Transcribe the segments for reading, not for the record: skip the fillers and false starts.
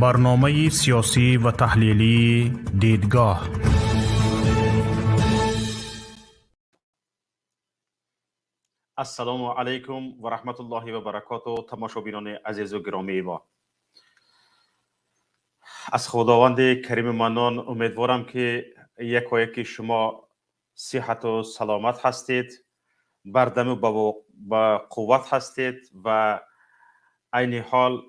برنامه سیاسی و تحلیلی دیدگاه. السلام علیکم و رحمت الله و برکاته. تماشاگران عزیز و گرامی ما، از خداوند کریم منان امیدوارم که یکی شما صحت و سلامت هستید، بردم و با قوت هستید و عین حال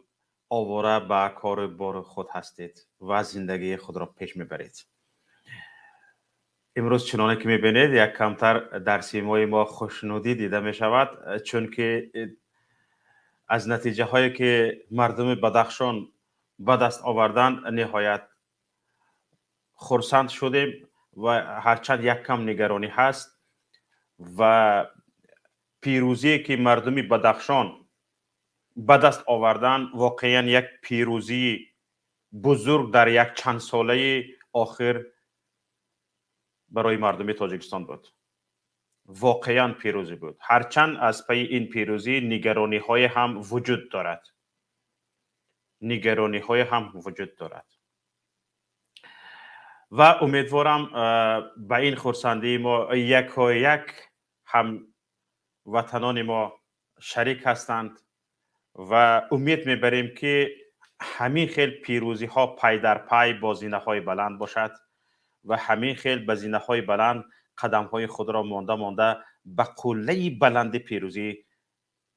آواره به کار بار خود هستید و زندگی خود را پیش میبرید. امروز چنانه که میبینید یک کمتر در سیمای ما خوشنودی دیده میشود، چون که از نتیجه هایی که مردم بدخشان به دست آوردن نهایت خرسند شدیم و هرچند یک کم نگرانی هست و پیروزی که مردم بدخشان به دست آوردن واقعا یک پیروزی بزرگ در یک چند ساله آخر برای مردم تاجیکستان بود. واقعا پیروزی بود، هرچند از پی این پیروزی نگرانی های هم وجود دارد. و امیدوارم به این خرسندی ما یک و یک هم وطنان ما شریک هستند و امید میبریم که همین خیل پیروزی ها پای در پای با زینه های بلند باشد و همین خیل به زینه های بلند قدم های خود را مانده به قله بلند پیروزی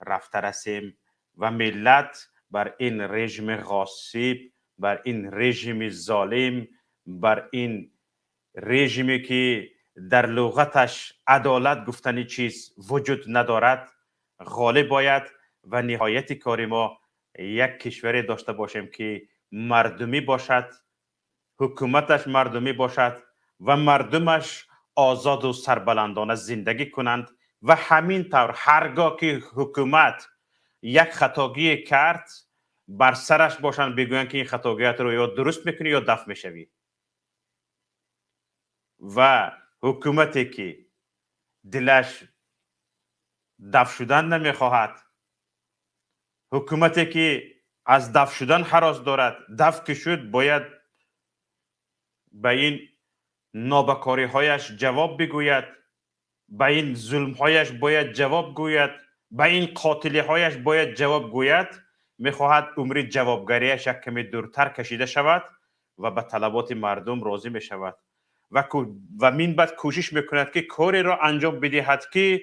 رفته رسیم و ملت بر این رژیم غاصب، بر این رژیم ظالم، بر این رژیمی که در لغتش عدالت گفتنی چیز وجود ندارد غالب باید و نهایت کار ما یک کشوری داشته باشیم که مردمی باشد، حکومتش مردمی باشد و مردمش آزاد و سربلندانه زندگی کنند و همین طور هرگاه که حکومت یک خطاگی کرد بر سرش باشند بگویند که این خطاگیت رو یا درست میکنی یا دفع میشوی. و حکومتی که دلش دفع شدن نمیخواهد، حکومتی که از دفع شدن هراس دارد، دفع که شد باید به این نابکاری هایش جواب بگوید، به این ظلم هایش باید جواب گوید، به این قاتلی هایش باید جواب گوید. میخواهد عمر جوابگریش یک کمی دورتر کشیده شود و به طلبات مردم راضی می شود و من بعد کوشش میکند که کاری را انجام بدهد که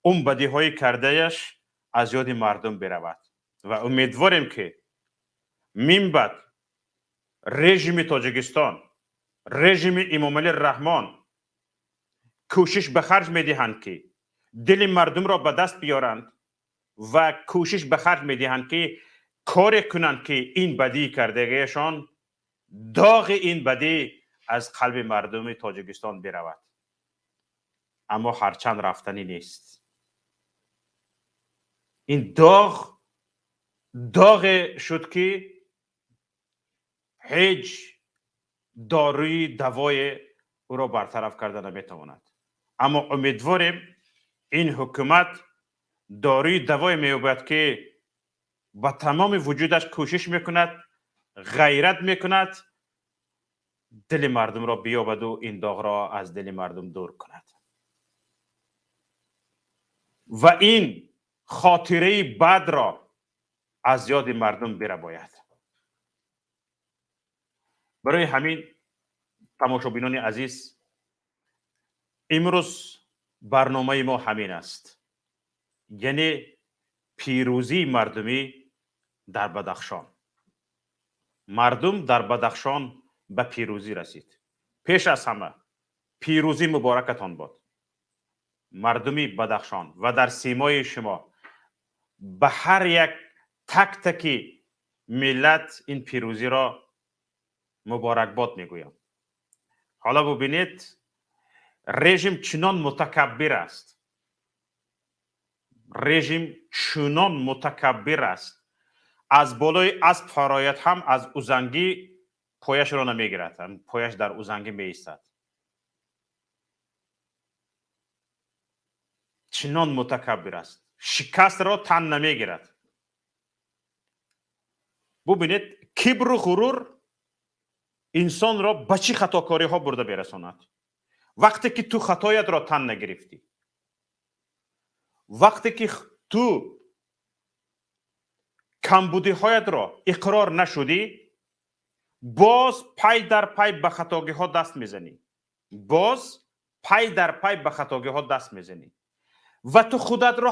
اون بدی های کردهش از یاد مردم برود و امیدواریم که من بعد رژیم تاجیکستان، رژیم امامعلی رحمان کوشش به خرج میدهند که دل مردم را به دست بیارند و کوشش به خرج میدهند که کار کنند که این بدی کردگیشان، داغ این بدی از قلب مردم تاجیکستان برود. اما هرچند رفتنی نیست. این داغ شد که هیچ داروی دوای او را برطرف کرده نمیتواند. اما امیدواریم این حکومت داروی دوای مییابد که با تمام وجودش کوشش میکند، غیرت میکند، دل مردم را بیابد و این داغ را از دل مردم دور کند و این خاطره بد را از یاد مردم بره باید. برای همین تماشابینان عزیز، امروز برنامه ما همین است، یعنی پیروزی مردمی در بدخشان. مردم در بدخشان به پیروزی رسید. پیش از همه پیروزی مبارکتان باد مردمی بدخشان و در سیمای شما. به هر یک تک تکی ملت این پیروزی را مبارکباد میگویم. حالا ببینید رژیم چنان متکبر است، رژیم چنان متکبر است، از بالای اسب فراید هم از اوزنگی پایش را نمیگیرد، پایش در اوزنگی می ایستد. چنان متکبر است، شکست را تن نمیگیرد. ببینید کبر و غرور انسان را به چی خطاکاری ها برده برساند؟ وقتی که تو خطایت را تن نگرفتی، وقتی که تو کمبودی هایت را اقرار نشدی، باز پای در پای به خطاگی ها دست میزنی، باز پای در پای به خطاگی ها دست میزنی و تو خودت را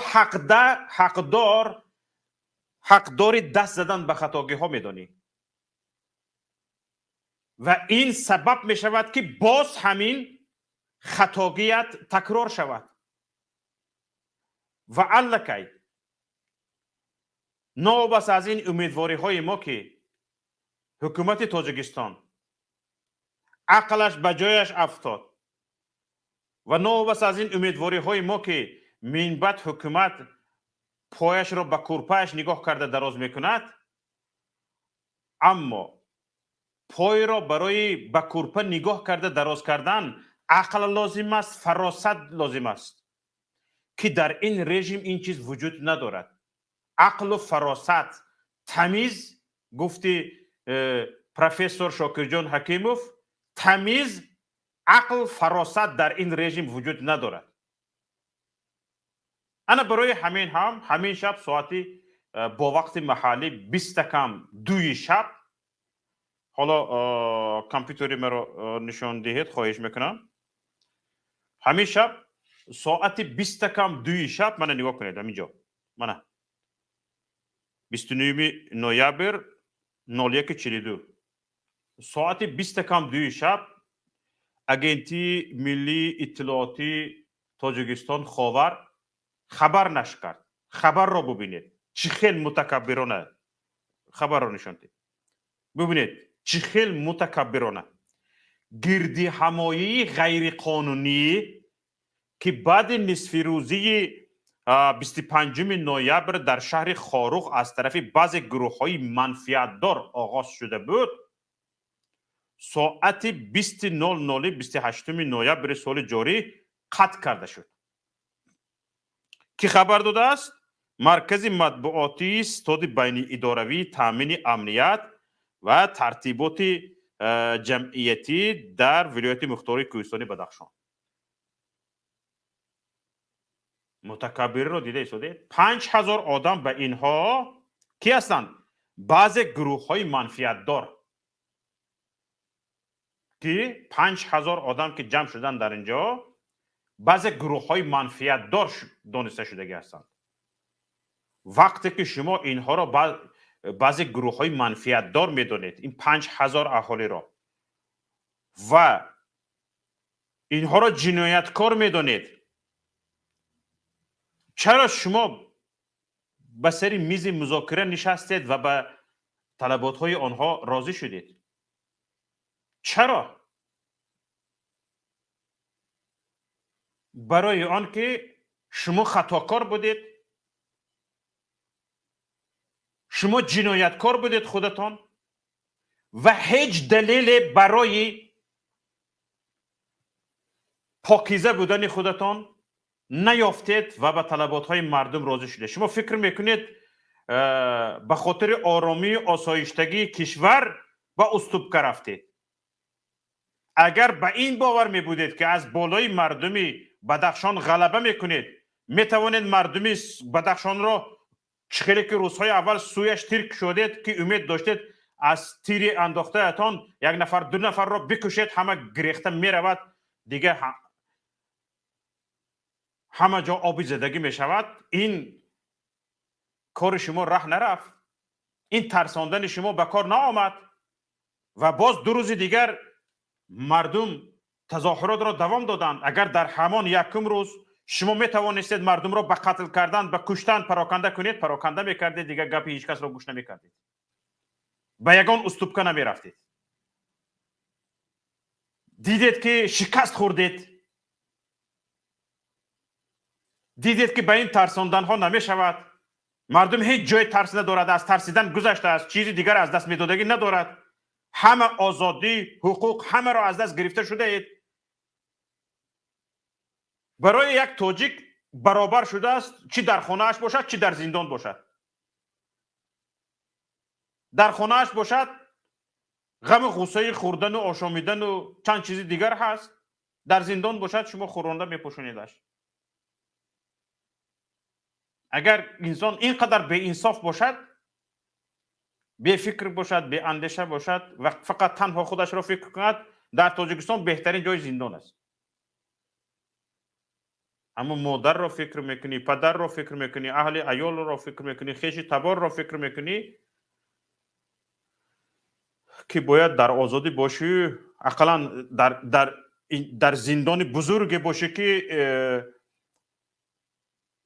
حقدار دست زدن به خطاگی ها میدانی و این سبب می شود که باز همین خطاگیت تکرار شود و علکی نوبس از این امیدواری های ما که حکومت تاجیکستان عقلش به جایش افتاد و نوبس از این امیدواری های ما که منبت حکومت پایش را به کورپایش نگاه کرده دراز میکند، اما پای را برای به کورپا نگاه کرده دراز کردن عقل لازم است، فراست لازم است که در این رژیم این چیز وجود ندارد. عقل و فراست، تمیز، گفتی پروفسور شاکرجان حکیموف، تمیز عقل فراست در این رژیم وجود ندارد. انا برای همین همین شب ساعتی با وقت محلی 20 کم 2 شب، حالا کامپیوتری مرا نشان دهید خواهش میکنم، همین شب ساعت 20 کم 2 شب من نگاه کنید همینجا، من 29 نوامبر 01:42 ساعت 20 کم 2 شب агенти ملی اطلاعاتی تاجیکستان خاور خبر نشر کرد. خبر را ببینید چه خیلی متکبرانه خبر را نشان داد. ببینید چه خیلی متکبرانه گردی همایی غیر قانونی که بعد نصف روزی 25 نوامبر در شهر خاروخ از طرف بعضی گروه های منفعتدار آغاز شده بود، ساعت 20:00 28 نوامبر سال جاری قطع کرده شد. کی خبر داده است؟ مرکز مطبوعاتی ستاد بین اداروی تامین امنیت و ترتیبات جمعیتی در ولایت مختار کوهستانی بدخشان. متکبر را دیده شده 5000 آدم به اینها کی هستند؟ بعض گروه های منفعت دار که 5000 آدم که جمع شدن در اینجا بعض گروه های منفعت دار دانسته شده هستند. وقتی که شما اینها را بعض گروه های منفعت دار میدونید، این 5000 اهالی را و اینها را جنایتکار میدونید، چرا شما به سر میز مذاکره نشستید و به طلبات های آنها راضی شدید؟ چرا؟ برای آن که شما خطاکار بودید، شما جنایتکار بودید خودتان و هیچ دلیل برای پاکیزه بودن خودتان نیافتید و به طلبات های مردم راضی شدید. شما فکر میکنید به خاطر آرامی و آسایشتگی کشور به استوپکه رفتید. اگر به این باور می بودید که از بالای مردمی بدخشان غلبه میکنید، میتوانید مردمی بدخشان را خیلی که روزهای اول سویش تیر شدید که امید داشتید از تیر انداخته اتان 1 نفر 2 نفر را بکشید، همه گریخته میرود، دیگه همه جا آبی زدگی می شود. این کار شما راه نرفت، این ترساندن شما به کار نآمد و باز 2 روز دیگر مردم تظاهرات را دوام دادند. اگر در همان یکم روز شما می توانستید مردم را به قتل کردن، به کشتن پراکنده کنید، پراکنده میکردید، دیگر گپ هیچ کس را گوش نمیکردید، به یگان استوپکه نمی رفتید. دیدید که شکست خوردید، دیدید که به این ترساندن ها نمی شود. مردم هیچ جای ترس ندارد، از ترسیدن گذشته است، چیزی دیگر از دست میدادگی ندارد. همه آزادی، حقوق، همه را از دست گرفته شده اید. برای یک تاجیک برابر شده است چی در خانه‌اش باشد چی در زندان باشد. در خانه‌اش باشد غم غصه خوردن و آشامیدن و چند چیز دیگر هست. در زندان باشد شما خورنده میپوشونیدش. اگر انسان اینقدر به انصاف باشد، بی فکر باشد، بی اندیشه باشد و فقط تنها خودش را فکر کند، در تاجیکستان بهترین جای زندان است. اما مادر را فکر میکنی، پدر را فکر میکنی، اهل عیال را فکر میکنی، خیش تبار را فکر میکنی که باید در آزادی باشی، اقلا در زندان بزرگ باشی که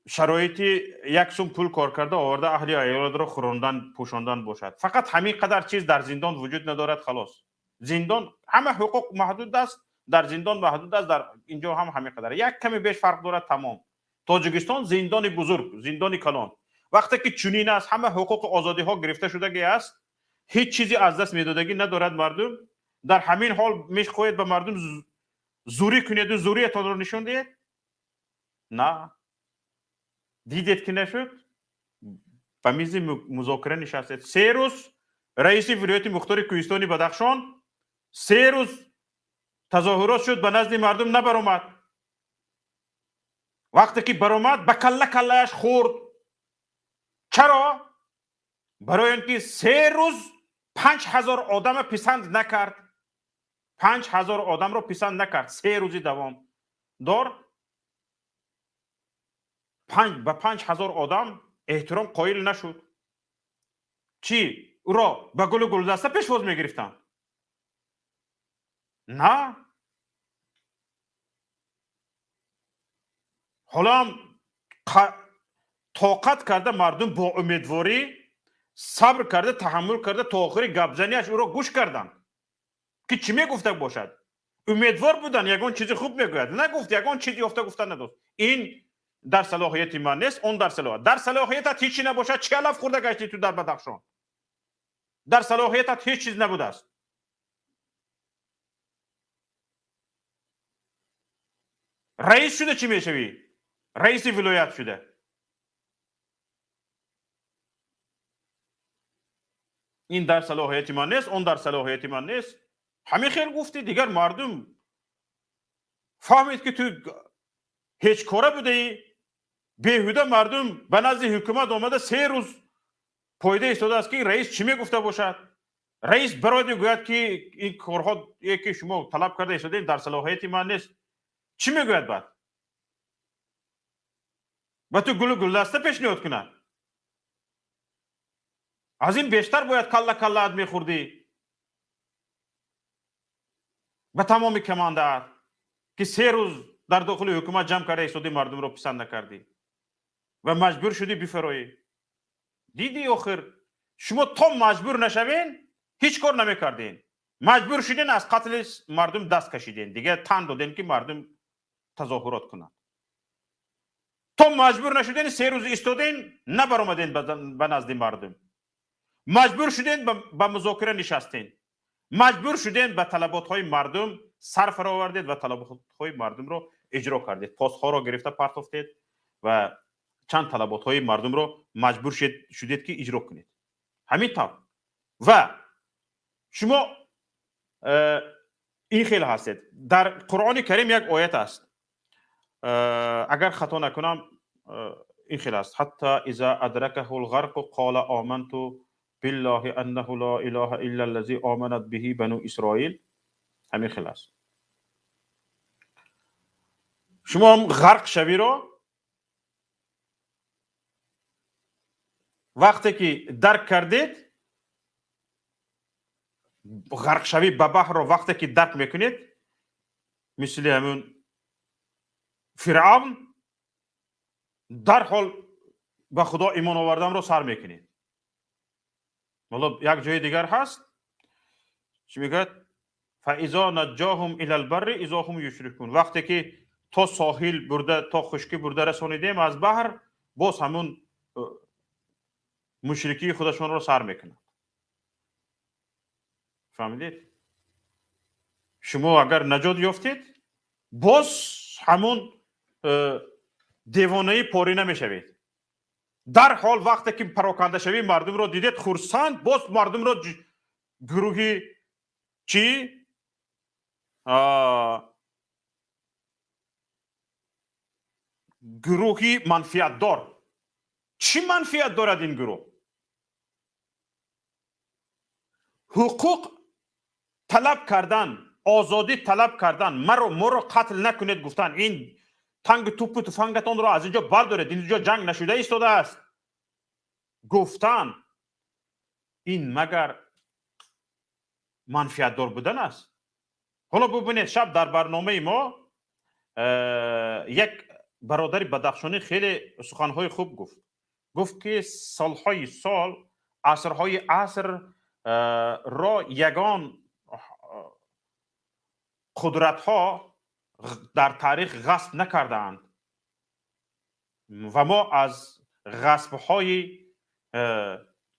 شرایطی یک سوم پول کار کرده آورده اهل عیال را خوراندن پوشاندن باشد. فقط همین قدر چیز در زندان وجود ندارد. خلاص زندان همه حقوق محدود است، در زندان محدود است، در اینجا هم همین قدر، یک کمی بیش فرق دارد. تمام تاجیکستان زندان بزرگ، زندان کلان. وقتی که چنین است، همه حقوق آزادی ها گرفته شدگی است، هیچ چیزی از دست میدادگی ندارد مردم. در همین حال میخواهید به مردم زوری کنید و زوریتان را نشون دهید؟ نه. دیدید که نشد؟ به میز مذاکره نشستید. 3 روز رئیس ولایت مختار کوهستانی بدخشان 3 روز تظاهرات شد، به نزد مردم نبرآمد. وقتی که برآمد به کله کلهش خورد. چرا؟ برای اینکه 3 روز 5000 آدم پسند نکرد. 5000 آدم را پسند نکرد. 3 روزی دوام دار به 5000 آدم احترام قائل نشد. چی؟ او را به گل و گلدسته پیشواز میگرفتند؟ نه. حالا هم طاقت کرده مردم با امیدواری صبر کرده، تحمل کرده، تا آخر گپزنیش او را گوش کردند که چی میگفته باشد. امیدوار بودن یگان چیزی خوب میگوید، نگفت یگان چیزی افته گفته نداشت. این در صلاحیت من نیست، اون در صلاحیتت هیچی نباشد. چه علف خورده گشتی تو در بدخشان؟ در صلاحیتت هیچ چیز نبوده است. رئیس شده چی میشوی؟ رئیس ولایت شده. این در صلاحیت من نیست، اون در صلاحیت من نیست. همین خیلی گفتی، دیگر مردم فهمید که تو هیچ کاره بوده ای. بیهوده مردم به نزد حکومت آمده 3 روز پایده ایستاده است که رئیس چی میگفته باشد. رئیس برای گوید که این کارها که شما طلب کرده ایستاده در صلاحیت من نیست. چی میگوید بعد؟ و تو گل و گلدسته پیشنهاد کنه؟ از این بیشتر باید کله کله‌ات میخوردی به تمام کمانده که 3 روز در داخل حکومت جمع کرده ایستادی، مردم رو پسند نکردی و مجبور شدی بفرایی. دیدی آخر شما تا مجبور نشوین هیچ کار نمیکردین. مجبور شدین از قتل مردم دست کشیدین، دیگه تن دادین که مردم تظاهرات کنند. تا مجبور نشدین 3 روز ایستادین، نبرآمدین به نزد مردم. مجبور شدین به مذاکره نشستین. مجبور شدین به طلبات های مردم سر فرا آوردید و طلبات های مردم رو اجرا کردید. پاسها رو گرفته پرتافتید و چند طلبات های مردم رو مجبور شدید که اجرا کنید. همین طور. و شما این خیلی هستید. در قرآن کریم یک آیت است، اگر خطا نکنم این خیلی است: حتی اذا ادرکه الغرق قال آمنت بالله انه لا اله الا الذي آمنت به بنو اسرائیل. همین خیلی است. شما هم غرق شوی رو وقتی که درک کردید، غرق شوی به بحر رو وقتی که درک میکنید، مثل همون فرعون در حال به خدا ایمان آوردن رو سر میکنید. والا یک جای دیگر هست چی میگه؟ فاذا نجاهم الى البر اذا هم یشركون. وقتی که تا ساحل برده، تا خشکی برده رسانیدیم از بحر، باز همون مشرکی خودشون رو سر میکنن. فهمیدید؟ شما اگر نجات یافتید، باز همون دیوانه پاری نمیشوید. در حال وقتی که پراکنده شوی مردم رو دیدید خرسند، باز مردم رو گروهی چی گروهی منفیت دار. چی منفیت دارد این گروه؟ حقوق طلب کردن، آزادی طلب کردن، مرو قتل نکنید گفتن، این تنگ توپ و تفنگتان رو از اینجا بردارید، اینجا جنگ نشده ایستاده است گفتن، این مگر منفیت دار بودن است؟ حالا ببینید شب در برنامه ما یک برادر بدخشانی خیلی سخنهای خوب گفت که سالهای سال، عصرهای عصر را یگان قدرت ها در تاریخ غصب نکردند و ما از غصب های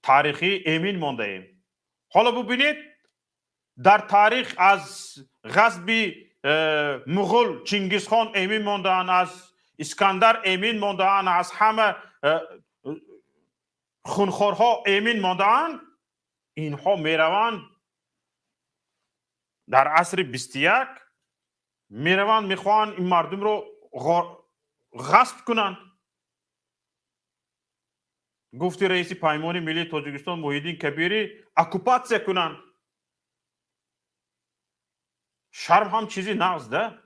تاریخی امین مانده ایم. حالا ببینید در تاریخ از غصب مغول چنگیز خان امین ماندن، از اسکندر امین ماندن، از همه خونخورها امین ماندن. اینها میروند در عصر 21 میروند میخوان این مردم رو غصب کنن. گفتی رئیس پیمان ملی تاجیکستان محیدین کبیری اکوپاسیون کنن. شرم هم چیزی نغزده.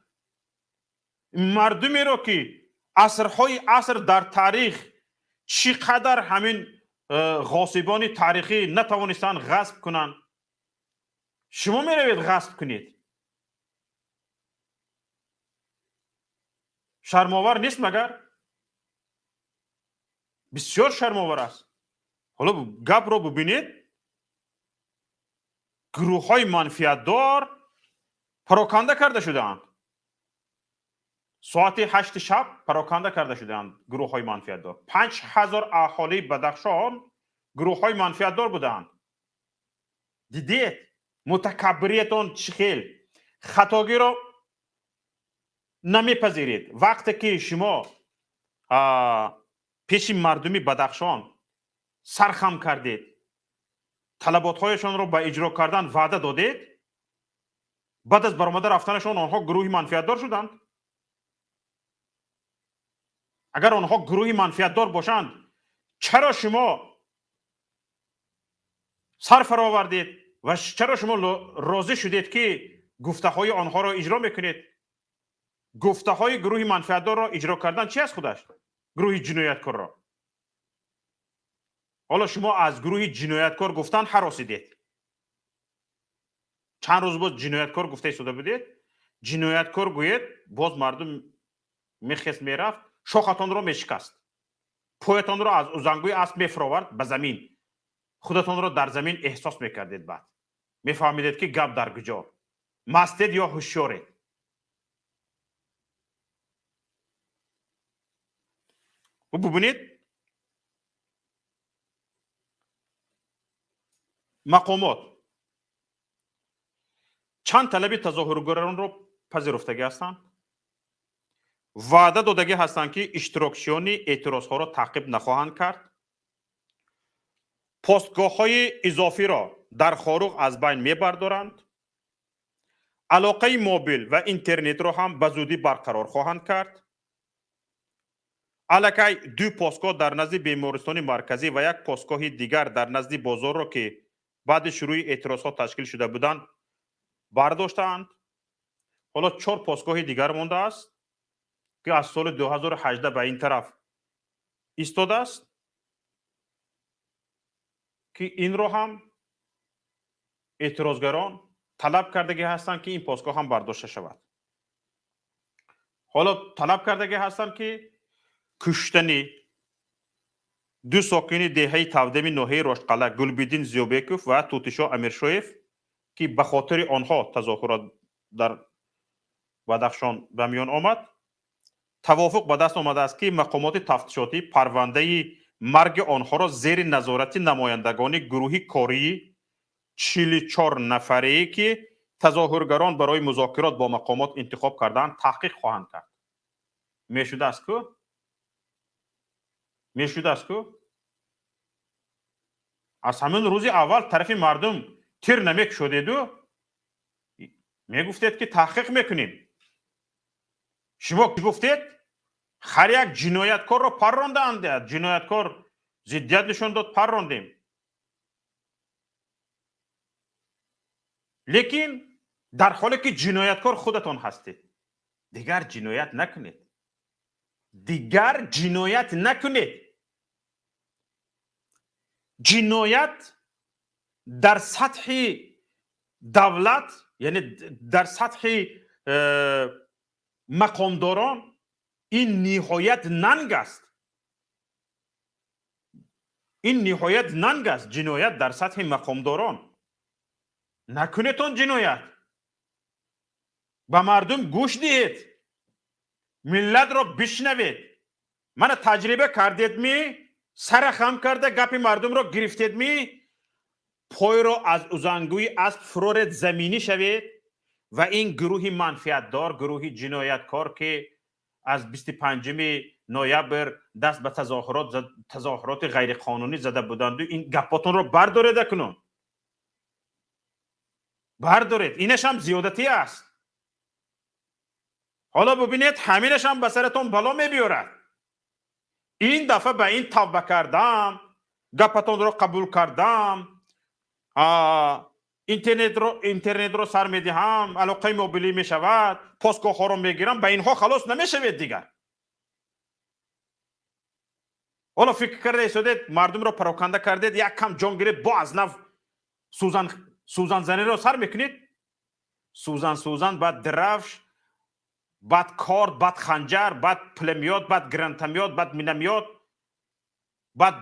مردمی رو که عصرهای عصر در تاریخ چقدر همین غاصبان تاریخی نتوانستن غصب کنن، شما میروید غصب کنید. شرم‌آور نیست مگر؟ بسیار شرم‌آور است. حالا گپ رو ببینید، گروه های منفیت دار پراکنده کرده شدند. ساعت 8 شب پراکنده کرده شدند گروه های منفیت دار. 5000 اهالی بدخشان گروه های منفیت دار بودند. دیدید متکبریتون چخیل خطاگی رو نمیپذیرید. وقتی که شما پیش مردمی بدخشان سرخم کردید، طلبات‌هایشان رو به اجرا کردن وعده دادید، بعد از برآمده رفتنشان آنها گروهی منفیت دار شدند. اگر آنها گروهی منفیت دار باشند چرا شما سر فرآوردید و چرا شما راضی شدید که گفته های آنها را اجرا میکنید؟ گفته های گروهی منفیت دار را اجرا کردن چی از خودش؟ گروهی جنایتکار را. حالا شما از گروهی جنایتکار گفتن هراسیدید. چند روز بعد جنایتکار گفته ایستاده بودید، جنایتکار گوید، باز مردم میخست میرفت، شاختان را میشکست، پایتان را از ازنگوی اسب میفراورد به زمین، خودتان را در زمین احساس میکردید. بعد میفهمیدید که گپ در کجا، مستید یا هوشیارید. و ببینید مقامات چند طلب تظاهرگران رو پذیرفتگی هستند، وعده دادگی هستند که اشتراکچیان اعتراض ها را تعقیب نخواهند کرد، پستگاه های اضافی را در خاروق از بین میبردارند، علاقه موبیل و اینترنت را هم به زودی برقرار خواهند کرد. الکی 2 پستگاه در نزد بیمارستان مرکزی و 1 پستگاه دیگر در نزد بازار را که بعد شروع اعتراض ها تشکیل شده بودند برداشتند. حالا 4 پستگاه دیگر مانده است که از سال 2018 به این طرف ایستاده است که این رو هم اعتراضگران طلب کردگی هستند که این پستگاه هم برداشته شود. حالا طلب کردگی هستند که کشتنی 2 ساکن دهه تودمی ناحیه رشتقلعه گلبدین زیوبکوف و توتیشا امیرشویف که به خاطر آنها تظاهرات در بدخشان به میان آمد، توافق به دست آمده است که مقامات تفتیشاتی پرونده مرگ آنها را زیر نظارت نمایندگان گروهی کاری 44 نفره که تظاهرگران برای مذاکرات با مقامات انتخاب کردند تحقیق خواهند کرد. میشده است که мешуд аст ку аз ҳамин рӯзи аввал тарафи мардум тир намекушодеду мегуфтед ки таҳқиқ мекунем. шумо гуфтед ҳар як ҷинояткорро паррондаанд, ҷинояткор зиддият нишон дод, паррондем. лекин дар ҳоле ки ҷинояткор худатон ҳастед, дигар ҷиноят накунед. дигар ҷиноят накунед. ҷиноят дар сатҳи давлат, яъне дар сатҳи мақомдорон ин ниҳоят нанг аст. ин ниҳоят нанг аст. ҷиноят дар сатҳи мақомдорон. накунедон ҷиноят. ба мардум гӯш диҳед. миллатро бишнавед. мана таҷриба кардедми? сара хам карда гапи мардумро гирифтедми? пойро аз узангӯи асп фуроред заминӣ шавед ва ин гурӯҳи манфиатдор, гурӯҳи ҷинояткор ки аз 25 ноябр даст ба тазоҳуроти ғайриқонунӣ зада буданду ин гапотонро бардоред акунун. бардоред. инашам зиёдатӣ аст. ҳоло бубинед ҳаминашам ба саратон бало мебиёрад. ин дафъа ба ин тавба кардам, гапатонро қабул кардам, интернетро сар медиҳам, алоқаи мобилӣ мешавад, постгоҳҳоро мегирам, ба инҳо халос намешавед дигар. ҳоло фикр карда истодед, мардумро пароканда кардед, як кам ҷон гиред, бо аз нав сӯзанзаниро сар мекунед. сӯзан баъд драфш, баъд корд, баъд ханҷар, баъд пулемёт, баъд гранатомёт, баъд миномёт, баъд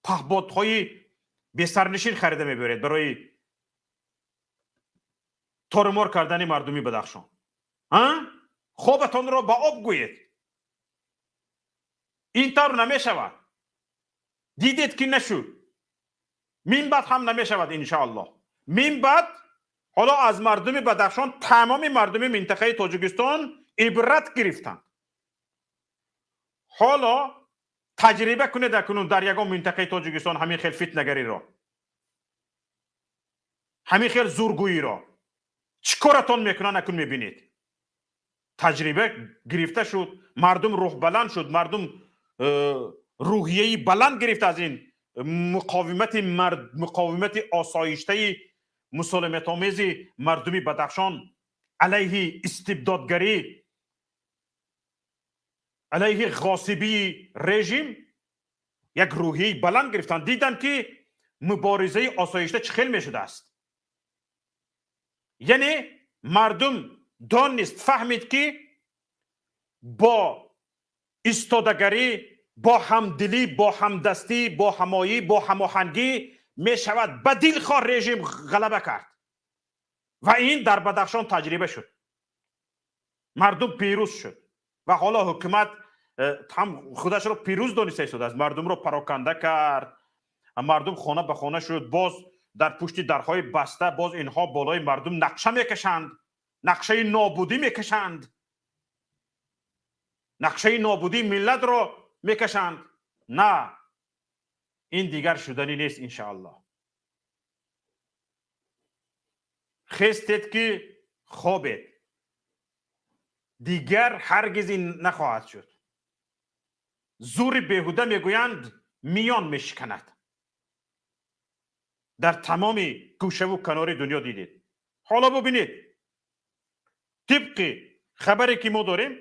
паҳботҳои бесарнишин харида мебаред барои торумор кардани мардуми Бадахшон. хобатонро ба об гӯед. ин тавр намешавад. дидед ки нашуд. минбаъд ҳам намешавад иншоаллоҳ. минбаъд ҳоло аз мардуми Бадахшон тамоми мардуми минтақаи Тоҷикистон ибрат гирифтанд. ҳоло таҷриба кунед акунун дар ягон минтақаи Тоҷикистон ҳамин хел фитнагариро, ҳамин хел зургӯиро чӣ коратон мекунанд акун мебинед. таҷриба гирифта шуд, мардум рӯҳбаланд шуд, мардум рӯҳияи баланд гирифта аз ин муқовимати осоиштаи мусолиматомези мардуми Бадахшон алайҳи истибдодгарӣ, алайҳи ғосибии режим як рӯҳияи баланд гирифтанд. диданд ки муборизаи осоишта чӣ хел мешудааст. яъне мардум донист, фаҳмид ки бо истодагарӣ, бо ҳамдилӣ, бо ҳамдастӣ, бо ҳамоӣ, бо ҳамоҳангӣ мешавад ба дилхор режим ғалаба кард. ва ин дар Бадахшон таҷриба шуд. мардум пирӯз шуд. ва ҳоло ҳукумат ҳам худашро пирӯз дониста истодааст. мардумро пароканда кард. мардум хона ба хона шуд. боз дар пушти дарҳои баста боз инҳо болои мардум нақша мекашанд. нақшаи нобудӣ мекашанд. нақшаи нобудии миллатро мекашанд. на, ин дигар шуданӣ нест иншоаллоҳ. хестед ки хобед. дигар ҳаргиз ин нахоҳад шуд. зури беҳуда мегӯянд миён мешиканад. дар тамоми гӯшаву канори дунё дидед. ҳоло бубинед, тибқи хабаре ки мо дорем,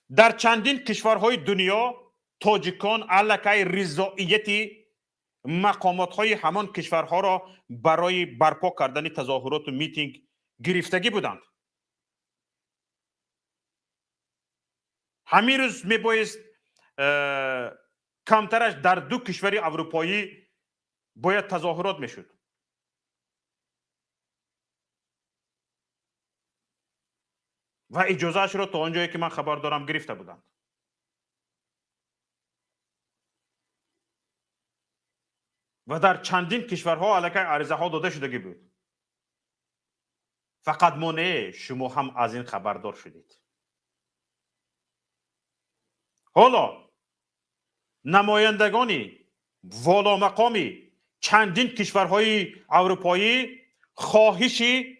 дар чандин кишварҳои дунё тоҷикон аллакай ризоияти мақомотҳои ҳамон кишварҳоро барои барпо кардани тазоҳуроту митинг гирифтагӣ буданд. ҳамин рӯз мебоист камтараш дар 2 кишвари аврупоӣ бояд тазоҳурот мешуд. ва иҷозаашро то он ҷое ки ман хабар дорам гирифта буданд. ва дар чандин кишварҳо аллакай аризаҳо дода шудагӣ буд. фақат мо не, шумо ҳам аз ин хабардор шудед. ҳоло نمایندگانی والا مقامی چندین کشورهای اروپایی خواهشی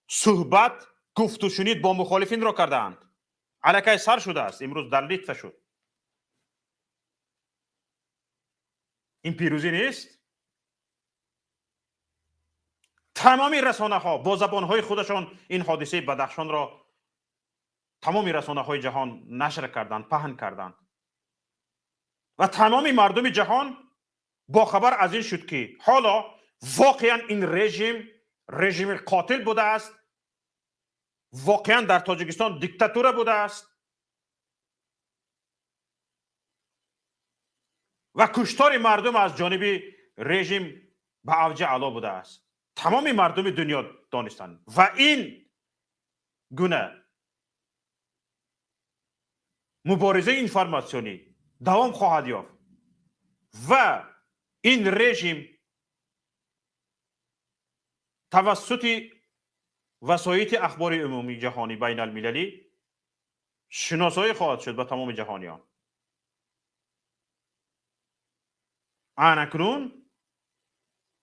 صحبت گفت و شنید با مخالفین را کردند. علکه سر شده است. امروز در لیتوه شد. این پیروزی نیست؟ تمامی رسانه ها با زبان های خودشان این حادثه بدخشان را تمامی رسانه های جهان نشر کردند، پهن کردند و تمامی مردم جهان با خبر از این شد که حالا واقعا این رژیم قاتل بوده است، واقعا در تاجیکستان دیکتاتور بوده است و کشتار مردم از جانب رژیم به اوج علا بوده است. تمامی مردم دنیا دانستند و این گونه مبارزه اینفورماسیونی دوام خواهد یافت و این رژیم توسط وسایط اخبار عمومی جهانی بین المللی شناسایی خواهد شد به تمام جهانیان. اکنون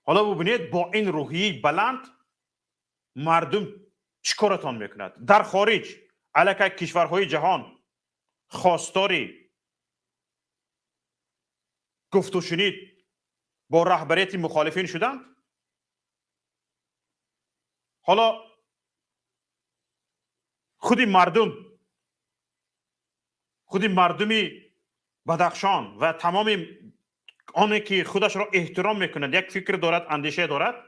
حالا ببینید با این روحیه بلند مردم چیکارتان میکند. در خارج علیه کشورهای جهان خواستاری گفت و شنید با رهبریت مخالفین شدند. حالا خودی مردمی بدخشان و تمام آنه که خودش را احترام میکنند، یک فکر دارد، اندیشه دارد،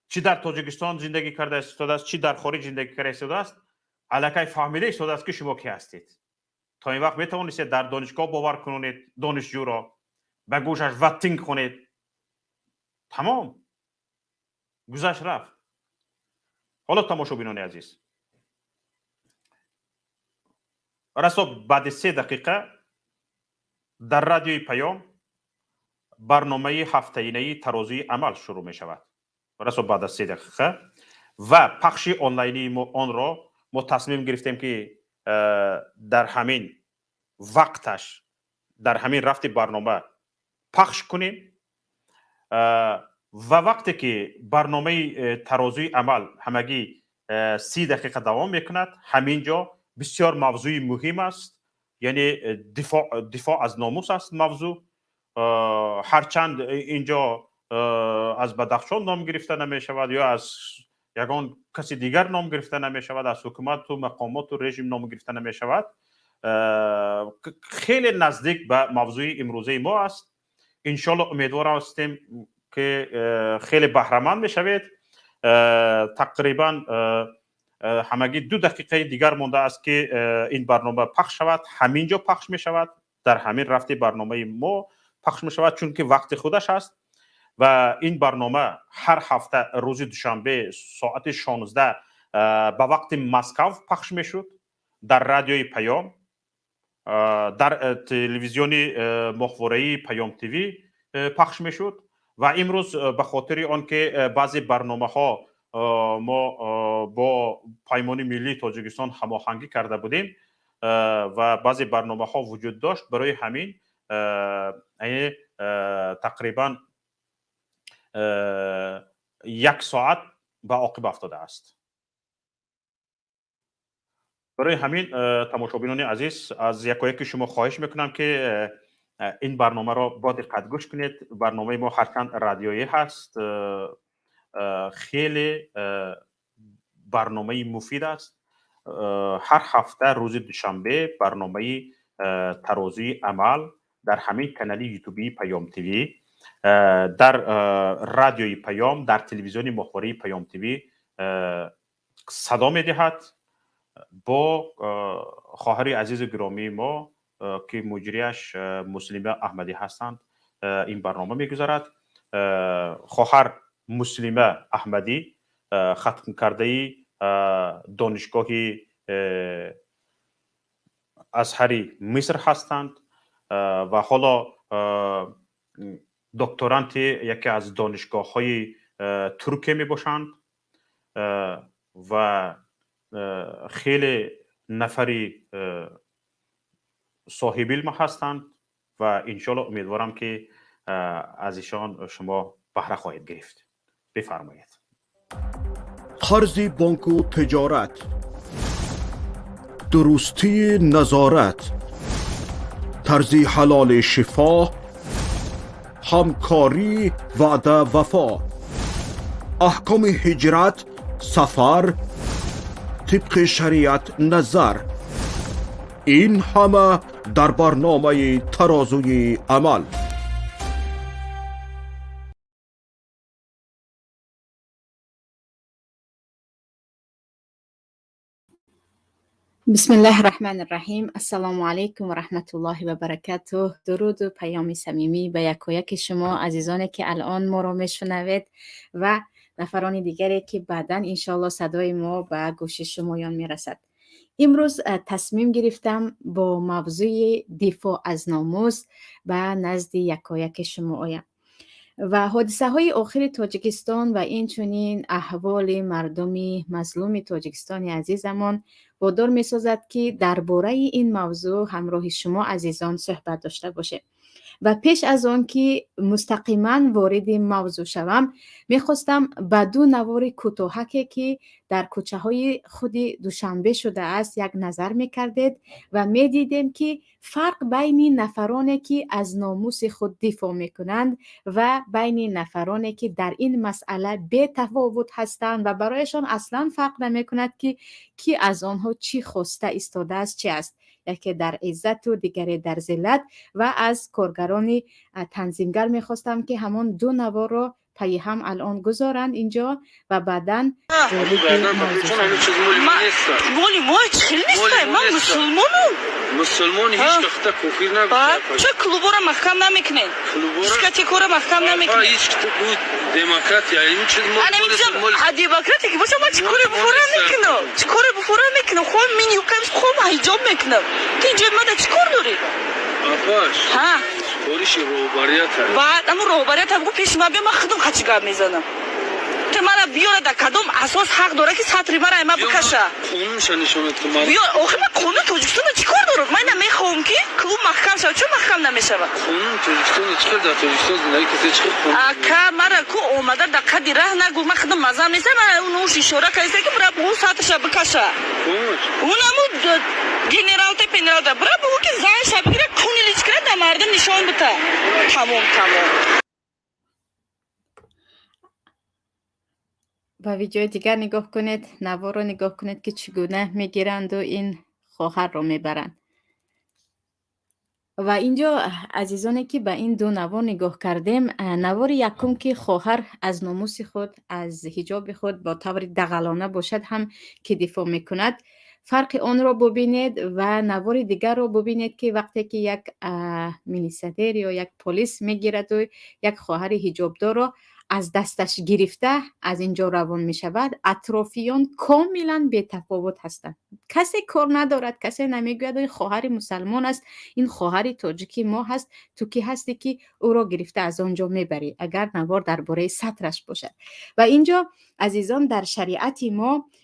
چی در تاجیکستان زندگی کرده است، چی در خارج زندگی کرده است، علاقه فهمیده است که شما کی هستید. تا این وقت میتوانید در دانشگاه باور کنید دانشجو را به گوشش واتینگ کنید. تمام گذشت رفت. حالا تماشابینان عزیز، راستا بعد 3 دقیقه در رادیوی پیام برنامه هفته‌ای ترازوی عمل شروع می شود. راستا بعد از 3 دقیقه و پخش آنلاینی آن را ما تصمیم گرفتیم که در همین وقتش، در همین رفت برنامه پخش کنیم و وقتی که برنامه ترازوی عمل همگی 30 دقیقه دوام میکند، همینجا بسیار موضوع مهم است، یعنی دفاع از ناموس است موضوع. هرچند اینجا از بدخشان نام گرفته نمی شود یا از یگان کسی دیگر نام گرفته نمی شود، از حکومت و مقامات و رژیم نام گرفته نمی شود، خیلی نزدیک به موضوع امروزه ما است. انشالله امیدوار هستیم که خیلی بهره‌مند میشوید. تقریبا همگی 2 دقیقه دیگر مونده است که این برنامه پخش شود. همینجا پخش می شود، در همین رفت برنامه ما پخش می شود، چون که وقت خودش است و این برنامه هر هفته روز دوشنبه ساعت 16 به وقت مسکو پخش می شد در رادیوی پیام، در تلویزیون ماهواره‌ای پیام تیوی پخش می شد و امروز به خاطر آنکه بعضی برنامه ها ما با پیمان ملی تاجیکستان هماهنگی کرده بودیم و بعضی برنامه ها وجود داشت، برای همین تقریبا 1 ساعت به عقب افتاده است. برای همین تماشابینان عزیز از یکایک شما خواهش میکنم که این برنامه را با دقت گوش کنید. برنامه ما هرچند رادیویی هست، خیلی برنامه مفید است. هر هفته روز دوشنبه برنامه ترازوی عمل در همین کانال یوتیوبی پیام تیوی، در رادیوی پیام، در تلویزیون ماهواره‌ای پیام تیوی صدا میدهد. با خواهر عزیز گرامی ما که مجریش مسلمه احمدی هستند این برنامه میگذارد. خواهر مسلمه احمدی ختم کرده دانشگاه ازهری مصر هستند و حالا دکترانت یکی از دانشگاه‌های ترکیه می باشند و خیلی نفری صاحب علم هستند و انشالله امیدوارم که از ایشان شما بهره خواهید گرفت. بفرمایید. قرض بانک و تجارت، درستی نظارت، طرز حلال شفا، همکاری وعده وفا، احکام هجرت، سفر، طبق شریعت نظر، این همه در برنامه ترازوی عمل. بسم الله الرحمن الرحیم. السلام علیکم و رحمت الله و برکاته. درود و پیام صمیمی به یکایک شما عزیزانی که الان ما را میشنوید و نفران دیگری که بعداً انشالله صدای ما به گوش شمایان میرسد. امروز تصمیم گرفتم با موضوع دفاع از ناموس به نزد یکایک شما آیم و حادثه های آخر تاجیکستان و این چنین احوال مردم مظلوم تاجیکستان عزیزمان وادار می سازد که درباره این موضوع همراه شما عزیزان صحبت داشته باشه. و پیش از آن که مستقیما وارد موضوع شوم میخواستم به دو نوار کوتاهکی که در کوچه های خود دوشنبه شده است یک نظر میکردید و میدیدیم که فرق بین نفرانی که از ناموس خود دفاع میکنند و بین نفرانی که در این مسئله بی تفاوت هستند و برایشان اصلا فرق نمیکند که کی از آنها چی خواسته ایستاده است چی است، یکی در عزت و دیگری در ذلت. و از کارگران تنظیمگر میخواستم که همون دو نوار را پای هم الان گذارند اینجا و بعداً وارد موضوع شوند. مولی ما چیل نیستم، من مسلمانی هیچ وقت کفر نگوشم. چه کلوبا را محکم نمیکنین؟ هیچ کاری محکم نمیکنین؟ هیچ بود دموکراتی این چیز مال دموکراتی که باشه ما چیکاره بفورم میکنم؟ چیکاره بفورم میکنم؟ خود من یوکمش خود حجاب میکنم. تو اینجا ما در چیکار داری؟ آپاش. ها. پولیس روباریت هست. بعد اما روباریت هم گفت پیش ما بیا من خودم خچگاه میزنم. تو مرا بیاره در کدام اساس حق داره که سطری مرا اما بکشه؟ قانون شنیشونت تو مرا. بیا آخه من قانون تاجیکستان چیکار دارم؟ من نمیخوام که کلوب محکم شود. چون محکم نمیشه؟ قانون تاجیکستان چیکار در تاجیکستان زندگی کسی چیکار کنه؟ اکا مرا کو اومده در قدی راه نگو من خودم مزه نیست من اون اشاره کردم که برای بو ساعتش بکشه. اونمو گنرال ته پنرال ده برای بو که زن شب گیره کونی لیچ کرد در مردم نشان بده. تمام. با ویدیو دیگر نگاه کنید، نوار رو نگاه کنید که چگونه میگیرند و این خواهر رو میبرند. و اینجا عزیزانی که به این دو نوار نگاه کردیم، نوار یکم که خواهر از ناموس خود از حجاب خود با طور دغلانه باشد هم که دفاع میکند، فرق آن را ببینید و نوار دیگر را ببینید که وقتی که یک میلیسیدر یا یک پلیس میگیرد و یک خواهر حجابدار را از دستش گرفته از اینجا روان می شود، اطرافیان کاملا بی تفاوت هستند. کسی کار ندارد، کسی نمیگوید این خواهر مسلمان است، این خواهر تاجیکی ما هست، تو کی هستی که او را گرفته از آنجا میبری، اگر نوار درباره سطرش باشد. و اینجا عزیزان در شریعت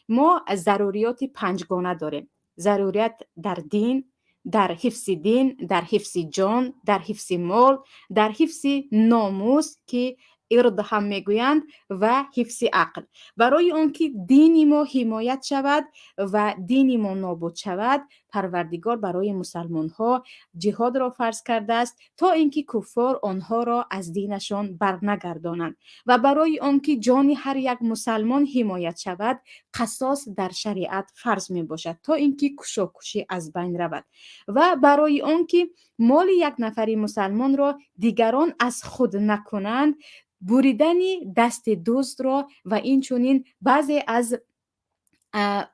ما ضروریات پنجگانه داریم. ضروریات در دین، در حفظ دین، در حفظ جان، در حفظ مال، در حفظ ناموس که ارد هم میگویند و حفظ عقل. برای آنکه دین ما حمایت شود و دین ما نابود شود، پروردگار برای مسلمان ها جهاد را فرض کرده است تا اینکه کفار آنها را از دینشان برنگردانند و برای آنکه جان هر یک مسلمان حمایت شود، قصاص در شریعت فرض می باشد تا اینکه کشاکشی از بین رود و برای آنکه مال یک نفری مسلمان را دیگران از خود نکنند، بریدن دست دزد را و این چنین بعضی از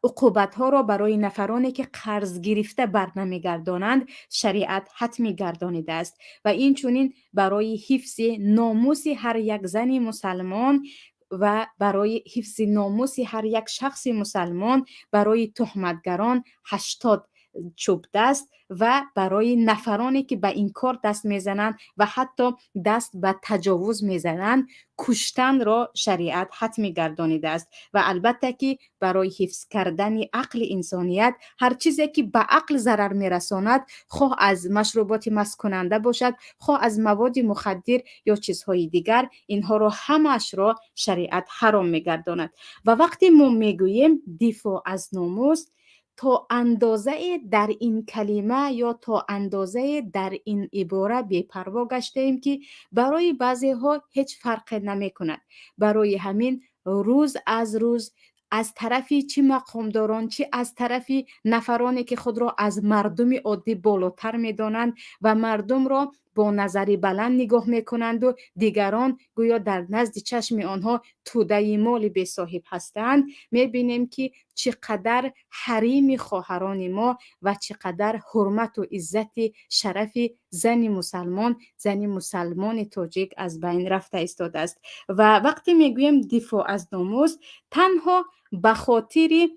عقوبت ها را برای نفرانی که قرض گرفته برنمیگردانند شریعت حتمی گردانیده است و این چنین برای حفظ ناموس هر یک زن مسلمان و برای حفظ ناموس هر یک شخص مسلمان برای تهمتگران 80 چوب دست و برای نفرانی که به این کار دست میزنند و حتی دست به تجاوز میزنند کشتن را شریعت حتمی گردانیده است. و البته که برای حفظ کردن عقل انسانیت هر چیزی که به عقل ضرر میرساند، خواه از مشروبات مست کننده باشد، خواه از مواد مخدر یا چیزهای دیگر، اینها را همش را شریعت حرام میگرداند. و وقتی ما میگوییم دفاع از ناموس، تا اندازه در این کلمه یا تا اندازه در این عباره بی‌پروا گشتیم که برای بعضی ها هیچ فرق نمی کند. برای همین روز از روز از طرفی چه مقامداران چه از طرفی نفرانی که خود را از مردم عادی بالاتر می دانند و مردم را با نظری بلند نگاه می کنند و دیگران گویا در نزد چشم آنها توده مال بی صاحب هستند، می بینیم که چقدر حریم خواهران ما و چقدر حرمت و عزت شرف زن مسلمان تاجیک از بین رفته ایستاده است. و وقتی میگویم دفاع از ناموس، تنها به خاطر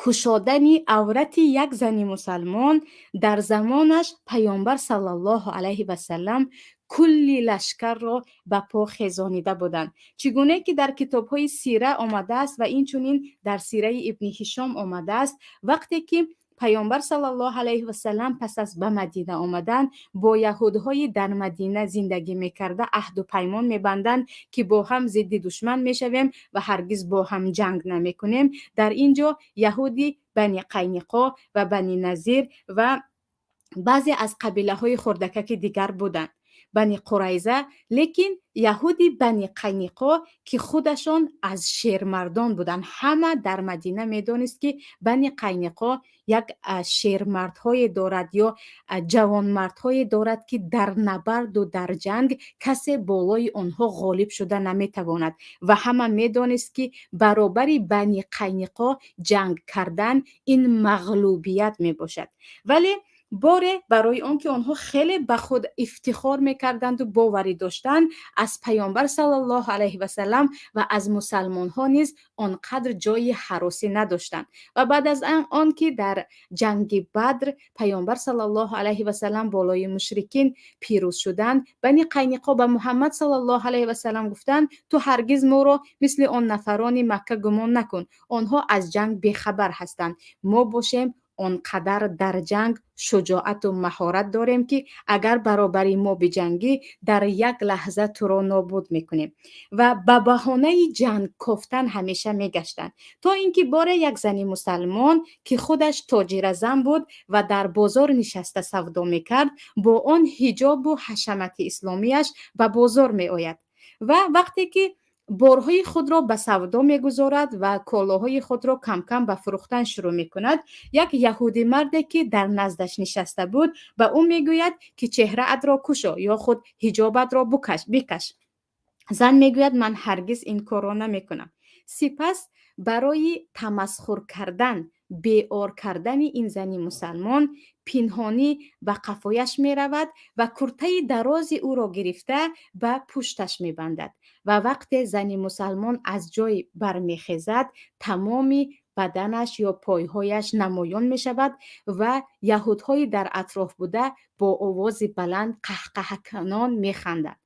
کشادن عورت یک زن مسلمان در زمانش پیامبر صلی الله علیه و سلم کلی لشکر را به پا خیزانیده بودند، چگونه که در کتاب‌های سیره آمده است و اینچنین در سیره ابن هشام آمده است. وقتی که پیامبر صلی الله علیه و سلم پس از به مدینه آمدن با یهودهای در مدینه زندگی میکرده عهد و پیمان میبندند که با هم ضد دشمن میشویم و هرگز با هم جنگ نمیکنیم. در اینجا یهودی بنی قینقا و بنی نظیر و بعضی از قبیله های خردکک دیگر بودند، بنی قریظه. لیکن یهودی بنی قینقا که خودشان از شیرمردان بودند، همه در مدینه میدانست که بنی قینقا یک شیرمردهای دارد یا جوانمردهای دارد که در نبرد و در جنگ کسی بالای آنها غالب شده نمیتواند و همه میدانست که برابر بنی قینقا جنگ کردن این مغلوبیت میباشد. ولی باره برای آنکه آنها خیلی به خود افتخار میکردند و باوری داشتند، از پیامبر صلی الله علیه و سلم و از مسلمان ها نیز آنقدر جای هراسی نداشتند. و بعد از آنکه در جنگ بدر پیامبر صلی الله علیه و سلم بالای مشرکین پیروز شدند، بنی قینقا به محمد صلی الله علیه و سلم گفتند تو هرگز ما را مثل آن نفران مکه گمان نکن، آنها از جنگ بیخبر هستند، ما باشیم آنقدر در جنگ شجاعت و مهارت داریم که اگر برابری ما بجنگی در یک لحظه تو را نابود میکنیم. و به بهانه جنگ کفتن همیشه میگشتند تا اینکه بار یک زنی مسلمان که خودش تاجر زن بود و در بازار نشسته سودا میکرد با آن حجاب و حشمت اسلامیش به بازار میآید و وقتی که بارهای خود را به سودا میگذارد و کالاهای خود را کم کم به فروختن شروع میکند، یک یهودی مردی که در نزدش نشسته بود به او میگوید که چهره ات را کشا یا خود حجابت را بکش. زن میگوید من هرگز این کار را نمیکنم. سپس برای تمسخر کردن بیار کردن این زنی مسلمان پنهانی به قفایش می رود و کرته دراز او را گرفته به پشتش می بندد و وقت زنی مسلمان از جای برمیخیزد تمامی بدنش یا پایهایش نمایان می شود و یهودهای در اطراف بوده با آواز بلند قهقه کنان می خندند.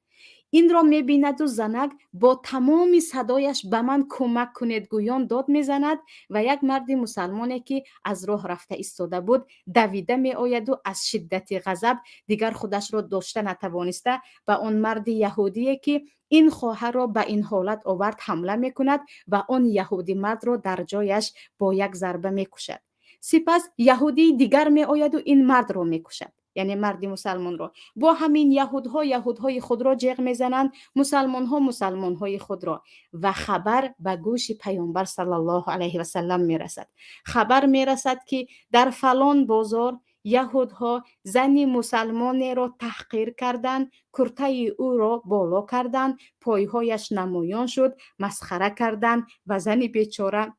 این را می‌بیند و زنک با تمام صدایش به من کمک کنید گویان داد میزند و یک مرد مسلمانی که از راه رفته ایستاده بود دویده میآید و از شدت غضب دیگر خودش را داشته نتوانسته به آن مرد یهودی که این خواهر را به این حالت آورد حمله میکند و آن یهودی مرد را در جایش با یک ضربه میکشد. سپس یهودی دیگر میآید و این مرد را میکشد، یعنی مردی مسلمان را. با همین یهودهای خود را جیغ میزنند، مسلمانهای خود را و خبر به گوش پیامبر صلی الله علیه و سلم میرسد. خبر میرسد که در فلان بازار یهودها زنی مسلمان را تحقیر کردند، کرته او را بالا کردند، پایهایش نمایان شد، مسخره کردند و زنی بیچاره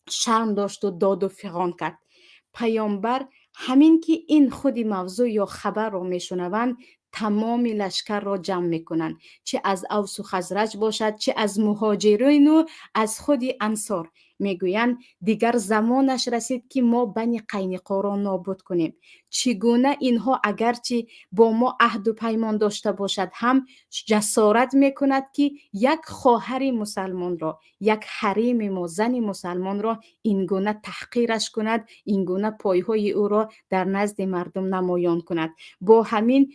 شرم داشت و داد و فغان کرد. پیامبر همین که این خودی موضوع یا خبر را میشنوند تمام لشکر را جمع میکنند، چه از اوس و خزرج باشد، چه از مهاجرین و از خود انصار. میگویند دیگر زمانش رسید که ما بنی قینقا را نابود کنیم. چگونه اینها اگرچه با ما عهد و پیمان داشته باشد هم جسارت میکند که یک خواهر مسلمان را، یک حریم ما زن مسلمان را اینگونه تحقیرش کند، اینگونه پایهای او را در نزد مردم نمایان کند. با همین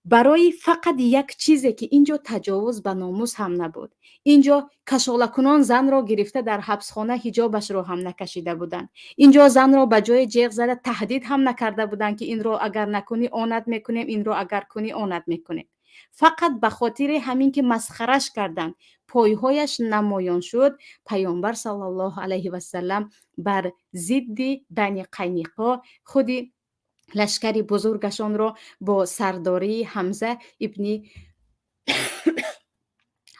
برای فقط یک چیزی که اینجا تجاوز به ناموس هم نبود، اینجا کشاله زن را گرفته در حبسخانه حجابش را هم نکشیده بودند، اینجا زن را به جای جیغ زده تهدید هم نکرده بودند که این را اگر نکنی آنت میکنیم، این را اگر کنی آنت میکنیم. فقط به خاطر همین که مسخرش کردند، پایهایش نمایان شد، پیامبر صلی الله علیه و سلم بر ضد بنی قینقا خودی لشکری بزرگشان را با سرداری حمزه ابن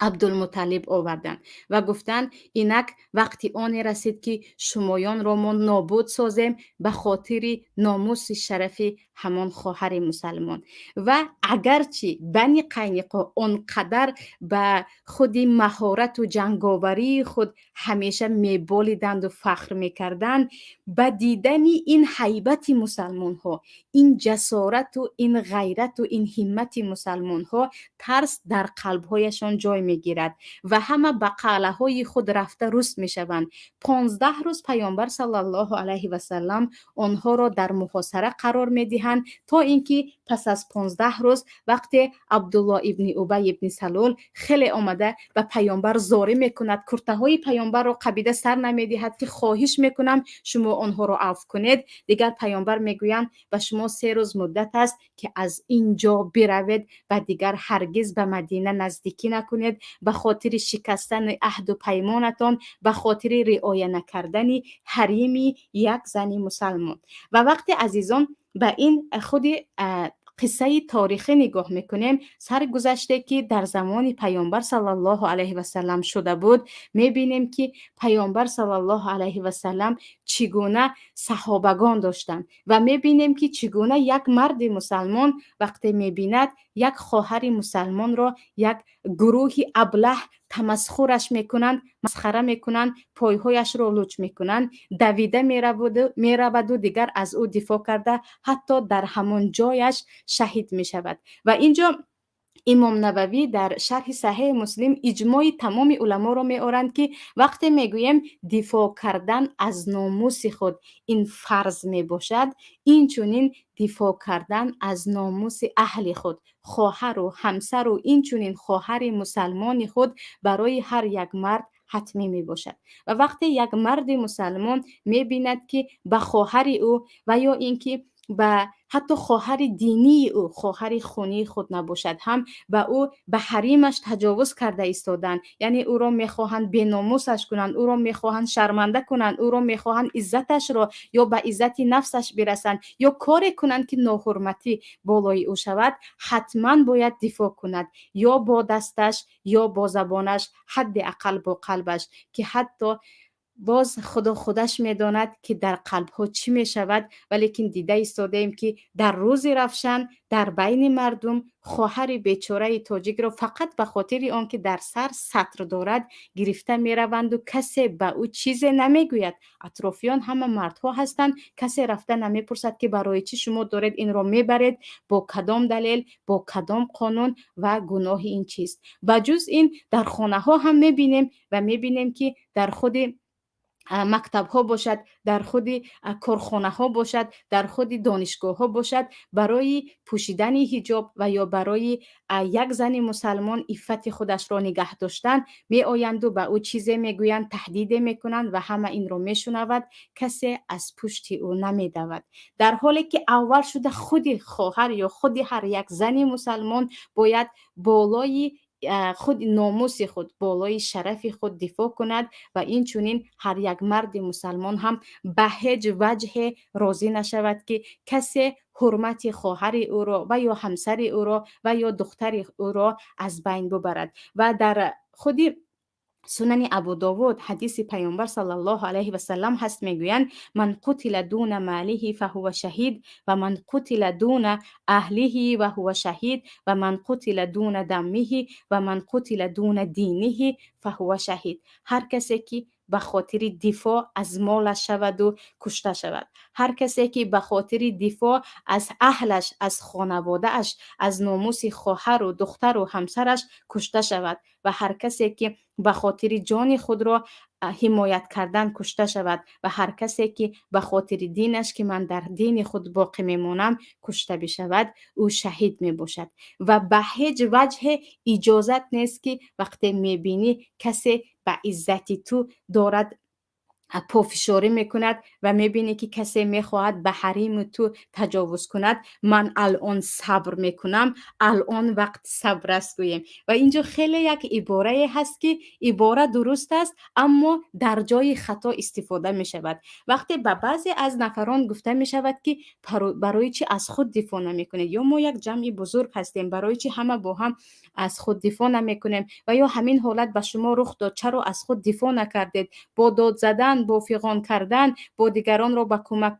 عبدالمطلب آوردند و گفتند اینک وقتی آن رسید که شمایان را ما نابود سازیم به خاطر ناموس شرفی همان خواهر مسلمان. و اگرچه بنی قینقا آنقدر به خود مهارت و جنگاوری خود همیشه میبالیدند و فخر میکردند، به دیدن این هیبت مسلمان ها، این جسارت و این غیرت و این همت مسلمان ها، ترس در قلبهایشان جای میگیرد و همه به قلعه های خود رفته رست میشوند. 15 روز پیامبر صلی الله علیه و سلم آنها را در محاصره قرار میدهند تا اینکه پس از 15 روز وقتی عبدالله ابن ابی ابن سلول خیلی آمده به پیامبر زاری میکند، کرته های پیامبر را قبیده سر نمیدهد که خواهش میکنم شما آنها را عفو کنید، دیگر پیامبر میگویند به شما 3 روز مدت است که از اینجا بروید و دیگر هرگز به مدینه نزدیکی نکنید، به خاطر شکستن عهد و پیمانتان، به خاطر رعایت نکردن حریم یک زن مسلمان. و وقتی عزیزان به این خود قصه تاریخی نگاه میکنیم، سرگذشته که در زمان پیامبر صلی الله علیه و سلم شده بود، میبینیم که پیامبر صلی الله علیه و سلم چگونه صحابگان داشتند و میبینیم که چگونه یک مرد مسلمان وقتی میبیند یک خواهر مسلمان را یک گروه ابله تمسخرش میکنند، مسخره میکنند، پایهایش را لوچ میکنند، دویده میرود و دیگر از او دفاع کرده حتی در همان جایش شهید میشود. و اینجا امام نووی در شرح صحیح مسلم اجماع تمام علما را میآورند که وقتی میگوییم دفاع کردن از ناموس خود این فرض می باشد، این چنین دفاع کردن از ناموس اهل خود، خواهر و همسر و این چنین خواهر مسلمان خود برای هر یک مرد حتمی می باشد. و وقتی یک مرد مسلمان می بیند که به خواهر او و یا اینکه به حتی خواهر دینی او، خواهر خونی خود نباشد، هم به او به حریمش تجاوز کرده ایستادن، یعنی او را میخواهند بیناموسش کنند، او را میخواهند شرمنده کنند، او را میخواهند عزتش را یا به عزت نفسش برسند یا کاری کنند که ناحرمتی بالای او شود، حتما باید دفاع کند، یا با دستش یا با زبانش، حداقل با قلبش، که حتی باز خدا خودش میداند که در قلب ها چی می شود. ولیکن دیده ایستاده ایم که در روز رفشن در بین مردم خواهر بیچاره تاجیک را فقط به خاطر آنکه در سر سطر دارد گرفته می روند و کسی به او چیزی نمی گوید. اطرافیان همه مردها هستند، کسی رفته نمی پرسد که برای چی شما دارید این را می برید، با کدام دلیل، با کدام قانون و گناه این چیست. بجز این در خانه ها هم می بینیم و می بینیم که در خود مکتب ها باشد، در خود کارخانه ها باشد، در خود دانشگاه ها باشد، برای پوشیدن حجاب و یا برای یک زن مسلمان عفت خودش را نگه داشتن می آیند و به او چیزی می گویند، تهدید می کنند و همه این را می شنود، کسی از پشت او نمی دود. در حالی که اول شده خود خواهر یا خود هر یک زن مسلمان باید بالای خود ناموس خود، بالای شرف خود دفاع کند و این چونین هر یک مرد مسلمان هم به هیچ وجه راضی نشود که کسی حرمت خواهر او را و یا همسر او را و یا دختر او را از بین ببرد. و در خود سنن ابو داود حدیث پیامبر صلی الله علیه و سلم هست، میگویند من قتل دون ماله فهو شهید و من قتل دون اهله و هو شهید و من قتل دون دمه و من قتل دون دینه فهو شهید. هر کسی که به خاطر دفاع از مالش شود و کشته شود، هر کسی که به خاطر دفاع از اهلش، از خانوادهش، از ناموس خواهر و دختر و همسرش کشته شود و هر کسی که به خاطر جان خود را حمایت کردن کشته شود و هر کسی که به خاطر دینش که من در دین خود باقی میمانم کشته بشود، او شهید می باشد. و به هیچ وجه اجازت نیست که وقتی میبینی کسی به عزت تو دارد پافشاری میکند و میبینی که کسی میخواهد به حریم تو تجاوز کند، من الان صبر میکنم، الان وقت صبر است گوییم. و اینجا خیلی یک عباره هست که عباره درست است اما در جای خطا استفاده میشود. وقتی به بعضی از نفران گفته میشود که برای چی از خود دفاع نمیکنید، یا ما یک جمع بزرگ هستیم برای چی همه با هم از خود دفاع نمیکنیم، و یا همین حالت به شما رخ داد چرا از خود دفاع نکردید، با داد زدن، با فیغان کردن، با دیگران را به کمک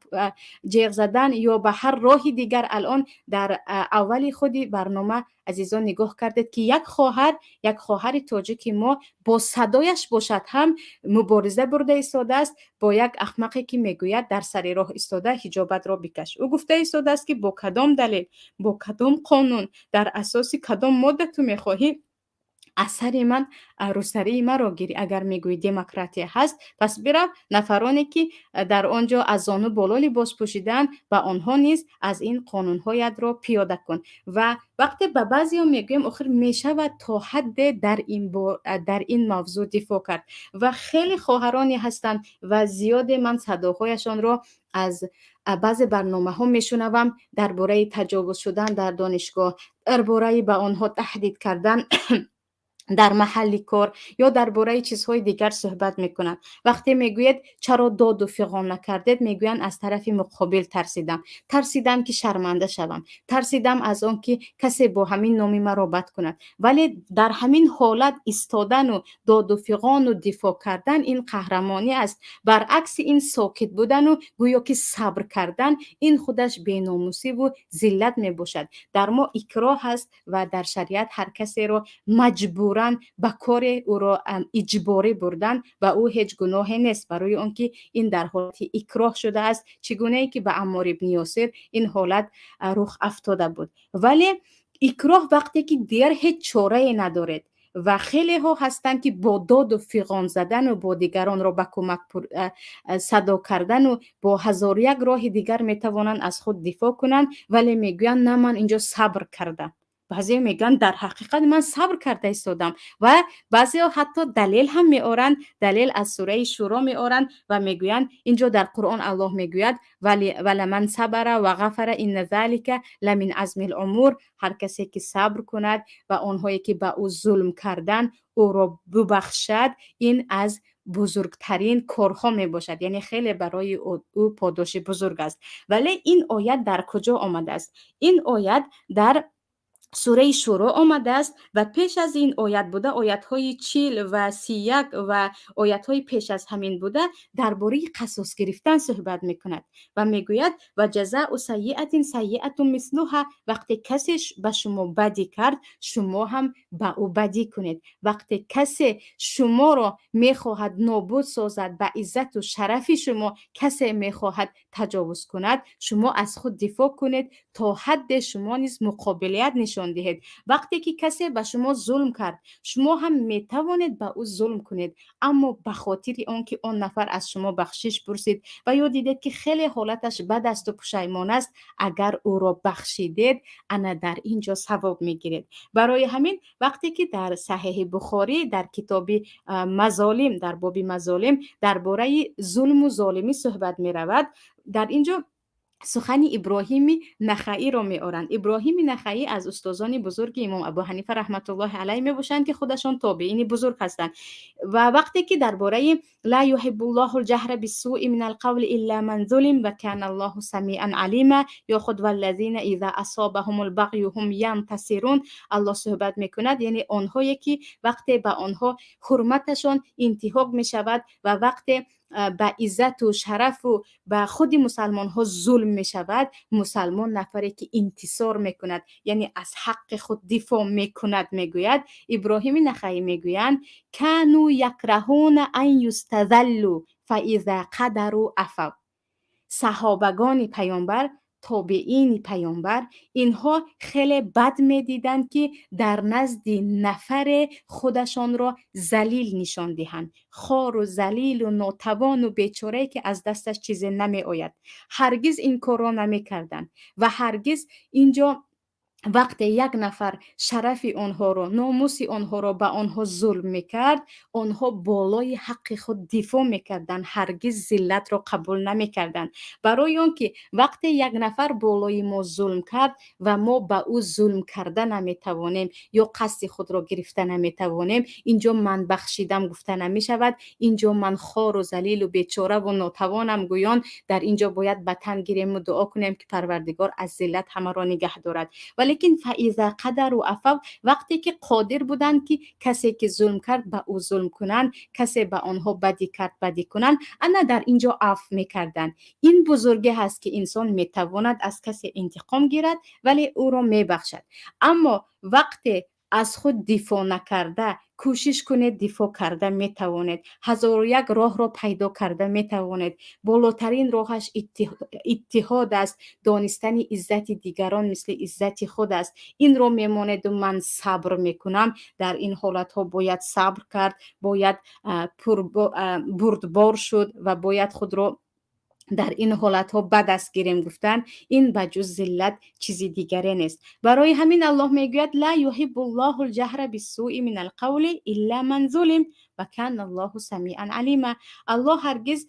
جیغ زدن یا به هر راهی دیگر. الان در اول خودی برنامه عزیزان نگاه کردید که یک خواهر تاجیک ما با صدایش باشد هم مبارزه برده ایستاده است با یک احمقی که میگوید در سر راه ایستاده حجابت را بکش. او گفته ایستاده است که با کدام دلیل، با کدام قانون، در اساس کدام ماده تو میخواهی اثر من روسری من را گیری؟ اگر میگوی دموکراتی هست پس برو نفرانی که در آنجا از زانو بالا لباس پوشیدن و آنها نیز از این قانون‌هایت را پیاده کن. و وقتی به بعضی ها میگویم آخر میشود تا حد در این موضوع دفاع کرد و خیلی خواهرانی هستند و زیاد من صداهایشان را از بعضی برنامه ها میشنوم درباره تجاوز شدن در دانشگاه، درباره به آنها تهدید کردن در محل کار یا درباره چیزهای دیگر صحبت میکنند. وقتی میگوید چرا داد و فیغان نکردید، میگویند از طرف مقابل ترسیدم که شرمنده شوم، ترسیدم از آن که کسی با همین نامی مرا بد کند. ولی در همین حالت ایستادن و داد و فیغان و دفاع کردن این قهرمانی است. برعکس این ساکت بودن و گویا که صبر کردن این خودش بی‌ناموسی و ذلت میباشد. در ما اکراه هست و در شریعت هر کسی را مجبور به کار او را اجباری بردن و او هیچ گناهی نیست برای آنکه این در حالت اکراه شده است، چگونه ای که به عمار ابن یاسر این حالت رخ افتاده بود. ولی اکراه وقتی که دیگر هیچ چاره ندارد و خیلی ها هستند که با داد و فیغان زدن و با دیگران را به کمک صدا کردن و با هزار یک راه دیگر میتوانند از خود دفاع کنند، ولی میگویند نه من اینجا صبر کردم. بعضی میگن در حقیقت من صبر کرده ایستادم و بعضی ها حتی دلیل هم میارن، دلیل از سوره شورا میارن و میگوین اینجا در قرآن الله میگوید ولی من صبر و غفر این ذلک لمن عزم الامور، هر کسی که صبر کند و آنهایی که به او ظلم کردن او را ببخشد این از بزرگترین کارها می باشد، یعنی خیلی برای او پاداش بزرگ است. ولی این آیت در کجا آمده است؟ این آیت در سوره شورا آمده است و پیش از این آیت بوده، آیت های 40 و 31 و آیت های پیش از همین بوده درباره قصاص گرفتن صحبت میکند و میگوید و جزاء سیئة سیئة مثلها، وقتی کسی به شما بدی کرد شما هم به او بدی کنید. وقتی کسی شما را میخواهد نابود سازد، به عزت و شرف شما کسی میخواهد تجاوز کند، شما از خود دفاع کنید تا حد شما نیز مقابلیت نشان دهید. وقتی که کسی به شما ظلم کرد شما هم میتوانید به او ظلم کنید، اما به خاطر آنکه آن نفر از شما بخشش پرسید و یا دیدید که خیلی حالتش بد است و پشیمان است، اگر او را بخشیدید انا در اینجا ثواب میگیرید. برای همین وقتی که در صحیح بخاری در کتاب مظالم، در باب مظالم درباره ظلم و ظالمی صحبت می رود، در اینجا سخن ابراهیم نخعی را می آورند. ابراهیم نخعی از استادان بزرگ امام ابو حنیفه رحمت الله علیه می باشند که خودشان تابعین بزرگ هستند و وقتی که درباره لا یحب الله الجهر بالسوء من القول الا من ظلم و کان الله سمیعا علیما یا خود والذین اذا اصابهم البغی هم ینتصرون الله صحبت میکند، یعنی آنهایی که وقتی به آنها حرمتشان انتهاک می شود و وقتی به عزت و شرف و به خود مسلمان ها ظلم می شود، مسلمان نفری که انتصار می کند یعنی از حق خود دفاع می کند میگوید. ابراهیم نخعی میگویند کانوا یکرهون ان یستذلوا فاذا قدروا عفوا. صحابگان پیامبر، تابعین پیامبر، اینها خیلی بد میدیدند که در نزد نفر خودشان را ذلیل نشان دهند، خوار و ذلیل و ناتوان و بیچاره که از دستش چیزی نمی آید. هرگز این کار را نمی کردند و هرگز اینجا وقتی یک نفر شرف آنها را، ناموس آنها را به آنها ظلم میکرد، آنها بالای حق خود دفاع میکردند، هرگز ذلت را قبول نمیکردند. برای آنکه وقتی یک نفر بالای ما ظلم کرد و ما به او ظلم کرده نمیتوانیم یا قصد خود را گرفته نمیتوانیم، اینجا من بخشیدم گفته نمیشود، اینجا من خوار و ذلیل و بیچاره و ناتوانم گویان در اینجا باید به تن گیریم و دعا کنیم که پروردگار از ذلت همه را نگه دارد. ولیکن فاذا قدر و عفو، وقتی که قادر بودند که کسی که ظلم کرد به او ظلم کنند، کسی به آنها بدی کرد بدی کنند، انا در اینجا عفو میکردند. این بزرگی هست که انسان میتواند از کسی انتقام گیرد ولی او را میبخشد. اما وقتی از خود دفاع نکرده کوشش کنید دفاع کرده میتوانید، هزار و یک راه را پیدا کرده میتوانید. بالاترین راهش اتحاد است، دانستن عزت دیگران مثل عزت خود است. این رو میماند و من صبر میکنم. در این حالت ها باید صبر کرد، باید بردبار شد و باید خود را در این حالت ها به دست گیریم. گفتن این بجز ذلت چیزی دیگری نیست. برای همین الله میگوید لا یحب الله الجهر بالسوء من القول الا من ظلم و کان الله سمیعا علیما. الله هرگز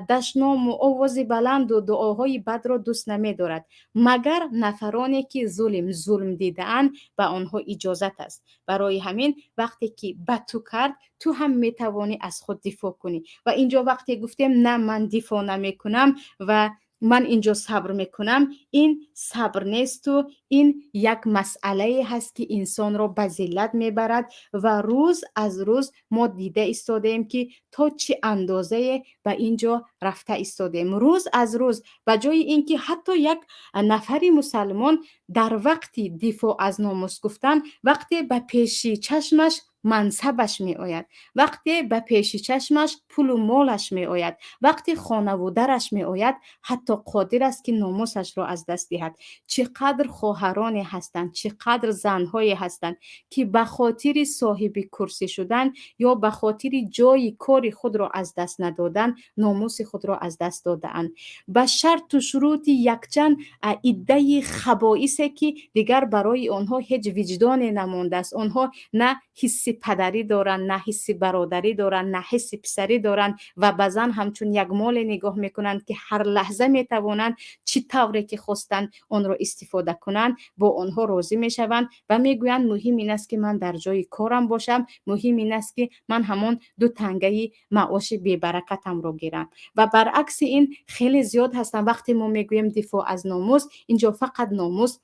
دشنام و آواز بلند و دعاهای بد را دوست نمی دارد مگر نفرانی که ظلم دیده‌اند به آنها اجازت است. برای همین وقتی که بد تو کرد تو هم میتوانی از خود دفاع کنی. و اینجا وقتی گفتیم نه من دفاع نمی کنم و من اینجا صبر میکنم، این صبر نیست و این یک مسئله هست که انسان را به ذلت میبرد و روز از روز ما دیده ایستادیم که تا چه اندازه به اینجا رفته ایستادیم. روز از روز به جای اینکه حتی یک نفری مسلمان در وقتی دفاع از ناموس گفتن، وقتی به پیش چشمش منصبش می آید، وقتی به پیش چشمش پول و مالش می آید، وقتی خانوادرش می آید، حتی قادر است که ناموسش را از دست دهد. چقدر خواهرانی هستند، چقدر زنهایی هستند که به خاطر صاحب کرسی شدن یا به خاطر جای کار خود را از دست ندادن ناموس خود را از دست دادند. به شرط و شروط یکچند عده خبائثی که دیگر برای آنها هیچ وجدانی نمانده است. آنها نه حس پدری دارن، نه حس برادری دارن، نه حس پسری دارن و بعضن همچون یک مال نگاه میکنند که هر لحظه میتوانند چی طوری که خواستند آن را استفاده کنند، با آنها راضی میشوند و میگویند مهم این است که من در جای کارم باشم، مهم این است که من همون دو تنگه معاش بی برکتم رو گیرم. و برعکس این خیلی زیاد هستن. وقتی ما میگویم دفاع از ناموس، اینجا فقط ناموس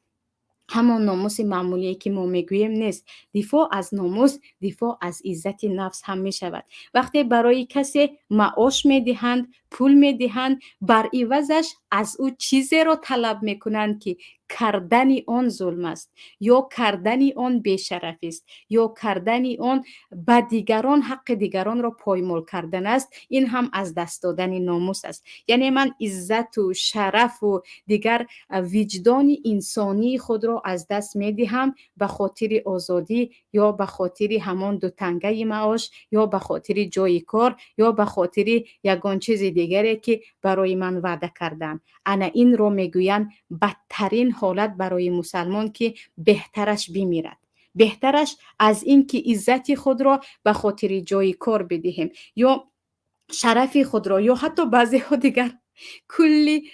همون ناموس معمولی که ما میگوییم نیست. دفاع از ناموس دفاع از عزت نفس هم می شود. وقتی برای کسی معاش میدهند، پول میدهند، بر عوضش از او چیزی را طلب میکنند که کردن آن ظلم است یا کردن آن بی‌شرفی است یا کردن آن به دیگران حق دیگران را پایمال کردن است، این هم از دست دادن ناموس است. یعنی من عزت و شرف و دیگر وجدان انسانی خود را از دست میدهم به خاطر آزادی یا به خاطر همان دو تنگه معاش یا به خاطر جای کار یا به خاطر یگان چیز دیگری که برای من وعده کردن. انا این رو میگویند بدترین حالت برای مسلمان که بهترش بمیرد، بهترش از این که عزت خود را به خاطر جای کار بدهیم یا شرف خود را یا حتی بعضی ها دیگر کلی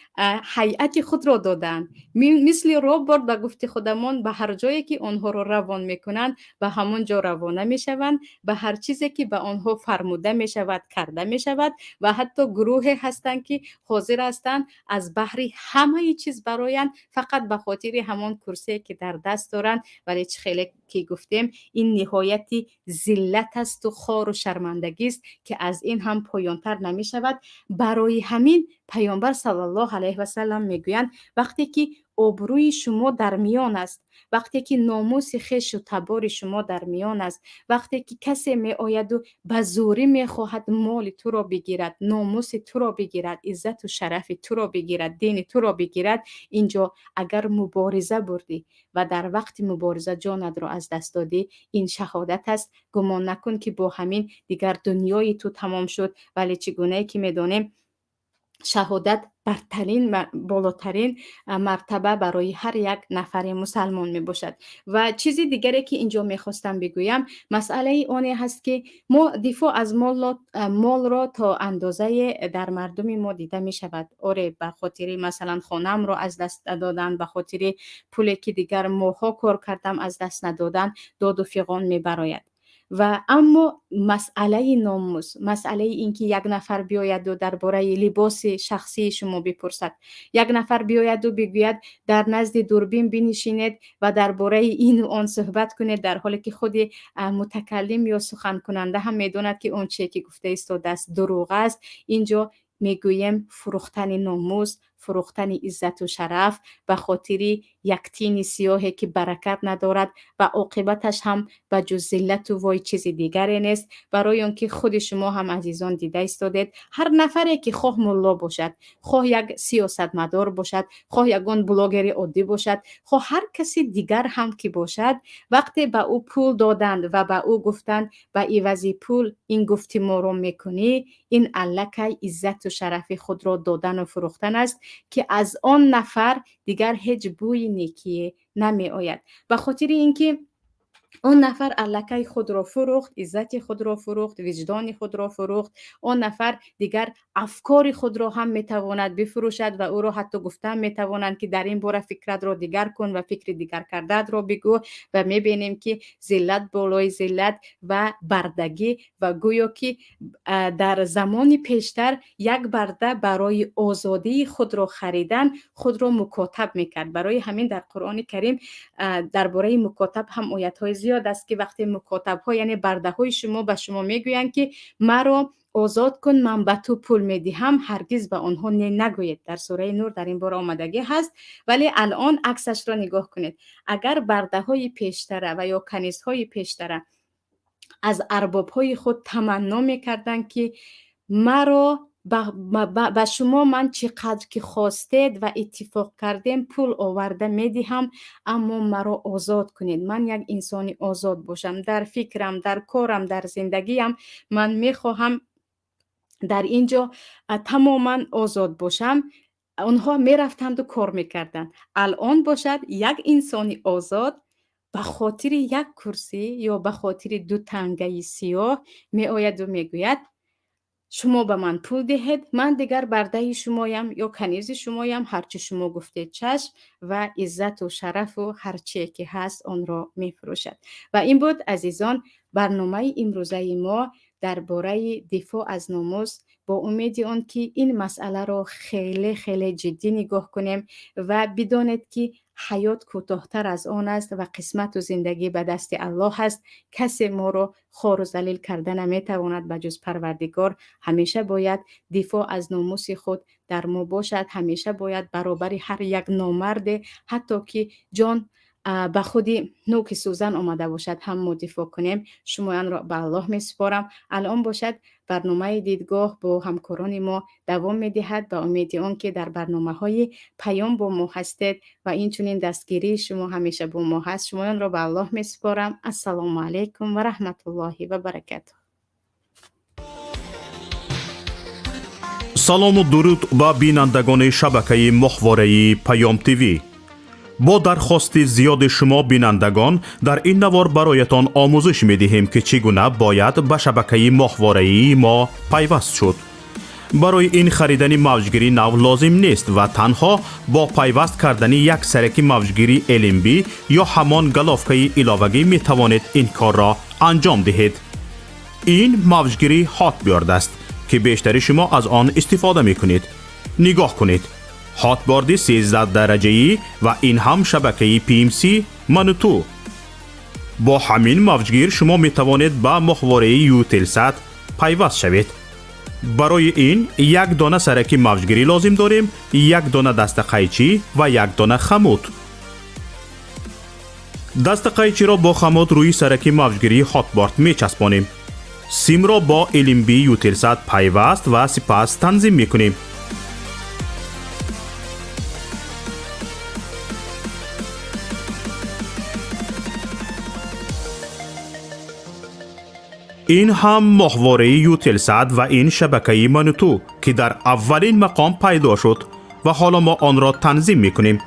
هیئت خود را دادند، مثل روبرت به گفت خودمان به هر جایی که آنها را روان میکنند به همون جا روانه میشوند، به هر چیزی که به آنها فرموده میشود کرده میشود و حتی گروه هستند که حاضر هستند از بحری همه چیز برایند فقط به خاطر همان کرسی که در دست دارند. ولی خیلی که گفتیم این نهایتی ذلت است و خار و شرمندگی است که از این هم پایانتر نمی شود. برای همین پیامبر صلی الله علیه و سلم میگویند وقتی که آبروی شما در میان است، وقتی که ناموس خویش و تبار شما در میان است، وقتی که کسی می آید و به زوری می خواهد مال تو را بگیرد، ناموس تو را بگیرد، عزت و شرف تو را بگیرد، دین تو را بگیرد، اینجا اگر مبارزه بردی و در وقت مبارزه جانت را از دست دادی، این شهادت است. گمان نکن که با همین دیگر دنیای تو تمام شد. ولی چگونه که میدانیم شهادت برترین بالاترین مرتبه برای هر یک نفر مسلمان می باشد. و چیزی دیگری که اینجا می خواستم بگویم مسئله آنی هست که ما دفاع از مال را تا اندازه در مردم ما دیده می شود. آره، به خاطر مثلا خانم را از دست دادن، به خاطر پولی که دیگر ماها کار کردم از دست ندادن، داد و فیغان می براید. و اما مسئله ناموس، مسئله این که یک نفر بیاید و درباره لباس شخصی شما بپرسد، یک نفر بیاید و بگوید در نزد دوربین بنشینید و درباره این و آن صحبت کنید، در حالی که خود متکلم یا سخن کننده هم میداند که اون چیزی که گفته است دست دروغ است. اینجا میگویم فروختن ناموس، فروختن عزت و شرف به خاطر یک تین سیاهی که برکت ندارد و عاقبتش هم به جز ذلت و وای چیز دیگری نیست. برای آنکه خود شما هم عزیزان دیده استادید هر نفری که خواه ملا باشد، خواه یک سیاستمدار باشد، خواه یگان بلاگر عادی باشد، خواه هر کسی دیگر هم که باشد، وقتی به او پول دادند و به او گفتند به عوض پول این گفتی ما رو میکنی، این الکه عزت و شرف خود را دادن و فروختن است که از آن نفر دیگر هیچ بوی نیکی نمی آید. به خاطر اینکه اون نفر الکه خود را فروخت، عزت خود را فروخت، وجدان خود را فروخت. اون نفر دیگر افکار خود را هم میتواند بفروشد و او را حتی گفتن میتوانند که در این باره فکرت را دیگر کن و فکر دیگر کردت را بگو. و میبینیم که ذلت بالای ذلت و بردگی و گویا که در زمان پیشتر یک برده برای آزادی خود را خریدن خود را مکاتب میکرد. برای همین در قرآن کریم درباره مکاتب هم آیات‌های زیاد است که وقتی مکاتب ها یعنی برده های شما به شما میگویند که مرا آزاد کن من به تو پول میدهم، هرگز به آنها نگوید. در سوره نور در این باره آمدگی هست. ولی الان عکسش را نگاه کنید. اگر برده های پیشتره و یا کنیز های پیشتره از ارباب های خود تمنا میکردند که مرا به شما من چقدر که خواستید و اتفاق کردیم پول آورده میدهم، اما مرا آزاد کنید، من یک انسانی آزاد باشم، در فکرم، در کارم، در زندگیم من میخواهم در اینجا تماما آزاد باشم. اونها میرفتند و کار میکردند. الان باشد یک انسانی آزاد به خاطر یک کرسی یا به خاطر دو تنگه سیاه می آید و میگوید شما به من پول دهید، من دیگر برده شمایم یا کنیز شمایم، هرچی شما گفتید چشم، و عزت و شرف و هرچی که هست آن را می فروشد. و این بود عزیزان برنامه امروزه ما درباره دفاع از ناموس، با امید آن که این مسئله را خیلی خیلی جدی نگاه کنیم و بدانید که حیات کوتاه‌تر از آن است و قسمت و زندگی به دست الله است. کسی ما را خوار و ذلیل کرده نمیتواند به جز پروردگار. همیشه باید دفاع از ناموس خود در ما باشد. همیشه باید برابر هر یک نامرد، حتی که جان به خودی نوک سوزن آمده باشد، هم ما دفاع کنیم. شمایان را به الله می سپارم. الان باشد برنامه دیدگاه با همکاران ما دوام می دهد با امید آن که در برنامه های پیام با ما هستید و این چنین دستگیری شما همیشه با ما هست. شمایان را به الله می سپارم. السلام علیکم و رحمت الله و برکاته. سلام و درود به بینندگان شبکه ماهواره پیام تیوی. با درخواست زیاد شما بینندگان در این نوار برایتان آموزش می دهیم که چگونه باید به شبکه ماهواره‌ای ما پیوست شد. برای این خریدن موجگیری نو لازم نیست و تنها با پیوست کردن یک سرک موجگیری LMB یا همان گلافکه علاوگی می توانید این کار را انجام دهید. این موجگیری هاتبیارد است که بیشتر شما از آن استفاده می کنید. نگاه کنید. هاتبارد 13 درجه‌ای و این هم شبکه PMC منوتو. با همین موجگیر شما می توانید به ماهواره یوتلسات پیوست شوید. برای این یک دانه سرک موجگیری لازم داریم، یک دانه دست قیچی و یک دانه خمود. دست قیچی را با خمود روی سرک موجگیری هاتبارد می چسبانیم. سیم را با LMB یوتلسات پیوست و سپس تنظیم می کنیم. این هم ماهواره یوتلسات و این شبکه منوتو که در اولین مقام پیدا شد و حالا ما آن را تنظیم می کنیم.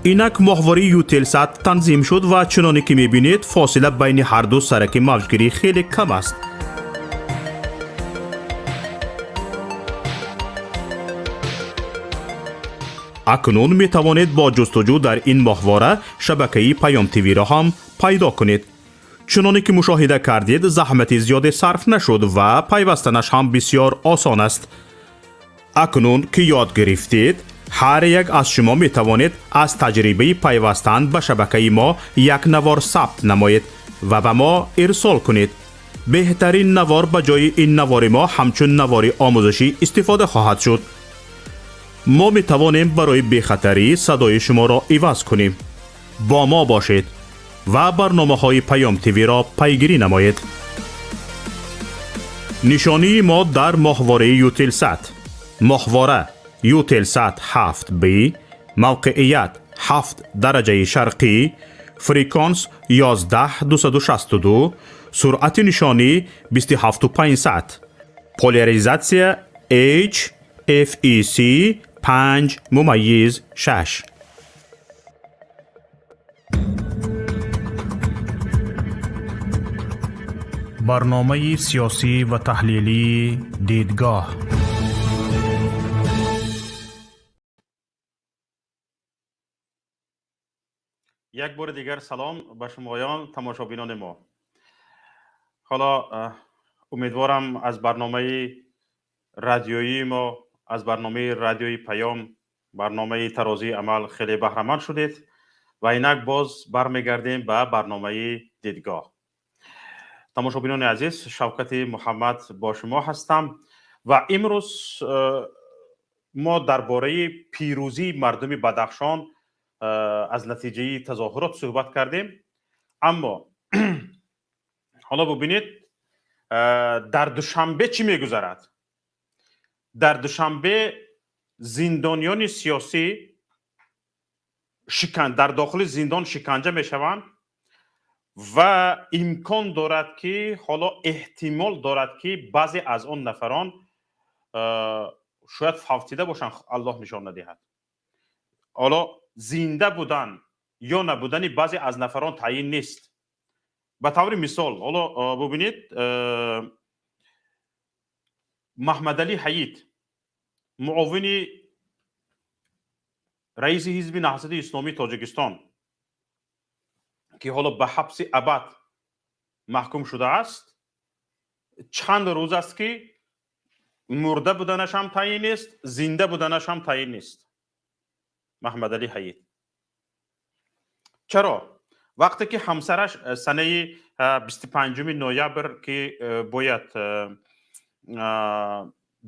اینک ماهواره یوتلسات تنظیم شد و چنانه که میبینید فاصله بین هر دو سرک موجگیری خیلی کم است. اکنون می توانید با جستجو در این ماهواره شبکه پیام تیوی را هم پیدا کنید. چنانه که مشاهده کردید زحمت زیاد صرف نشد و پیوستنش هم بسیار آسان است. اکنون که یاد گرفتید هر یک از شما می توانید از تجربه پیوستن به شبکه ما یک نوار ثبت نمایید و به ما ارسال کنید. بهترین نوار به جای این نوار ما همچون نوار آموزشی استفاده خواهد شد. ما می توانیم برای بی‌خطری صدای شما را عوض کنیم. با ما باشید و برنامه های پیام تیوی را پیگیری نمایید. نشانی ما در ماهواره یوتلسات. ماهواره یوتلسات 7B، موقعیت 7 درجه شرقی، فریکانس 11262، سرعت نشانی 27500، پولاریزاسیا HFEC 5:6. برنامه سیاسی و تحلیلی دیدگاه. یک بار دیگر سلام به شمایان تماشابینان ما. حالا امیدوارم از برنامه رادیویی ما، از برنامه رادیویی پیام، برنامه ترازی عمل خیلی بهره‌مند شدید و اینک باز برمیگردیم به برنامه دیدگاه. تماشابینان عزیز، شوکت محمد با شما هستم و امروز ما درباره پیروزی مردم بدخشان از نتیجه تظاهرات صحبت کردیم. اما حالا ببینید در دوشنبه چی میگذرد. در دوشنبه زندانیان سیاسی در داخل زندان شکنجه میشوند و امکان دارد که حالا احتمال دارد که بعضی از آن نفران شاید فوتیده باشند، الله نشان ندهد. حالا زنده بودن یا نبودن بعضی از نفران تعیین نیست. به طور مثال حالا ببینید محمد علی حیید، معاون رئیس حزب نهضت اسلامی تاجیکستان که حالا به حبس ابد محکوم شده است، چند روز است که مرده بودنش هم تعیین نیست، زنده بودنش هم تعیین نیست. محمد علی حیید چرا؟ وقتی که همسرش سنه 25 نوامبر که باید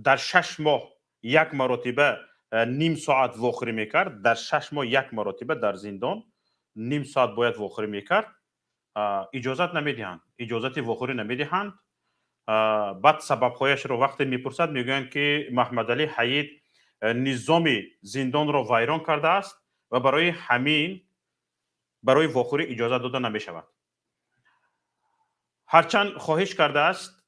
در 6 ماه یک مرتبه نیم ساعت واخری میکرد، در 6 ماه یک مرتبه در زندان نیم ساعت باید واخری میکرد، اجازت نمیدهند، اجازت واخری نمیدهند. بعد سببهایش رو وقتی میپرسد میگویند که محمد علی حیید نظام زندان را ویران کرده است و برای همین برای واخوری اجازه داده نمی شود. هرچند خواهش کرده است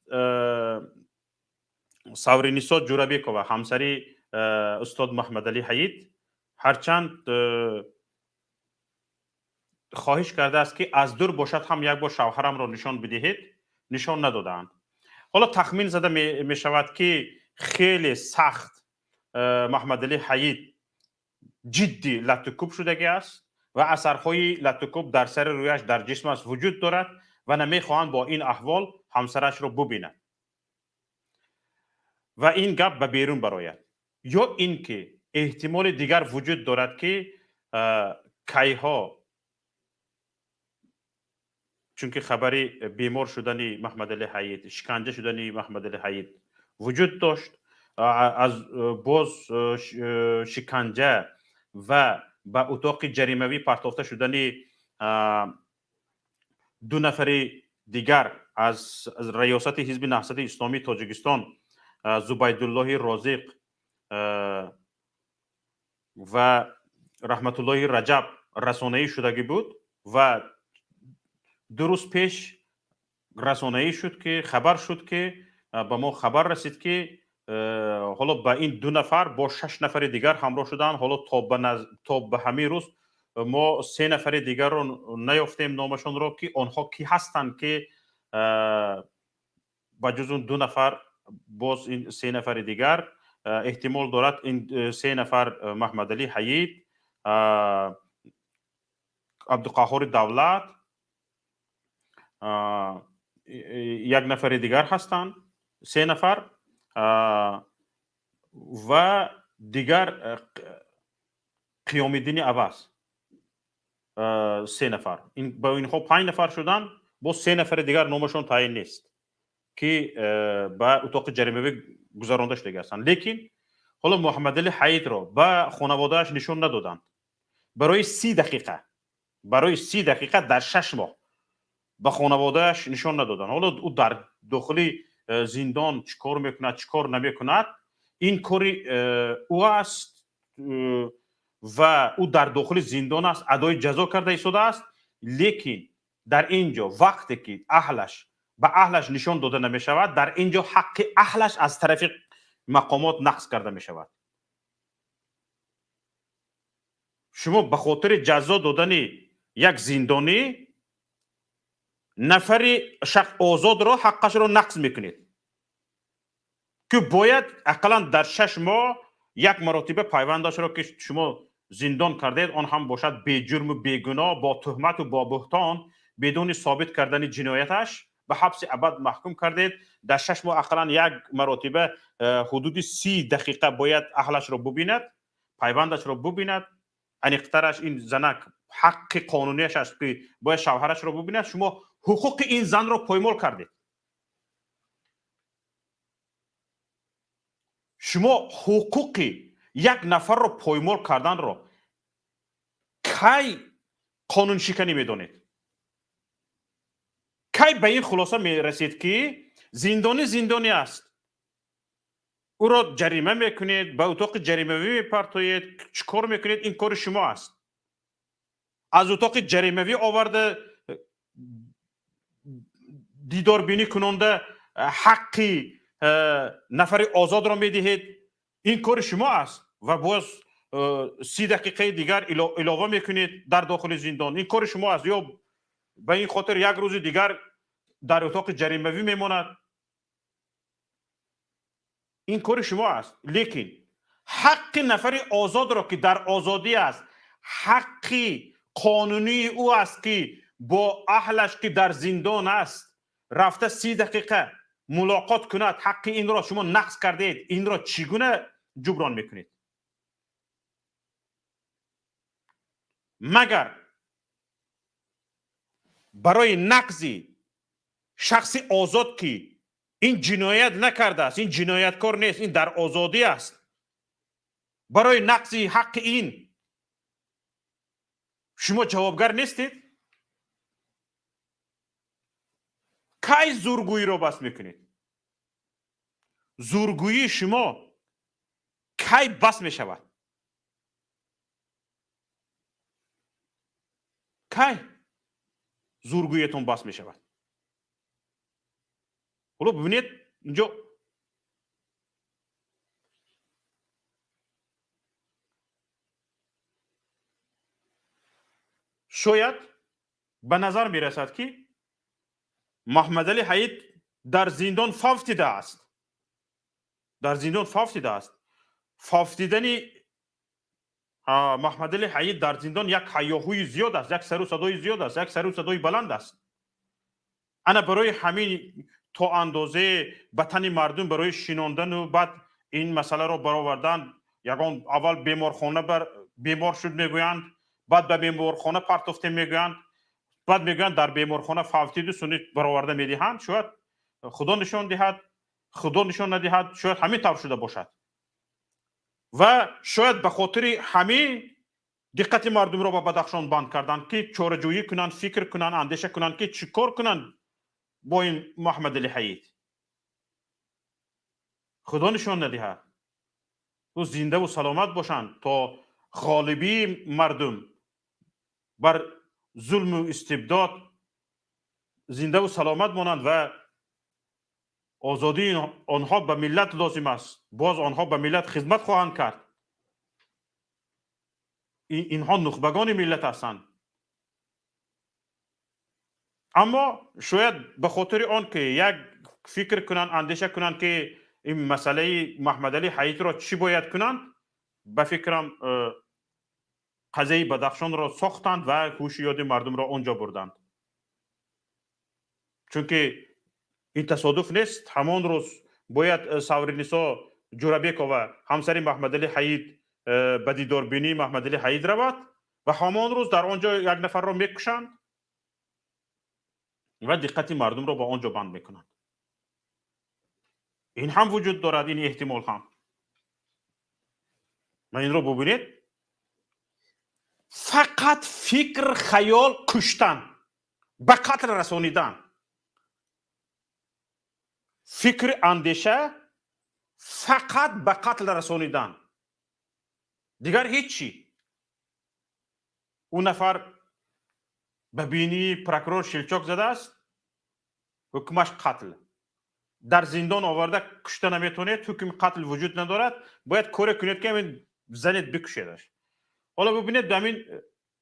савриниса ҷурабекова ҳамсари устод маҳмадалӣ ҳаид ҳарчанд хоҳиш кардааст ки аз дур бошад ҳам як бор шавҳарамро нишон бидиҳед, нишон надодаанд. ҳоло тахмин зада мешавад ки хеле сахт маҳмадалӣ ҳаид ҷиддӣ латтукуб шудагиаст ва асарҳои латтукуб дар сари рӯяш дар ҷисмаш вуҷуд дорад ва намехоҳанд бо ин аҳвол ҳамсарашро бубинад ва ин гап ба берун барояд. ё ин ки эҳтимоли дигар вуҷуд дорад ки кайҳо, чунки хабари бемор шудани маҳмадалӣ ҳаид, шиканҷа шудани маҳмадалӣ ҳаид вуҷуд дошт, аз боз шиканҷа ва ба утоқи ҷаримавӣ партофта шудани ду нафари дигар аз раёсати ҳизби наҳсати исломии тоҷикистон, зубайдуллоҳи розиқ ва раҳматуллоҳи раҷаб расонаӣ шудагӣ буд ва ду рӯз пеш расонаӣ шуд ки хабар шуд ки ба мо хабар расид ки ҳоло ба ин ду нафар бо 6 нафари дигар ҳамроҳ шуданд. ҳоло то ба ҳамин рӯз мо 3 нафари дигарро наёфтем номашонро ки онҳо кӣ ҳастанд ки ба ҷуз он 2 нафар боз ин 3 нафари дигар эҳтимол дорад ин 3 нафар маҳмадалӣ ҳаид, абдуқаҳҳори давлат, як нафари дигар ҳастанд, 3 нафар ва дигар қиёмиддини аваз 3 нафар. Ба инҳо 5 нафар шуданд, боз 3 нафари дигар номашон таъин нест ки ба утоқи ҷаримавӣ гузаронда шудагӣ ҳастанд. Лекин ҳоло муҳаммадалӣ ҳаидро ба хонаводааш нишон надоданд. Барои 30 дақиқа дар 6 моҳ ба хонаводааш нишон надоданд. ҳоло ӯ дар дохили зиндон чӣ кор мекунад, чӣ кор намекунад, ин кори ӯ аст ва ӯ дар дохили зиндон аст, адои ҷазо карда истодааст. лекин дар ин ҷо вақте ки аҳлаш ба аҳлаш нишон дода намешавад, дар ин ҷо ҳаққи аҳлаш аз тарафи мақомот нақс карда мешавад. шумо ба хотири ҷазо додани як зиндонӣ нафари озодро ҳаққашро нақс мекунед ки бояд ақаллан дар 6 моҳ як маротиба пайвандашро ки шумо зиндон кардед, он ҳам бошад беҷурму бегуноҳ, бо тӯҳмату бо буҳтон, бидуни собит кардани ҷинояташ ба ҳабси абад маҳкум кардед. дар 6 моҳ ақаллан як маротиба ҳудуди 30 дақиқа бояд аҳлашро бубинад, пайвандашро бубинад. аниқтараш ин занак ҳаққи қонуниаш аст ки бояд шавҳарашро бубинад. шумо ҳуқуқи ин занро поймол кардед. шумо ҳуқуқи як нафарро поймол карданро кай қонуншиканӣ медонед? кай ба ин хулоса мерасед ки зиндонӣ аст? ӯро ҷарима мекунед, ба утоқи ҷаримавӣ мепартоед, чӣ кор мекунед? ин кори шумо аст. аз утоқи ҷаримавӣ оварда дидорбинӣ кунонда ҳаққи нафари озодро медиҳед, ин кори шумо аст ва боз 30 дақиқаи дигар илова мекунед дар дохили зиндон. ин кори шумо аст. ё ба ин хотир як рӯзи дигар дар утоқи ҷаримавӣ мемонад. ин кори шумо аст. лекин ҳаққи нафари озодро ки дар озодӣ аст, ҳаққи қонунии ӯ аст ки бо аҳлаш ки дар зиндон аст рафта 30 дақиқа мулоқот кунад, ҳаққи инро шумо нақс кардед. инро чӣ гуна ҷуброн мекунед? магар барои нақзи шахси озод ки ин ҷиноят накардааст, ин ҷинояткор нест, ин дар озодӣ аст, барои нақзи ҳаққи ин шумо ҷавобгар нестед? кай зӯргӯиро бас мекунед? зӯргӯии шумо кай бас мешавад? кай зӯргӯиятон бас мешавад? ҳоло бибинед, инҷо شاید به نظر میرسد که محمد علی حید در زندان فافتیده است. در زندان فافتیده است. فافتیدن محمد علی حید در زندان یک هیاهوی زیاد است، یک سر و صدای زیاد است، یک سر و صدای بلند است. انا برای همین تا اندازه بطن مردم برای شناندن و بعد این مسئله را برآوردن، یگان اول بیمارخانه بیمار شد میگویند، بعد به بیمارخانه پرتافته میگویند، بعد میگویند در بیمارخانه فوتید و سنت برآورده میدهند. شاید خدا نشان دهد، خدا نشان ندهد، شاید همین طور شده باشد و شاید به خاطر همین دقت مردم را به بدخشان بند کردند که چاره‌جویی کنند، فکر کنند، اندیشه کنند که چیکار کنند با این محمد علی حید. خدا نشان ندهد و زنده و سلامت باشند تا غالبی مردم بر ظلم و استبداد زنده و سلامت مانند و آزادی آنها به ملت لازم است. باز آنها به ملت خدمت خواهند کرد. اینها نخبگان ملت هستند. اما شاید به خاطر آن که یک فکر کنند، اندیشه کنند که این مسئله محمد علی حید را چی باید کنند، به فکرم قضیه بدخشان را ساختند و هوشیاری مردم را آنجا بردند. چون که این تصادف نیست. همان روز باید ساورینیسا جورابیکووا همسر محمد علی حید به دیداربینی محمد علی حید رود و همان روز در آنجا یک نفر را میکشند و دقت مردم را به آنجا بند میکنند. این هم وجود دارد، این احتمال هم. و این را ببینید، فقط فکر، خیال، کشتن، به قتل رسانیدن، فکر، اندیشه، فقط به قتل رسانیدن، دیگر هیچی. اون نفر به بینی پروکورور شلچوک زده است، حکمش قتل. در زندان آورده کشته نمیتونید، حکم قتل وجود ندارد، باید کاری کنید که همین زنید بکشیدش. حالا ببینید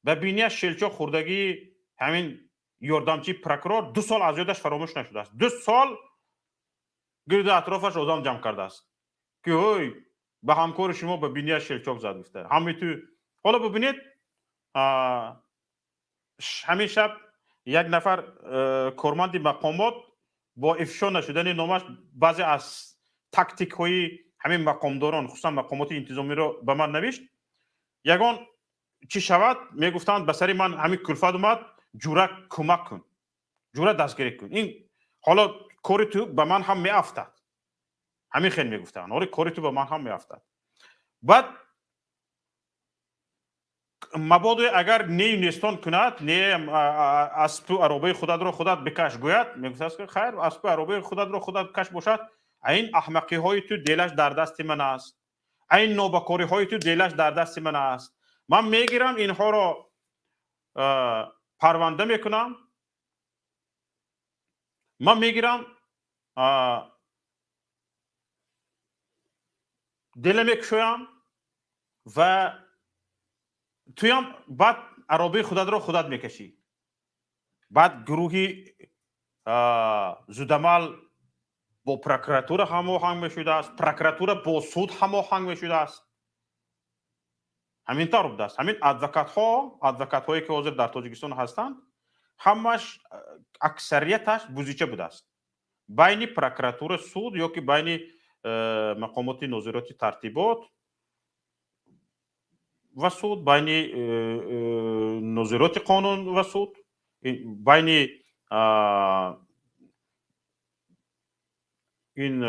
به بینی شلچوک خوردگی همین یاردمچی پروکورور 2 سال از یادش فراموش نشده است. 2 سال گرد اطرافش آدم جمع کرده است که اوی به همکار شما به بینی شلچوک زد گفته همین تو. حالا ببینید همین شب یک نفر کارمند مقامات با افشا نشدن نامش بعضی از تاکتیک های همین مقامداران خصوصا مقامات انتظامی را به من نوشت. یگان چی شود میگفتند به سر من همین کلفت اومد، جوره کمک کن، جوره دستگیری کن، این حالا کاری تو به من هم میافتد. همین خیلی میگفتند آره کاری تو به من هم میافتد. بعد مبادا اگر نیستان کند، اسب عربه خودت را خودت بکش گوید، میگفت که خیر اسب عربه خودت را خودت بکش باشد، این احمقی های تو دلش در دست من است، این نابکاری های تو دلش در دست من است. من میگیرم اینها را پرونده میکنم، من میگیرم دل میکشویم و تویم بعد عربه خودت را خودت میکشی. بعد گروهی زودمال با پروکراتور هماهنگ میشده است، پروکراتور با سود هماهنگ میشده است. همین طور بوده است. همین ادوکات هایی که حاضر در تاجیکستان هستند همش اکثریتش بوزیچه بوده است. بین پروکراتور سود یا که بین مقامات نظارتی ترتیبات و سود، بین نظارت قانون و سود، بین این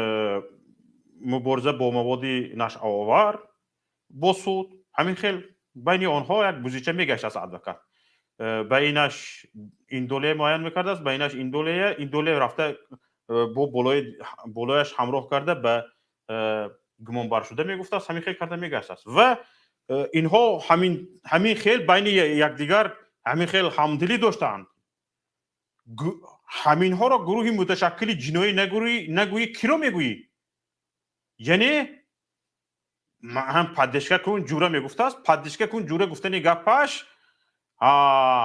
مبارزه با مواد نشع‌آور با سود، همین خیلی بین آنها یک بوزیچه میگشت از ادوکات. بینش این دوله معین میکرده است، بینش این دوله رفته با بالایش همراه کرده به گمانبر شده میگفته است، همین خیلی کرده میگشت است و اینها همین خیلی بین یکدیگر همین خیلی همدلی داشتند. همین ها را گروهی متشکل جنایی نگویی کی را میگویی؟ یعنی هم پدشکه کن جوره میگفته است، پدشکه کن جوره گفتنی گپش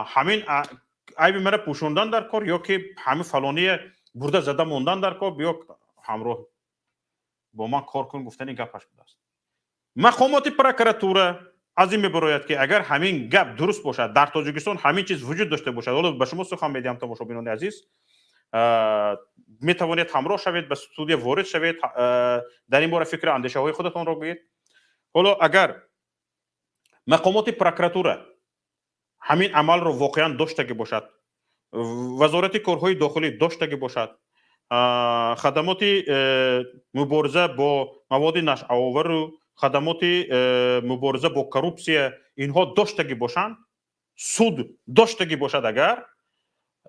همین عیب مرا پوشوندن در کار یا که همین فلانی برده زده موندن در کار بیا همراه با من کار کن گفتن این گپش بوده است. مقامات پروکراتوره از این میبراید که اگر همین گپ درست باشد در تاجیکستان همین چیز وجود داشته باشد، حالا به شما سخن میدیم تماشابینان عزیز، می توانید همراه شوید به استودیو وارد شوید در این باره فکر اندیشه های خودتان را بگید. حالا اگر مقامات پروکراتوره همین عمل رو واقعا داشته باشد، وزارت کارهای داخلی داشته باشد، خدمات مبارزه با مواد نشع‌آور و خدمات مبارزه با کروپسیه اینها داشته باشند، سود داشته باشد، اگر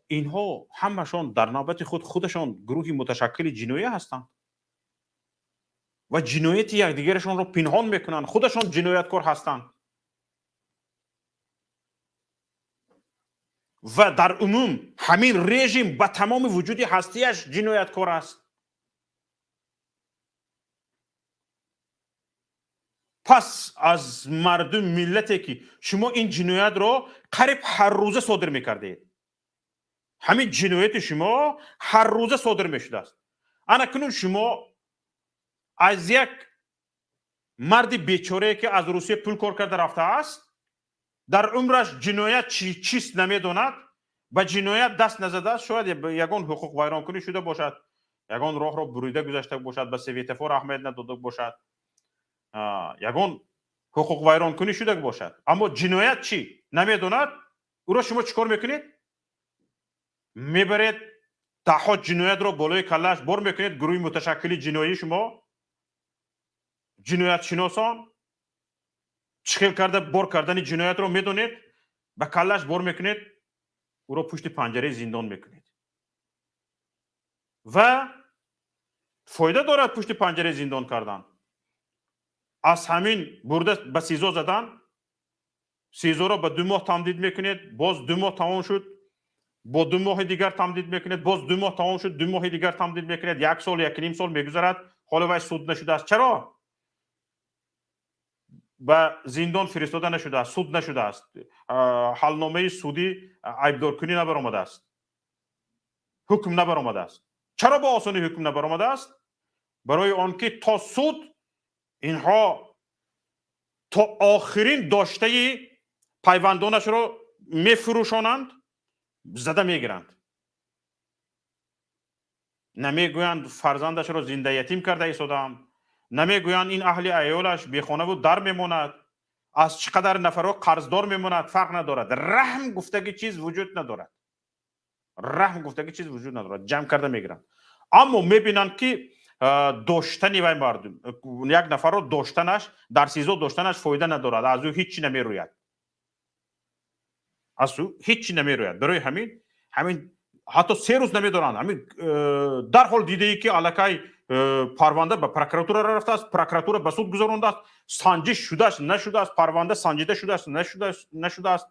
اینها همشان در نوبت خودشان گروهی متشکل جنایی هستند و جنایت یکدیگرشان رو پنهان میکنند، خودشان جنایتکار هستند و در عموم همین رژیم به تمام وجود هستیش جنایتکار است. پس از مردم ملتی که شما این جنایت رو قریب هر روزه صادر میکردید، همین جنایت شما هر روزه صادر میشده است. اکنون شما از یک مرد بیچاره که از روسیه پول کار کرده رفته است، در عمرش جنایت چیست نمیداند، به جنایت دست نزده است، شاید یگان حقوق ویران کنی شده باشد، یگان راه را بریده گذاشته باشد، به سویتفور اهمیت نداده باشد، یگان حقوق ویران کنی شده باشد، اما جنایت چی نمیداند، او را شما چیکار میکنید؟ میبرید تحت جنایت را بالای کلش بار میکنید. گروه متشکل جنایی شما جنایت شناسان چخیل کرده بار کردن جنایت رو میدونید، به کلش بار میکنید، او را پشت پنجره زندان میکنید و فایده دارد پشت پنجره زندان کردن. از همین برده به سیزا زدن، سیزا را به 2 ماه تمدید میکنید، باز 2 ماه تمام شد، با 2 ماه دیگر تمدید میکنید، باز 2 ماه تمام شد، 2 ماه دیگر تمدید میکنید، 1 سال 1.5 سال میگذرد، حالا وای سود نشده است. چرا؟ به زندان فرستاده نشده است، سود نشده است، حلنامه سودی عیبدار کنی نبرآمده است، حکم نبرآمده است. چرا با آسانی حکم نبرآمده است؟ برای آنکه تا سود اینها تا آخرین داشته پیوندانش را میفروشانند، زده میگیرند، نمیگویند فرزندش را زنده یتیم کرده ایستادم، نمیگویند این اهل عیالش بیخانه و در میماند، از چقدر نفرها قرضدار میماند، فرق ندارد. رحم گفتگی چیز وجود ندارد، رحم گفتگی چیز وجود ندارد، جمع کرده میگیرند. اما میبینند که داشتن وای مردم، یک نفر رو داشتنش در سیزو داشتنش فایده ندارد، از او هیچی نمیروید، از او هیچی نمیروید. برای همین حتی 3 روز نمیدارند. همین در حال دیده ای که الکی پرونده به پروکراتور رفته است، پروکراتور به سود گذرانده است، سنجش شده است نشده است، پرونده سنجیده شده است نشده است،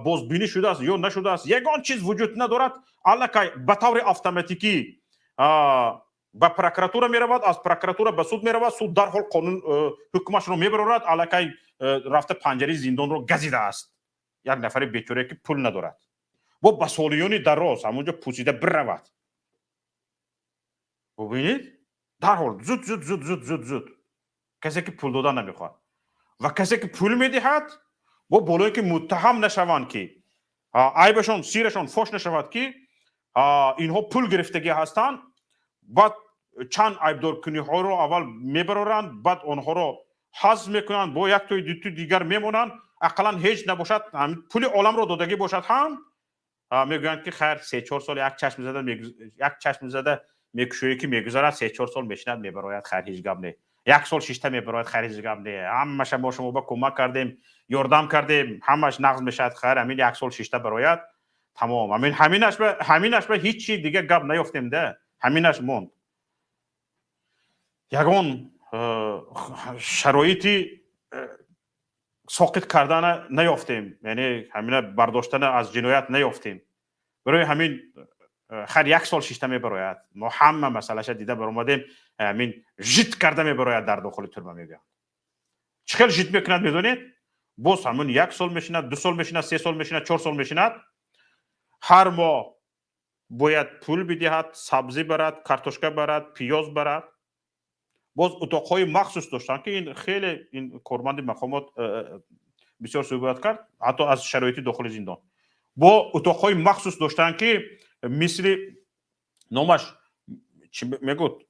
بازبینی شده است یا نشده است، یگان چیز وجود ندارد. الکی به طور اتوماتیکی به پروکراتور میرود، از پروکراتور به سود میرود، سود در حال قانون حکمش رو میبرد، الکی رفته پنجره زندان رو گزیده است. یک نفر بیچاره که پول ندارد با بسالیانی دراز همونجا پوسیده برود. ببینید در حال زود کسی که پول دادن نمیخواد و کسی که پول میدهد با بالای که متهم نشوند که عیبشان سیرشان فاش نشود که اینها پول گرفتگی هستند، بعد چند عیبدار کنی ها رو اول میبرند، بعد آنها رو حذف میکنند، با یک توی دیگر میمونند، اقلا هیچ نباشد، پول عالم رو دادگی باشد هم میگویند که خیر 3-4 سال یک چشم زده میکشویی که میگذارد، 3-4 سال میشند میبراید، خیر هیچ گپ نه، 1 سال شیشته میبراید، خیر هیچ گپ نه، همش ما شما با کمک کردیم، یاردم کردیم، همش نقض میشد، خیر همین 1 سال شیشته براید، تمام. همینش به هیچ چیز دیگه گپ نیافتیم ده، همینش موند. یگان شرایطی ساقط کردن نیافتیم، یعنی همین برداشتن از جنایت نیافتیم. برای همین خیر 1 سال شیشته میبراید، ما همه مسئلهش دیده برآمدیم، همین جیت کرده میبراید در داخل ترمه. میگم چخیل جیت میکند میدونید؟ باز همون 1 سال میشیند، 2 سال میشیند، 3 سال میشیند، 4 سال میشیند. هر ماه باید پول بدهد، سبزی برد، کارتوشکا برد، پیاز برد. باز اتاقهای مخصوص داشتن که این خیلی این کارمند مقامات بسیار صحبت کرد، حتی از شرایط داخل زندان. با اتاقهای مخصوص داشتن که مثل نامش چی میگفت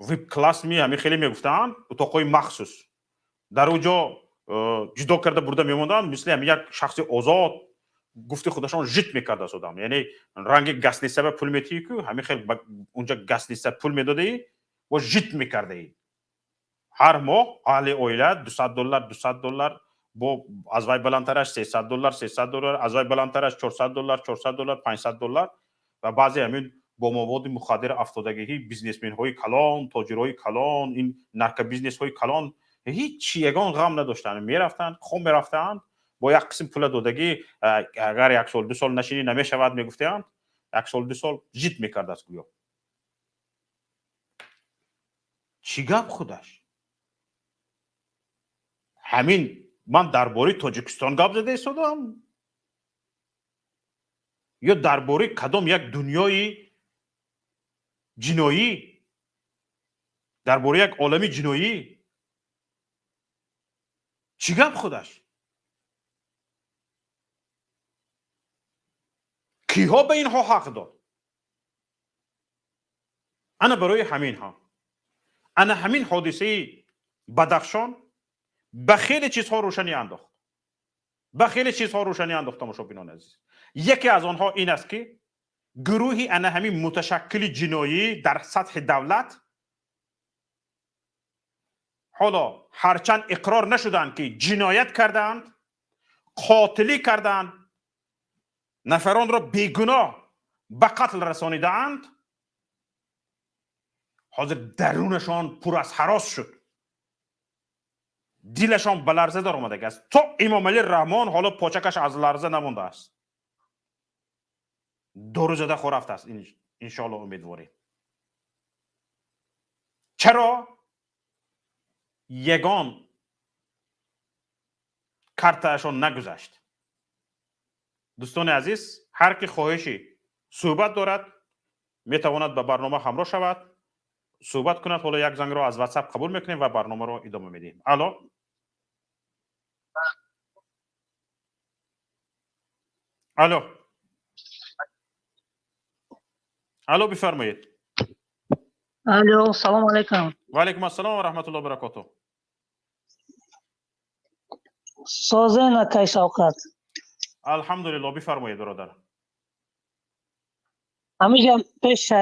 ویب کلاس می همین خیلی میگفتن، اتاقهای مخصوص در اونجا جدا کرده برده میموندن، مثل همین یک شخص آزاد گفته خودشان جیت میکرده از آدم. یعنی رنگ گس نیسته به پول میتی که همین خیلی اونجا گس نیسته پول میداده و جیت میکرده ای. هر ماه اهل اویله $200 با از وای بلندترش $300 از وای بلندترش $400 $500 و بعضی همین با مواد مخدر افتادگی بیزنسمن های کلان، تاجرای کلان، این نرک بیزنس های کلان هیچ یگان غم نداشتن، میرفتن خون میرفتن با یک قسم پول دادگی اگر 1 سال 2 سال نشینی نمیشود میگفتند 1 سال 2 سال جیت میکرد است گویا. چی گپ خودش؟ همین من درباره تاجیکستان گپ زده ایستادم یا درباره کدام یک دنیای جنایی، درباره یک عالم جنایی؟ چی گپ خودش؟ کیها به اینها حق داد؟ انا برای همین ها انا همین حادثه بدخشان به خیلی چیزها روشنی انداخت، به خیلی چیزها روشنی انداخت. مشاهدینان عزیز، یکی از آنها این است که گروهی انا همین متشکل جنایی در سطح دولت حالا هرچند اقرار نشدند که جنایت کردند، قاتلی کردند، نفران را بیگناه به قتل رسانیدند، حاضر درونشان پر از هراس شد، دیلشان به لرزه در آمده است. تا امام علی رحمان حالا پاچکش از لرزه نمونده است، دور زده خور رفته است. انشاءالله امیدواریم. چرا یگان کارتشان نگذشت؟ دوستان عزیز، هر کی خواهشی صحبت دارد میتواند به برنامه همراه شود، صحبت کند. حالا یک زنگ را از واتساپ قبول میکنیم و برنامه را ادامه میدیم. الو بفرمایید. الو سلام علیکم. و علیکم السلام و رحمت الله و برکاته. سازه نکای شوکت. الحمدلله بفرمایید برادر. همیشه پیش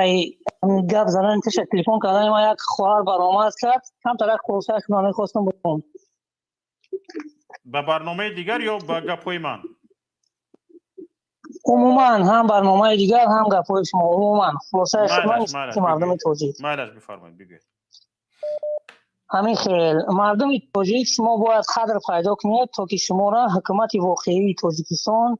گپ زدن پیش تلفن کردن ما یک خواهر برآمد کرد، کم طرف خورسه کنانه خواستم بکنم. به برنامه دیگر یا به گپای من؟ عموما هم برنامه دیگر هم گپای شما. عموما خلاصه من که مردم توجیه. مالش بفرمایید بگید. همین خیل مردم توجیه شما باید قدر پیدا کنید تا که شما را حکومت واقعی تاجیکستان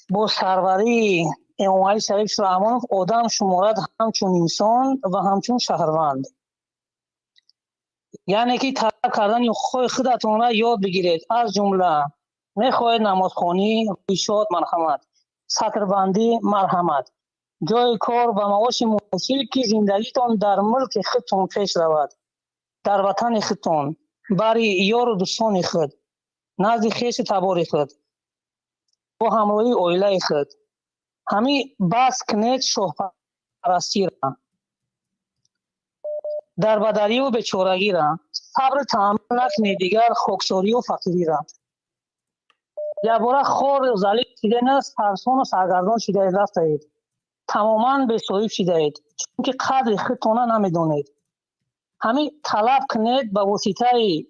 با سروری امام علی شریف رحمانوف آدم شمارد همچون انسان و همچون شهروند. یعنی که طلب کردن خودتون را یاد بگیرید. از جمله میخواهید نمازخوانی، ارشاد مرحمت، سطربندی مرحمت، جای کار و معاش مناسب که زندگیتان در ملک خودتان پیش رود، در وطن خودتان، برای یار و دوستان خود، نزد خویش تبار خود، با همراهی عائله خود. همین بس کنید شوهرپرستی را، در بدری و بیچارگی را، صبر تحمل نکنید دیگر خاکساری و فقیری را. یک باره خار و ذلیل شده است، ترسان و سرگردان شده اید، رفته اید، تماما به صاحب شده اید، چون که قدر خودتان نمیدانید. همین طلب کنید به واسطه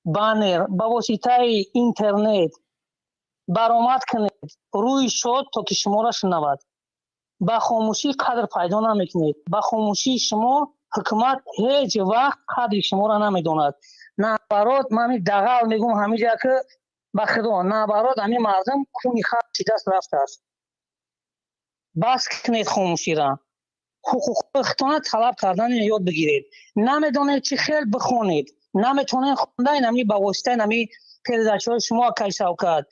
بانر، به واسطه اینترنت برآمد کنید روی شد تا که شما را شنود. با خاموشی قدر پیدا نمیکنید. با خاموشی شما حکومت هیچ وقت قدر شما را نمیداند. نه برات من دغل میگم همیشه که به خدا نه برات همین مردم خونی خط دست رفته است. بس کنید خاموشی را. حقوق خودتان طلب کردن یاد بگیرید. نمیدونید چی خیل بخونید، نمیتونین خوندن نمی با واسطه نمی پیداشو شما کیساوکات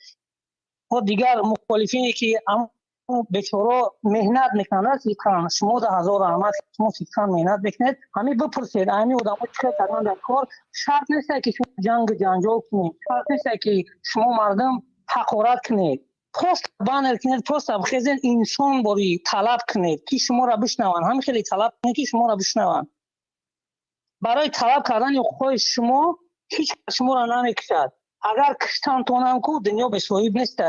و دیگر مخالفینی که بیچاره مهنت میکنند فکران شما در هزار رحمت شما فکران مهنت بکنید همین بپرسید همین آدم چه کردن در کار شرط نیست که شما جنگ جنجال کنید شرط نیست که شما مردم حقارت کنید پست بانر کنید پست بخیزین انسان باری طلب کنید که شما را بشنون همین خیلی طلب کنید که شما را بشنون برای طلب کردن خود شما هیچ شما را نمیکشد اگر کشتن تونم کو دنیا به صاحب نیست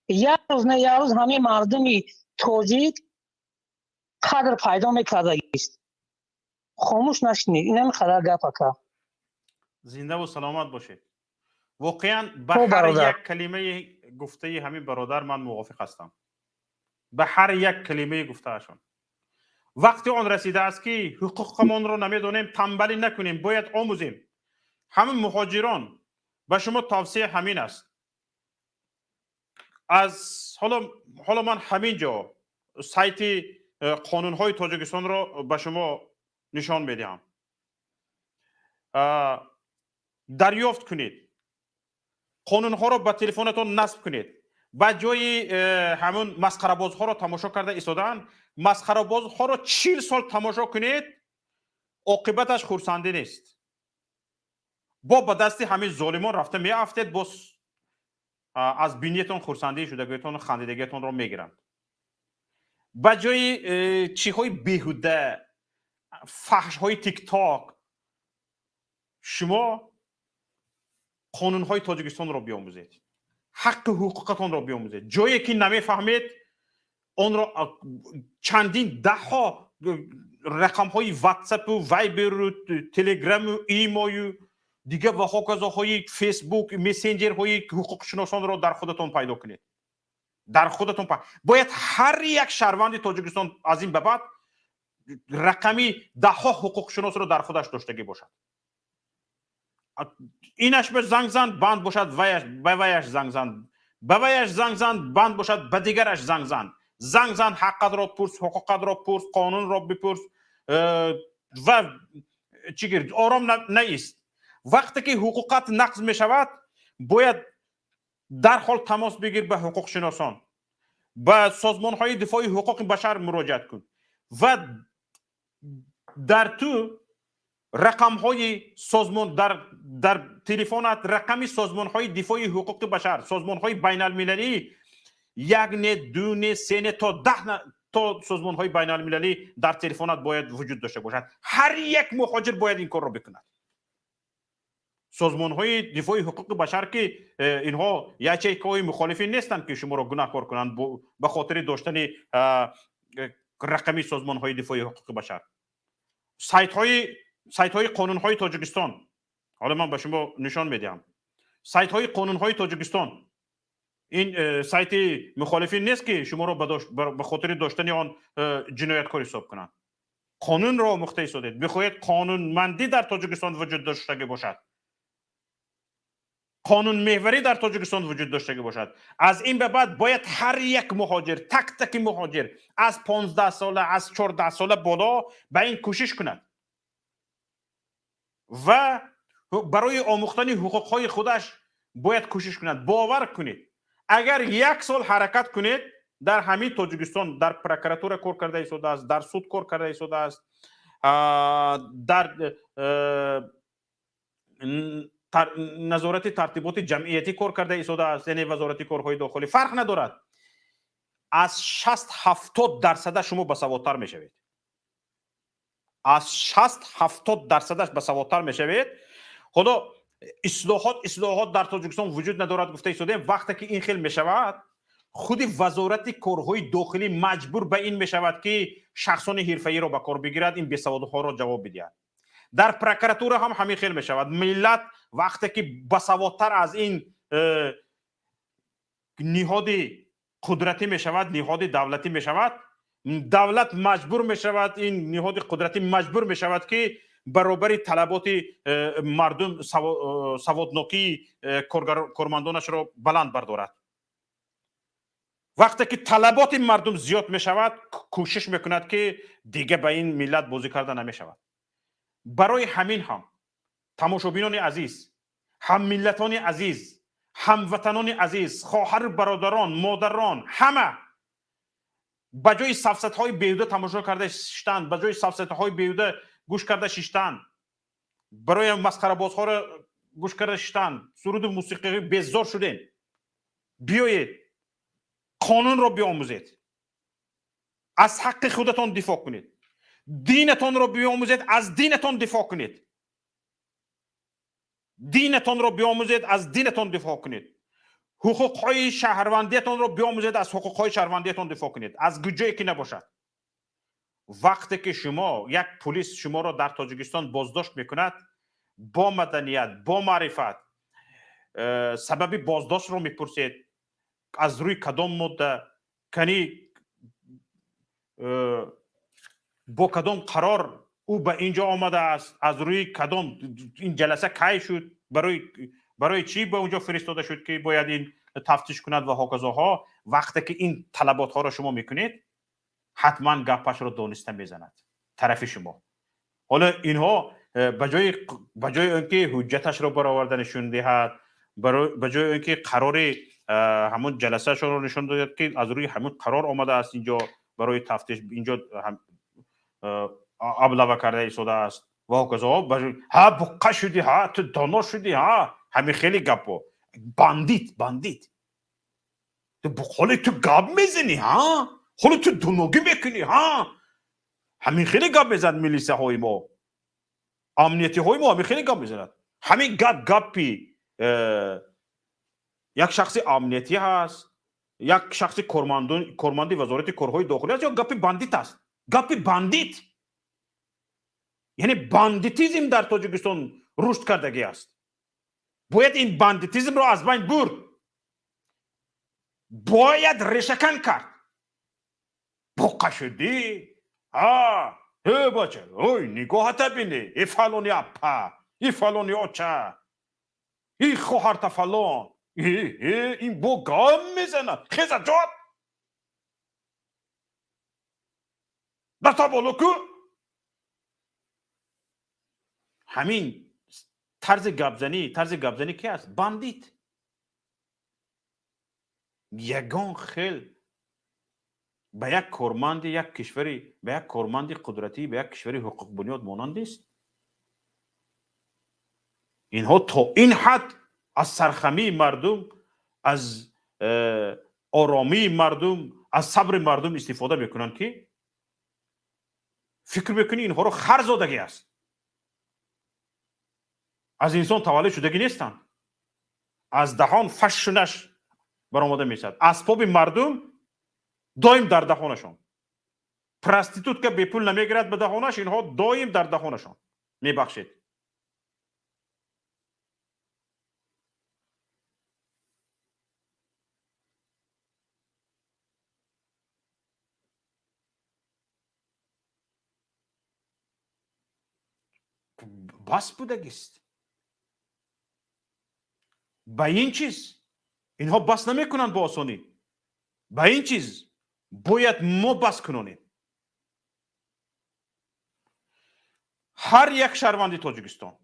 یک روز نه یک روز همه مردمی توجید قدر پیدا میکرده است خاموش نشینید این همینقدر گپ که زنده و سلامت باشید. واقعا به هر یک کلمه گفته همین برادر من موافق هستم. به هر یک کلمه گفتهشان وقتی آن رسیده است که حقوقمان رو نمیدونیم تنبلی نکنیم باید آموزیم. همین مهاجران به شما توصیه همین است. از حالا من همینجا سایت قانون‌های تاجیکستان رو به شما نشان میدهم. دریافت کنید. قانون‌ها رو به تلفنتون نصب کنید. با جای همون مسخره بازها رو تماشا کرده ایستادن مسخره بازها رو 40 سال تماشا کنید عاقبتش خرسندی نیست. با به دست همین ظالمان رفته میافتید باز از بینیتون خرسندی شدگیتون خندیدگیتون رو میگیرند. با جای چیزهای بیهوده فحش‌های تیک تاک شما قانون‌های تاجیکستان رو بیاموزید. حق حقوقتون رو بیاموزید. جایی که نمیفهمید اون رو چندین ده ها رقم‌های واتساپ و وایبر و تلگرام و ایمیل و دیگه و های فیسبوک مسنجرهای حقوق شناسان رو در خودتون پیدا کنید. در خودتون باید هر یک شهروند تاجیکستان از این به بعد رقمی ده ها حقوق شناس رو در خودش داشتگی باشد. اینش به زنگ زن بند باشد ویش زنگ زن به ویش زنگ زن بند باشد به دیگرش زنگ زن حقت را پرس حقوقت را پرس قانون را بپرس و چیگر آرام نیست. وقتی که حقوقت نقض می شود باید در حال تماس بگیر به حقوق شناسان به سازمان های دفاعی حقوق بشر مراجعت کن و در تو رقم های سازمان در تلفنت رقم سازمان های دفاعی حقوق بشر سازمان های بین المللی یک نه دو نه سه نه تا 10 تا سازمان های بین المللی در تلفنت باید وجود داشته باشد. هر یک مهاجر باید این کار را بکند. سازمان های دفاعی حقوق بشر که اینها یا چیکای مخالفین نیستند که شما را گناهکار کنند به خاطر داشتن رقمی سازمان های دفاعی حقوق بشر. سایت های قانون های تاجیکستان حالا من به شما نشان میدم. سایت های قانون های تاجیکستان این سایت مخالفین نیست که شما را به خاطر داشتن آن جنایتکار حساب کنند. قانون را مختص شدید. بخواهید قانونمندی در تاجیکستان وجود داشته باشد. قانون محوری در تاجیکستان وجود داشته باشد. از این به بعد باید هر یک مهاجر تک مهاجر از 15 ساله از 14 ساله بالا به این کوشش کند و برای آموختن حقوق‌های خودش باید کوشش کند. باور کنید اگر 1 سال حرکت کنید در همین تاجیکستان در پروکراتور کار کرده ایستاده است در سود کار کرده ایستاده است در نظارت ترتیبات جمعیتی کار کرده ایستاده است یعنی وزارت کارهای داخلی فرق ندارد از 60-70% شما بسوادتر میشوید. از 60-70% بسوادتر میشوید. خدا اصلاحات در تاجیکستان وجود ندارد گفته ایستاده. وقتی که این خیلی میشود خود وزارت کارهای داخلی مجبور به این میشود که شخصان حرفه‌ای را به کار بگیرد این بیسوادها را جواب بدهد. در پروکراتور هم همین خیلی میشود. ملت وقتی که بسوادتر از این نهاد قدرتی میشود نهاد دولتی میشود دولت مجبور میشود این نهاد قدرتی مجبور میشود که برابر طلبات مردم سوادناکی کارمندانش را بلند بردارد. وقتی که طلبات مردم زیاد میشود کوشش میکند که دیگه به این ملت بازی کرده نمیشود. برای همین هم тамошобинони азиз, ҳаммиллатони азиз, ҳамватанони азиз, хоҳар бародарон, модарон, ҳама ба ҷои сафсатаҳои беҳуда тамошо карда шиштанд, ба ҷои сафсатаҳои беҳуда гӯш карда шиштанд, барои масхарабозҳоро гӯш карда шиштанд, суруду мусиқии безор шудем. биёед қонунро биомӯзед, аз ҳаққи худатон дифоъ кунед, динатонро биомӯзед, аз динатон дифоъ кунед, динатонро биомӯзед, аз динатон дифоъ кунед, ҳуқуқҳои шаҳрвандиятонро биомӯзед, аз ҳуқуқҳои шаҳрвандиятон дифоъ кунед, аз гуҷое ки набошад. вақте ки шумо як пулис шуморо дар тоҷикистон боздошт мекунад, бо маданият, бо маърифат сабаби боздоштро мепурсед, аз рӯи кадом модда, кани бо кадом қарор ӯ ба инҷо омадааст, аз рӯи кадом ин ҷаласа кай шуд, барои чӣ ба унҷо фиристода шуд ки бояд ин тафтиш кунад ва ҳоказоҳо. вақте ки ин талаботҳоро шумо мекунед, ҳатман гапашро дониста мезанад тарафи шумо. ҳоло инҳо ба ҷои он ки ҳуҷҷаташро бароварда нишон диҳад, ба ҷои он ки қарори ҳамон ҷаласашро нишон додад ки аз рӯи ҳамон қарор омадааст инҷо барои тафтиш, инҷо аблава карда истодааст ва ҳоказоҳо, ҳа буққа шудӣ, ҳа ту доно шудӣ, ҳа ҳамин хеле гапҳо. бандит ҳоли ту гап мезанӣ, ҳа ҳоли ту дуногӣ мекунӣ, ҳа ҳамин хеле гап мезанад милисияҳои мо, амниятиҳои мо ҳамин хеле гап мезанад. ҳамин гапи як шахси амниятӣ ҳаст, як шахси корманди вазорати корҳои дохилӣ аст, ё гапи бандит аст. гапи бандит, яъне бандитизм дар тоҷикистон рушд кардагӣ аст. бояд ин бандитизмро аз байн бурд, бояд решакан кард. буққа шудӣ, бача, ой нигоҳата бинӣ, и фалони аппа, и фалони оча, и хоҳарта фалон, ин бо гам мезанад. хезаҷот дастаболо ку. ҳамин тарзи гапзанӣ ки аст? бандит. ягон хел ба як корманди як кишвари, ба як корманди қудратӣ, ба як кишвари ҳуқуқбунёд монанд нест. инҳо то ин ҳад аз сархамии мардум, аз оромии мардум, аз сабри мардум истифода мекунанд ки фикр мекунӣ инҳоро хар зодагӣ аст. аз инсон таваллуд шудагӣ нестанд. аз даҳон фашшунаш баромада мешавад. асбоби мардум доим дар даҳонашон. проститутка бепул намегирад ба даҳонаш, инҳо доим дар даҳонашон мебахшед. бас будагист. ба ин чиз инҳо бас намекунанд бо осонӣ. ба ин чиз бояд мо бас кунонем. ҳар як шаҳрванди тоҷикистон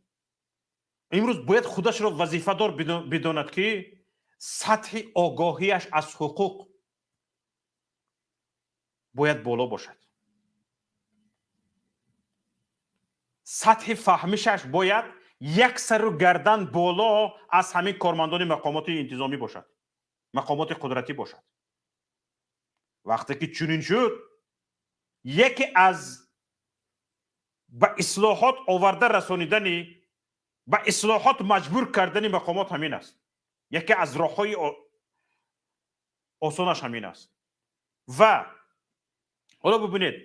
имрӯз бояд худашро вазифадор бидонад ки сатҳи огоҳияш аз ҳуқуқ бояд боло бошад. сатҳи фаҳмишаш бояд як сару гардан боло аз ҳамин кормандони мақомоти интизомӣ бошад, мақомоти қудратӣ бошад. вақте ки чунин шуд, яке аз ба ислоҳот оварда расонидани, ба ислоҳот маҷбур кардани мақомот ҳамин аст. яке аз роҳҳои осонаш ҳамин аст. ва ҳоло бубинед,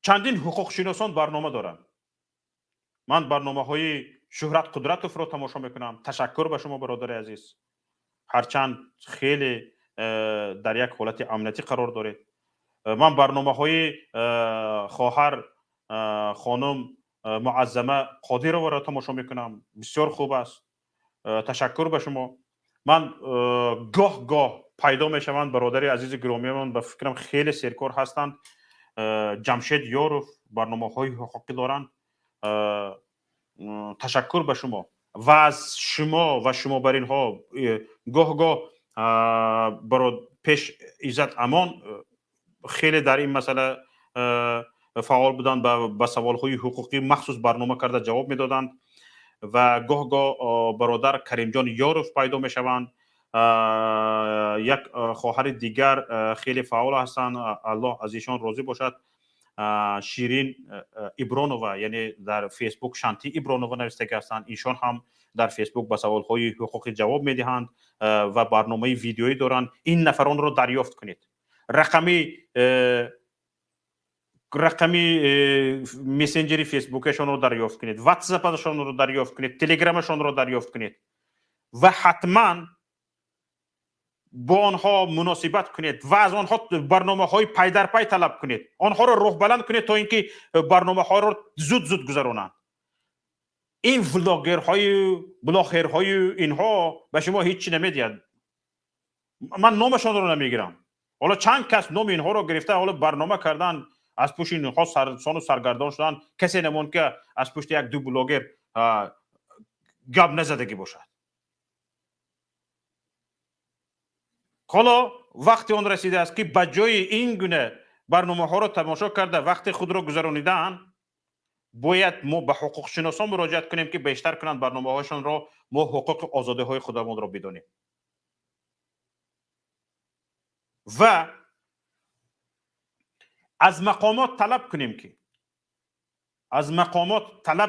чандин ҳуқуқшиносон барнома доранд. ман барномаҳои Шӯҳрат Қудратовро тамошо мекунам. ташаккур ба шумо бародари азиз. ҳарчанд хеле дар як ҳолати амнiyatӣ қарор доред. ман барномаҳои хоҳар хонум Муаззама Қодироваро тамошо мекунам. бисёр хуб аст. ташаккур ба шумо. ман гоҳ-гоҳ пайдо мешаванд бародари азизи гиромиямон, ба фикрам хеле серкор ҳастанд. ҷамшед Ёров барномаҳои ҳуқуқӣ доранд. تشکر به شما و از شما و شما برین ها گاه برای پیش عزت امان خیلی در این مسئله فعال بودند به سوال های حقوقی مخصوص برنامه کرده جواب میدادند و گاه برادر کریم جان یاروف پیدا می شوند. یک خواهر دیگر خیلی فعال هستند، الله از ایشان راضی باشد، شیرین ابرانووا، یعنی در فیسبوک شانتی ابرانووا نوشته هستند. ایشان هم در فیسبوک به سوال های حقوقی جواب میدهند و برنامه ویدیویی دارند. این نفران رو دریافت کنید. رقمی مسنجری فیسبوکشون رو دریافت کنید، واتساپشون رو دریافت کنید، تلگرامشون رو دریافت کنید و حتما با آنها مناسبت کنید و از آنها برنامه های پای در پای طلب کنید. آنها رو روح بلند کنید تا اینکه برنامه ها رو زود گذرونند. این بلاغرهای اینها به شما هیچی نمیدید. من نامشون رو نمیگیرم. حالا چند کس نام اینها رو گرفته، حالا برنامه کردن، از پشت اینها سرگردان شدن. کسی نموند که از پشت یک دو بلاگر گپ نزدگی باشد. حالا وقتی آن رسیده است که بجای این گونه برنامه ها رو تماشا کرده وقتی خود را گذرانیدن، باید ما به حقوق شناسان مراجعت کنیم که بیشتر کنند برنامه هاشون را، ما حقوق آزادی های خودمون را بدانیم و از مقامات طلب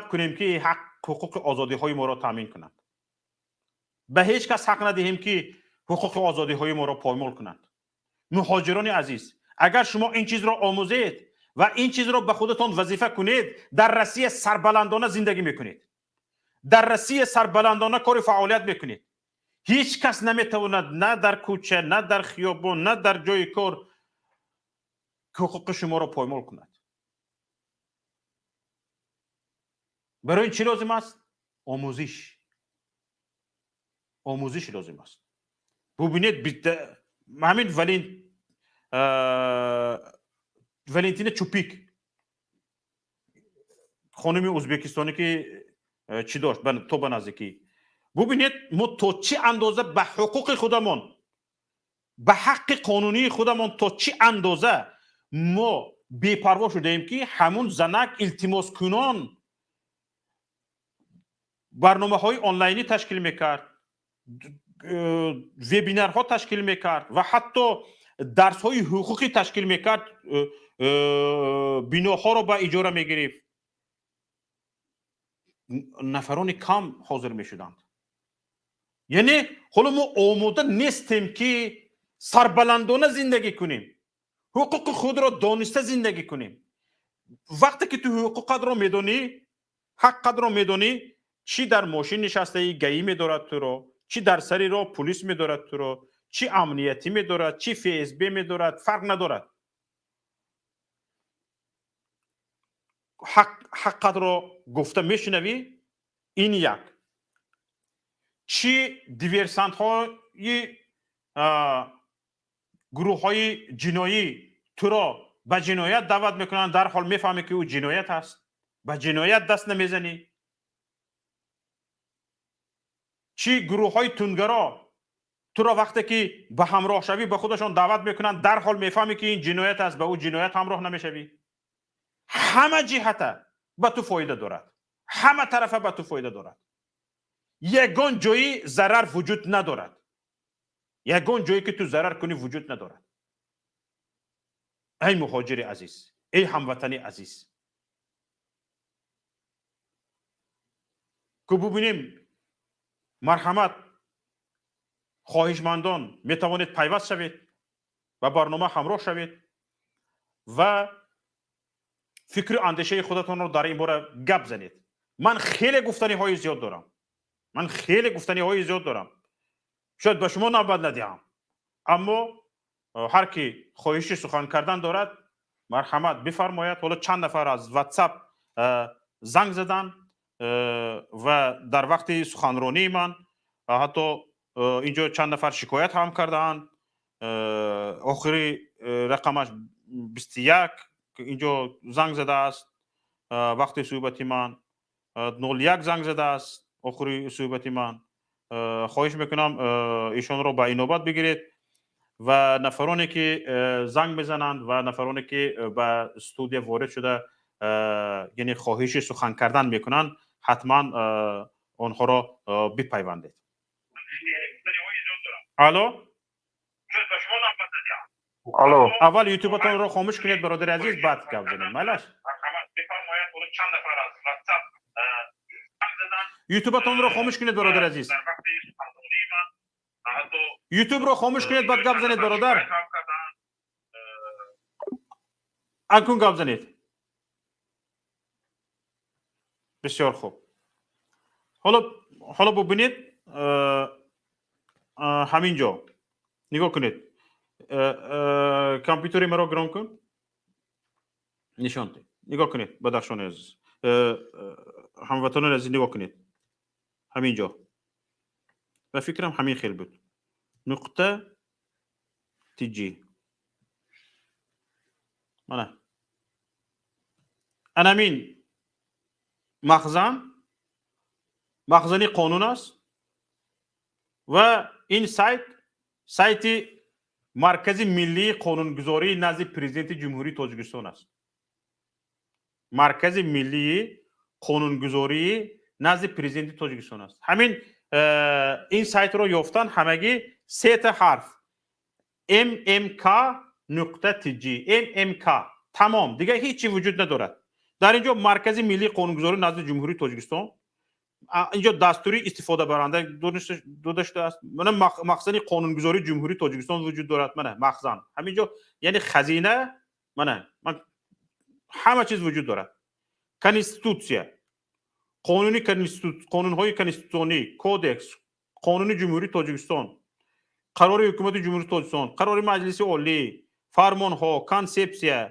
کنیم که حقوق آزادی های ما را تامین کنند. به هیچ کس حق ندهیم که حقوق آزادی های ما را پایمال کنند. مهاجران عزیز، اگر شما این چیز را آموزید و این چیز را به خودتان وظیفه کنید، در رسی سربلندانه زندگی میکنید، در رسی سربلندانه کار فعالیت میکنید. هیچ کس نمیتواند نه در کوچه، نه در خیابان، نه در جای کار حقوق شما را پایمال کند. برای این چی لازم است؟ آموزش لازم است. ببینید همین ولنتینا چوپیک، خانم ازبکستانی که چی داشت تو به نزدیکی، ببینید ما تا چه اندازه به حقوق خودمون، به حق قانونی خودمون تا چه اندازه ما بی‌پروا شدیم که همون زنک التماس کنان برنامه های آنلاینی تشکیل میکرد، وبینارها تشکیل میکرد و حتی درس های حقوقی تشکیل میکرد، بیناها رو به اجاره میگرفت. نفران کم حاضر میشدند. یعنی حالا ما آماده نیستیم که سربلندانه زندگی کنیم، حقوق خود را دانسته زندگی کنیم. وقتی که تو حقوقت را میدونی، حقت را میدونی، چی در ماشین نشسته ای گیی میدارد تو رو، چی در سری را پلیس میدارد تو رو، چی امنیتی میدارد، چی FSB میدارد، فرق ندارد. حقت را گفته میشنوی. این یک. چی دیورسانت های گروه های جنایی تو را به جنایت دعوت میکنن، در حال میفهمی که او جنایت هست، به جنایت دست نمیزنی. چی گروه های تندگرا تو را وقتی که به همراه شوی به خودشان دعوت میکنن، در حال میفهمی که این جنایت است، به او جنایت همراه نمیشوی. همه جهت به تو فایده دارد، همه طرفه به تو فایده دارد. یگان جایی ضرر وجود ندارد. یگان جایی که تو ضرر کنی وجود ندارد. ای مهاجر عزیز، ای هموطنی عزیز، که ببینیم مرحمت خواهشمندان میتوانید پیوست شوید و برنامه همراه شوید و فکر و اندیشه خودتان رو در این باره گپ زنید. من خیلی گفتنی های زیاد دارم، شاید به شما نباید ندیم، اما هر کی خواهش سخن کردن دارد مرحمت بفرماید. حالا چند نفر از واتساپ زنگ زدن و در وقت سخنرانی من حتی اینجا چند نفر شکایت هم کردن. آخری رقمش 21 که اینجا زنگ زده است وقتی صحبتی من 01 زنگ زده است آخری صحبت من. خواهش میکنم ایشان رو به اینوبت بگیرید و نفرانی که زنگ بزنند و نفرانی که به استودیو وارد شده یعنی خواهش سخن کردن میکنند حتما آنها را بپیوندید. الو الو اول یوتیوبتون رو خاموش کنید برادر عزیز، بعد گپ زنیم. مالش یوتیوبتون رو خاموش کنید برادر عزیز، یوتیوب رو خاموش کنید بعد گپ زنید برادر. اکنون گپ زنید. بسیار خوب. حالا ببینید همینجا نگاه کنید. کامپیوتری مرا گرام کن، نشان ده. نگاه کنید بدخشان عزیز، هموطنان عزیز نگاه کنید همینجا. و فکرم همین خیلی بود. نقطه تیجی منه انامین مخزنی قانون است و این سایت مرکز ملی قانونگذاری نزد پرزیدنت جمهوری تاجیکستان است. مرکز ملی قانونگذاری نزد پرزیدنت تاجیکستان است. همین این سایت رو یافتن همگی 3 تا حرف mmk.tg mmk تمام، دیگه هیچی وجود ندارد. در اینجا مرکز ملی قانونگذاری نزد جمهوری تاجیکستان، اینجا دستوری استفاده برنده دو داشته است. من مخزن قانونگذاری جمهوری تاجیکستان وجود دارد. من مخزن همینجا یعنی خزینه من همه چیز وجود دارد. کنستیتوسیا، قانونهای کنستیتوسیونی، کودکس، قانون جمهوری تاجیکستان، قرار حکومت جمهوری تاجیکستان، قرار مجلس عالی، فرمانها، کانسپسیا،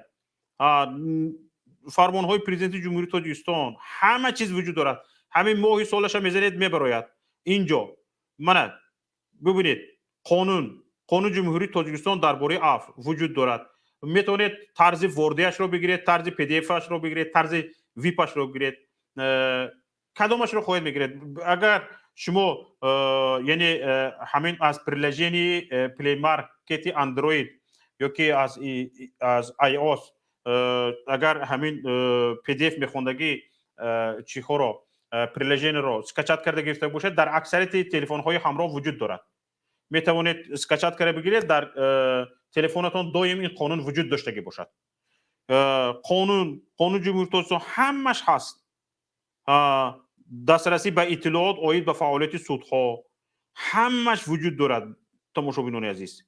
فرمانهای پرزیدنت جمهوری تاجیکستان، همه چیز وجود دارد. همین ماهی سالش میزنید میبراید اینجا. من ببینید قانون جمهوری تاجیکستان درباره عفو وجود دارد. میتونید طرز وردیش رو بگیرید، طرز پی دی افش رو بگیرید، طرز ویپش رو بگیرید، کدامش رو خواهید بگیرید. اگر شما یعنی همین از پریلژنی پلی مارکت اندروید یا که از آی اوس اگر همین پی دی اف میخوندگی چی رو پریلژن رو اسکچات کرده گرفته باشد، در اکثریت تلفن های همراه وجود دارد. می توانید اسکچات کرده بگیرید، در تلفنتون دائم این قانون وجود داشته باشد. قانون جمهوری تاجیکستان همش هست. دسترسی به اطلاعات عاید به فعالیت سودها همش وجود دارد تماشابینان عزیز.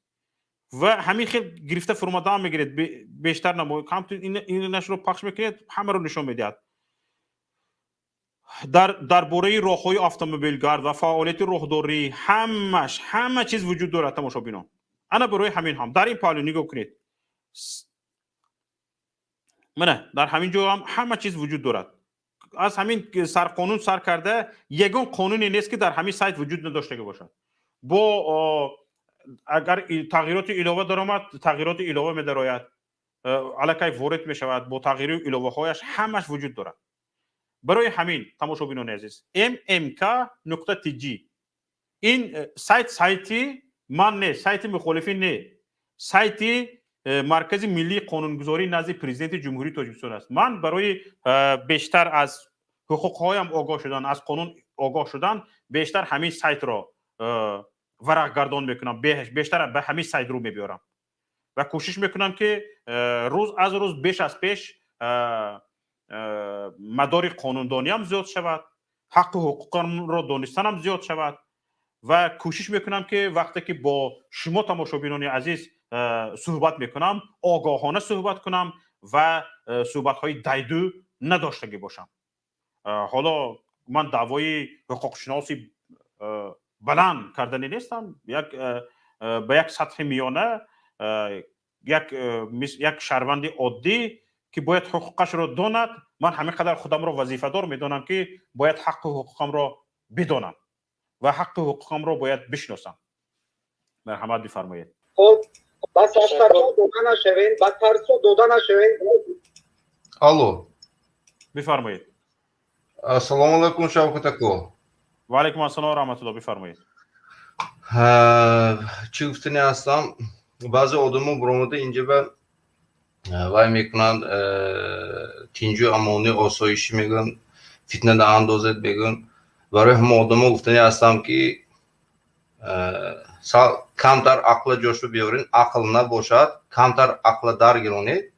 و همین خیلی گرفته فرماده هم میگیرید، بیشتر نمو این نشر رو پخش میکنید، همه رو نشون میدهد. درباره راههای اتومبیلگرد و فعالیت راهداری همه چیز وجود دارد تماشابینان. انا برای همین هم در این پالو نگاه کنید. در همین جا هم همه چیز وجود دارد. از همین سرقانون سر کرده یگان قانونی نیست که در همین سایت وجود نداشته باشد. با اگر تغییرات علاوه درآمد، تغییرات علاوه می درآید، الکی وارد می شود، با تغییر علاوه هایش همش وجود دارد. برای همین تماشابینان عزیز mmk.tg این سایتی من نه، سایت مخالفین نه، سایت مرکز ملی قانونگذاری نزد پرزیدنت جمهوری تاجیکستان است. من برای بیشتر از حقوق هایم آگاه شدن، از قانون آگاه شدن، بیشتر همین سایت را ورق گردان میکنم، بیشتر به همین سایت رو میبیارم و کوشش میکنم که روز از روز بیش از پیش مدار قانوندانی هم زیاد شود، حق و حقوقم را دانستنم زیاد شود و کوشش میکنم که وقتی که با شما تماشابینان عزیز صحبت میکنم آگاهانه صحبت کنم و صحبت های دیدو نداشته باشم. حالا من دعوای حقوق شناسی بلند کردنی نیستم، به یک سطح میانه، یک شهروند عادی که باید حقوقش را داند. من همین قدر خودم را وظیفه دار میدانم که باید حق و حقوقم را بدانم و حق و حقوقم را باید بشناسم. مرحمت بفرمایید. خب بس از ترسو دودا نشوین، بس ترسو دودا نشوین. الو بفرمایید. Assalomu alaykum Shavkat aka. و علیکم السلام و رحمت الله. بفرمایید. چی گفتنی هستم بعضی آدم برامده اینجا به وای میکنند تینجو امانی آسایشی میگن فتنه ده اندازت بگن برای همه آدم گفتنی هستم که کمتر عقل جوشو بیارین عقل نباشد کمتر عقل در گرونید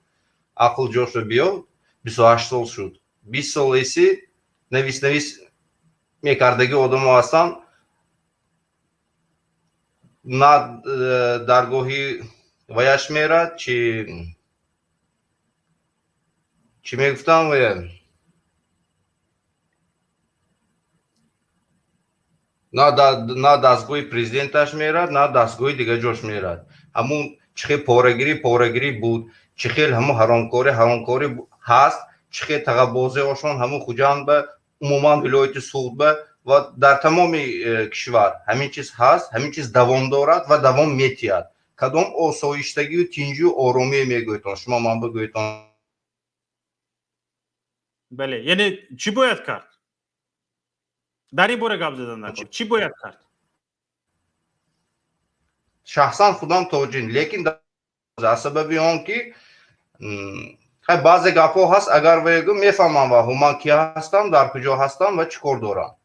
عقل جوشو بیار 28 سال شد 20 سال ایسی نویس میکردگی آدم هستن نه درگاهی ویش میرد چی میگفتم نه دستگاه پریزیدنتش میرد نه دستگاه دیگه جوش میرد همون چخی پارگیری بود چخی همون حرامکاری هست چخی تقبازه هاشون همون خوجان به عموما ولایت سوق و در تمام کشور همین چیز هست همین چیز دوام دارد و دوام میتید کدام آسایشتگی و تینجی و آرامی میگویتان شما من بگویتان بله یعنی چی باید کرد در این باره گپ زدن نکن چی باید کرد شخصا خودم توجین لیکن در سبب اون که بعضی گپا هست اگر بگم میفهمم و من کیا هستم در کجا هستم و چیکار دارم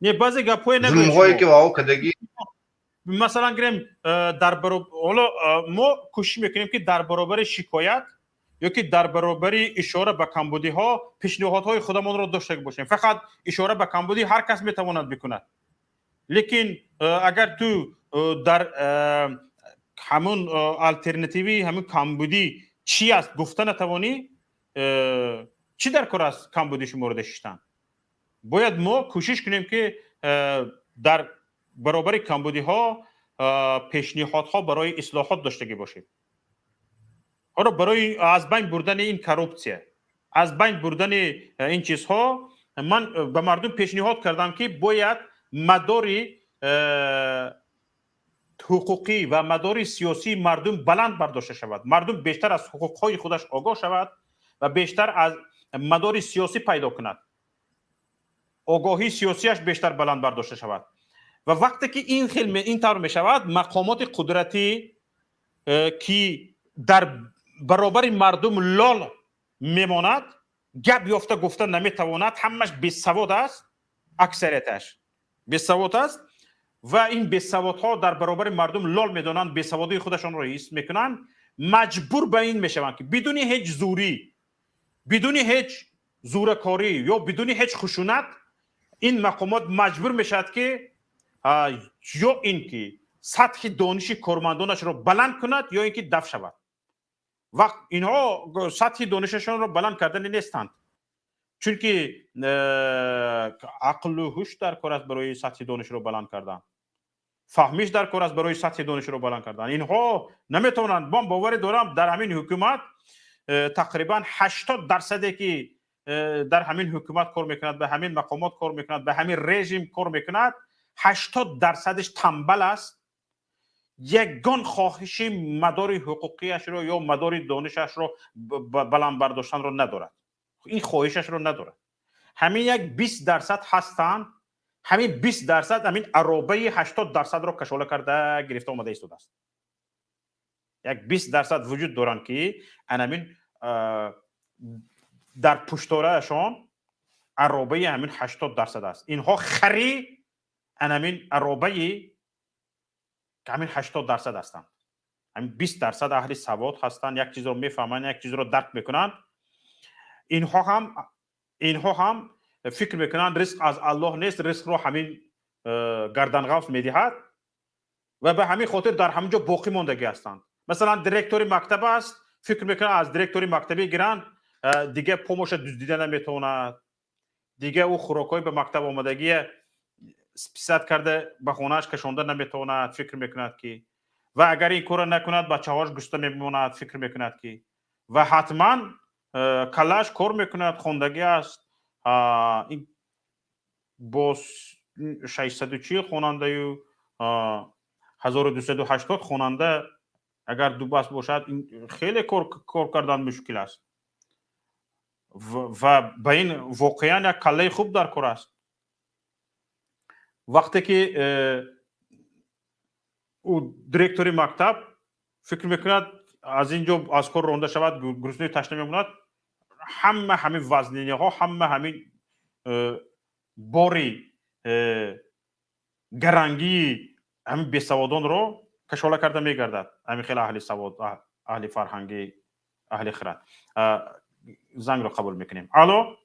نه بعضی گپای ظلم هایی که واو کدگی مثلا گریم در برابر حالا ما کوشش میکنیم که در برابر شکایت یا که در برابر اشاره به کمبودی ها پیشنهادهای خودمون رو داشته باشیم فقط اشاره به کمبودی هر کس میتواند بکند لیکن اگر تو در همون الटरनेटिवی همون کمبودی چی است گفتن نتوانی چی در کار است کمبودی مورد شدن باید ما کوشش کنیم که در برابر کمبودی ها پیشنهادها برای اصلاحات داشته باشیم حالا برای از بین بردن این کروپسیه از بین بردن این چیزها من به مردم پیشنهاد کردم که باید مداری حقوقی و مدار سیاسی مردم بلند برداشته شود مردم بیشتر از حقوقهای خودش آگاه شود و بیشتر از مدار سیاسی پیدا کند آگاهی سیاسیش بیشتر بلند برداشته شود و وقتی که این طور می شود مقامات قدرتی که در برابر مردم لال میماند گپ یافته گفته نمیتواند همش بی‌سواد است اکثریتش بی‌سواد است و این بی‌سوادها در برابر مردم لال میدانند بی‌سوادی خودشان را حس میکنند مجبور به این میشوند که بدون هیچ زوری بدون هیچ زورکاری یا بدون هیچ خشونت این مقامات مجبور میشد که یا اینکه سطح دانش کارمندانش را بلند کند یا اینکه دفع شود و اینها سطح دانششان را بلند کردن نیستند چون که عقل و هوش در کار است برای سطح دانش را بلند کردن فهمیش در کار است برای سطح دانش را بلند کردن اینها نمیتونند من باور دارم در همین حکومت تقریبا 80% که در همین حکومت کار میکند به همین مقامات کار میکند به همین رژیم کار میکند 80%ش تنبل است یگان خواهش مدار حقوقیش رو یا مدار دانشش رو بلند برداشتن رو ندارد این خواهشش رو ندارد همین یک 20% هستند همین 20% همین عرابه 80% رو کشاله کرده گرفته اومده ایستاده است یک 20% وجود دارند که همین در پشتوارهشان عرابه همین 80% است اینها خری همین عرابه همین 80% هستند همین 20% اهل سواد هستند یک چیز رو میفهمند یک چیز رو درک میکنند اینها هم فکر میکنند رزق از الله نیست رزق رو همین گردنغوث میدهد و به همین خاطر در همونجا باقی ماندگی هستند مثلا دیرکتور مکتب است فکر میکنند از دیرکتوری مکتبی گیرند دیگه پوموش دزدیده نمیتواند دیگه او خوراکای به مکتب آمدگی سپیست کرده به خونهش کشانده نمیتواند فکر میکند که و اگر این کار نکند بچه‌هاش گشته میماند فکر میکند که و حتما کلاش کار میکند خوندگی است این با 640 خواننده و 1280 خواننده اگر دو بس باشد خیلی کار کردن مشکل است و به این واقعا یک کله خوب در کار است. وقتی که او دیرکتوری مکتب فکر میکند از اینجا از کار رانده شود، گرسنه تشنه میماند، همین وزنینی ها، همین باری گرنگی همین بیسوادان رو کشاله کرده میگردد. همین خیلی اهل سواد، اهل فرهنگی، اهل خرد. زنگ رو قبول میکنیم. الو.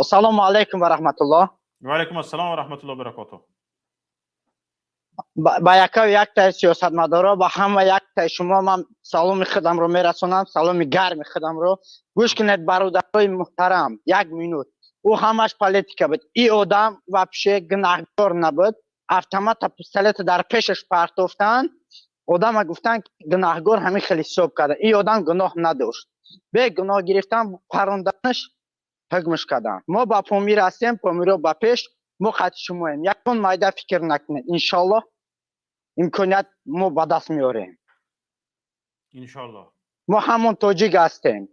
سلام علیکم و رحمت الله. و علیکم السلام و رحمت الله و برکاته. با یک تا سیاستمدارا و همه یک تا شما من سلام خودم رو میرسونم، سلام گرم خودم رو. گوش کنید برادرای محترم، یک مینوت. او همش پالیتیکا بود. این آدم و پیشه گناهکار نبود. اتومات پستالت در پیشش پرتافتن. آدم گفتن گناهکار همین خیلی صبح کرده. این آدم گناه نداشت. به گناه گرفتن پروندنش حکمش کردن. ما با پامیر هستیم، پامیر رو با پیش ما خط شماییم. یکون مایده فکر نکنید. انشالله امکانیت ما با دست میاریم. انشالله. ما همون تاجیک هستیم،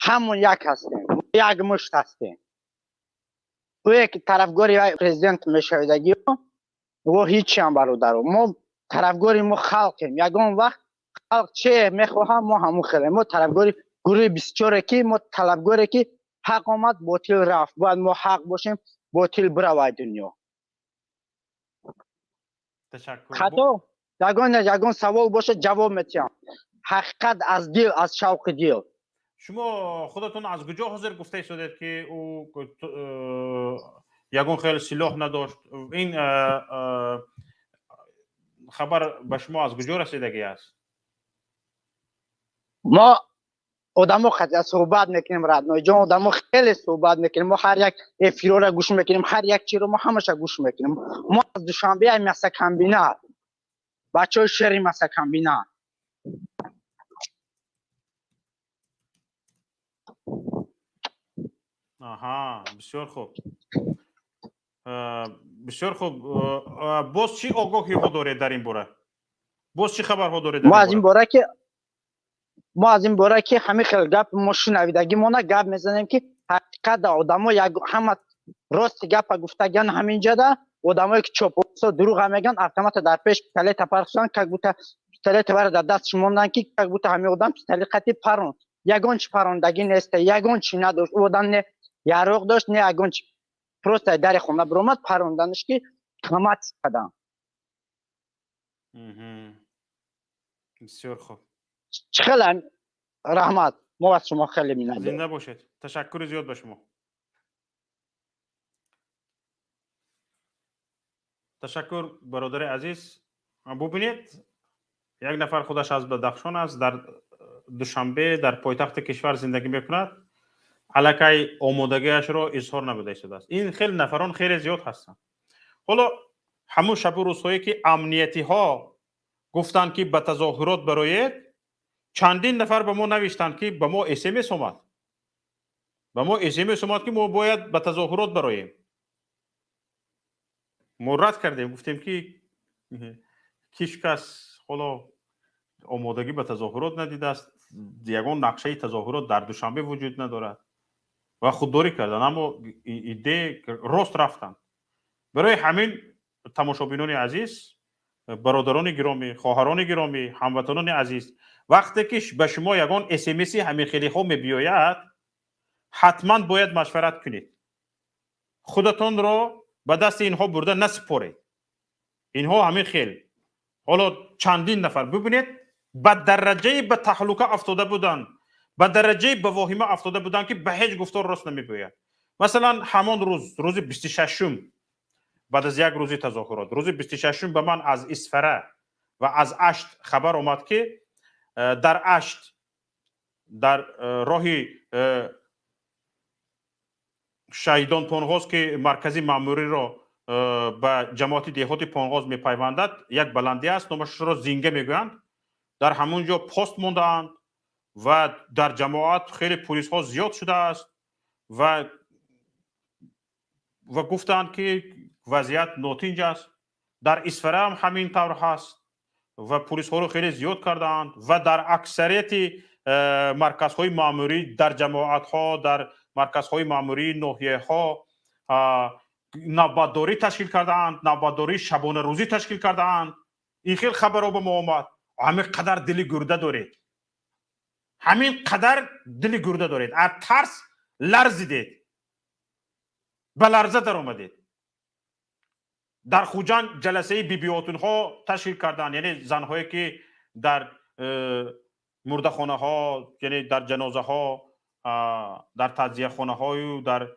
همون یک هستیم، یک مشت هستیم. او یک طرفگاری پرزیدنت میشویدگی و هیچی هم برادر. ما طرفگاری ما خلقیم. یگان وقت خلق چه میخواهم ما همون خیلی. ما طرفگاری گروه 24 که ما طلبگاری که حق آمد باطل رفت. باید ما حق باشیم، باطل بروای دنیا. تشکر. خطا یگان سوال باشه جواب میتیم. حقیقت از دل، از شوق دل. شما خودتون از کجا حاضر گفته شدید که او یگان خیلی سلاح نداشت؟ این خبر به شما از کجا رسیدگی است؟ ما آدمو خیلی صحبت میکنیم ردنای جان، آدمو خیلی صحبت میکنیم. ما هر یک افیرو را گوش میکنیم، هر یک چی رو ما همش گوش میکنیم. ما از دوشنبه های مسکن بینه بچه های شهری مسکن بینه. آها، بسیار خوب. بسیار خوب. باز چی آگاهی ها دارید در این باره؟ باز چی خبر ها دارید در این باره؟ ما از این باره که همه خیلی گپ ما شنویدگی ما نه گپ میزنیم که حقیقت آدم ها همه راست گپ گفتگن همینجا ده. آدم هایی که چاپوسا دروغ هم میگن اتومات در پیش پستالیت پرخشان که بوده پستالیت ور در دستش موندن که بوده همه آدم پستالیت پرون. یگان چی پروندگی نیست، یگان چی نداشت. آدم نه یاروغ داشت نه یگان چی پروست در خونه برآمد پروندنش که قامت کردن. بسیار خوب. خیلی رحمت. ما از شما خیلی مینم. زنده باشید. تشکر زیاد به شما. تشکر برادر عزیز. ببینید یک نفر خودش از بدخشان است، در دوشنبه در پایتخت کشور زندگی میکند. الکی آمادگیش را اظهار نموده شده است. این خیلی نفران خیلی زیاد هستند. حالا همون شب و روزهایی که امنیتی ها گفتن که به تظاهرات برایید، چندین نفر به ما نوشتند که به ما SMS اومد. به ما SMS اومد که ما باید به تظاهرات براییم. ما رد کردیم، گفتیم که هیچ کس حالا آمادگی به تظاهرات ندیده است. یگان نقشه تظاهرات در دوشنبه وجود ندارد و خودداری کردن، اما ایده راست رفتن. برای همین تماشابینان عزیز، برادران گرامی، خواهران گرامی، هموطنان عزیز، وقتی که به شما یگان SMS همین خیلی ها میبیاید، حتما باید مشورت کنید. خودتان را به دست اینها برده نسپارید. اینها همین خیلی حالا چندین نفر ببینید به درجه به تهلکه افتاده بودن، به درجه به واهمه افتاده بودن که به هیچ گفتار راست نمیگوید. مثلا همان روز 26م بعد از یک روزی تظاهرات، روز 26م به من از اسفره و از اشت خبر آمد که در اشت در راه شهیدان پانغاز که مرکزی ماموری را به جماعت دیهاتی پانغاز میپیوندد، یک بلندی است نامش را زینگه میگویند. در همونجا پست موندند و در جماعت خیلی پلیس ها زیاد شده است و گفتند که وضعیت ناتنج است. در اسفره هم همین طور هست و پلیس ها رو خیلی زیاد کردند و در اکثریت مرکزهای ماموری در جماعت ها، در مرکزهای ماموری ناحیه ها نوبتداری تشکیل کردند، نوبتداری شبانه روزی تشکیل کردند. این خیلی خبرها به ما آمد. همین قدر دل گرده دارید، همین قدر دل گرده دارید، از ترس لرزیدید، به لرزه در آمدید. در خوجان جلسه بیبیاتون ها تشکیل کردن، یعنی زنهایی که در مرده خانه ها، یعنی در جنازه ها، در تعزیه خانه های، در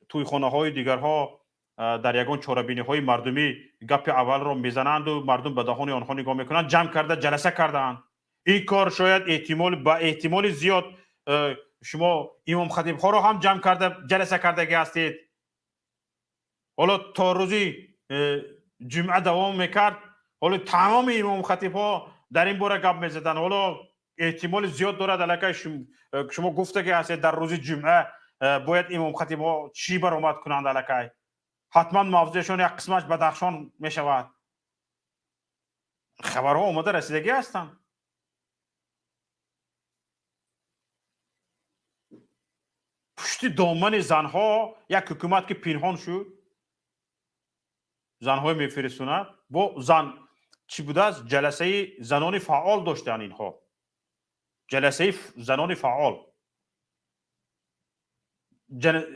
توی خانه های دیگر ها، در یگان چاره‌بینی های مردمی گپ اول را میزنند و مردم به دهان آنها نگاه میکنند. جمع کرده جلسه کردند. این کار شاید با احتمال زیاد شما امام خطیب ها را هم جمع کرده جلسه کردگی هستید. حالا تا روزی جمعه دوام میکرد، حالا تمام امام خطیب ها در این باره گپ میزدن. حالا احتمال زیاد دارد علاقه شما گفته که هستید در روز جمعه باید امام خطیب ها چی برآمد کنند علاقه. حتما موضوعشون یک قسمش بدخشان میشود. خبرها اومده رسیدگی هستند. پشت دامن زنها یک حکومت که پنهان شد، زنهای میفرستوند. با زن چی بوده است؟ جلسه زنان فعال داشتن اینها، جلسه زنان فعال،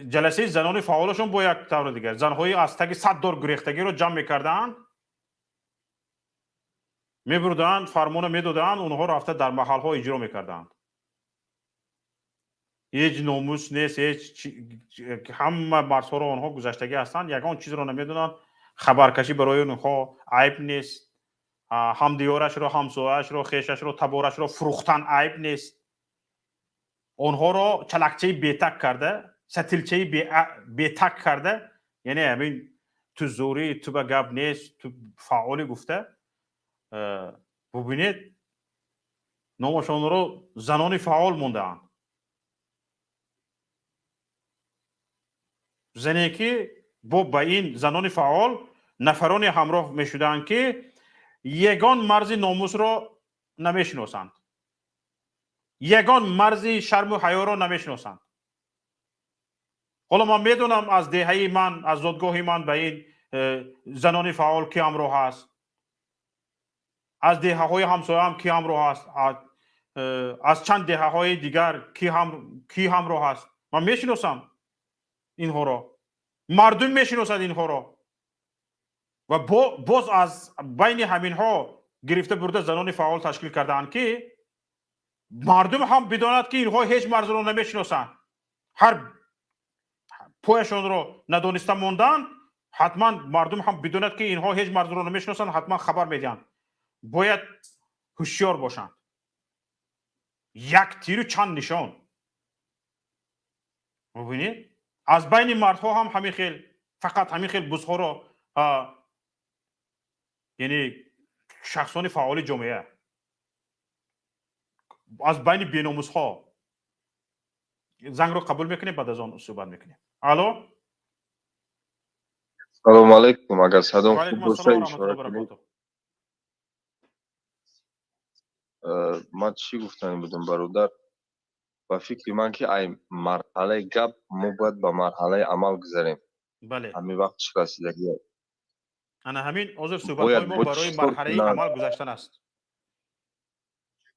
جلسه زنان فعالشون با یک طور دیگر زنهای از تگ 100 دار گریختگی رو جمع میکردن، میبردن، فرمان میدادن، اونها رفته در محل ها اجرا میکردن. هیچ ناموس نیست، هیچ همه مرزها رو آنها گذشتگی هستند. یگان چیز رو نمیدونن، خبرکشی برای اونها عیب نیست. هم دیارش رو، همسایه‌اش رو، خیشش رو، تبارش رو فروختن عیب نیست. اونها رو چلکچه بیتک کرده، ستیلچه بیتک کرده، یعنی همین تو زوری، تو به گپ نیست، تو فعالی گفته. ببینید نامشان رو زنان فعال مونده‌اند. زنی که با این زنان فعال نفرانی همراه می شدند که یگان مرز ناموس را نمیشناسند، یگان مرز شرم و حیا را نمیشناسند. حالا من میدونم از دهه من، از زادگاه من به این زنان فعال کی همراه هست، از دهه های همسایه هم کی همراه هست، از چند دهه های دیگر کی همراه هست. من میشناسم اینها را، مردم میشناسند اینها را. و باز از بین همین ها گرفته برده زنان فعال تشکیل کردند که مردم هم بداند که اینها هیچ مرز را نمیشناسند. هر پایشان را ندانسته موندن، حتما مردم هم بداند که اینها هیچ مرز را نمیشناسند، حتما خبر میدن. باید هوشیار باشند. یک تیر و چند نشان. ببینید از بین مردها هم همین خیل، فقط همین خیل بزها را، یعنی شخصان فعال جامعه، از بین بیناموس ها. زنگ رو قبول میکنیم، بعد از آن صحبت میکنیم. الو، سلام علیکم. اگر صدام و علیکم خوب باشه السلام و رحمت اشاره الله و کنید. برکاته. من چی گفتن بودم برادر؟ با فکر من که ای مرحله گپ ما باید به مرحله عمل گذاریم. بله، همین وقت چی رسیدگی هست. انا همین عذر صحبت های باید ما با برای چیکار مرحله کنن، عمل گذاشتن است.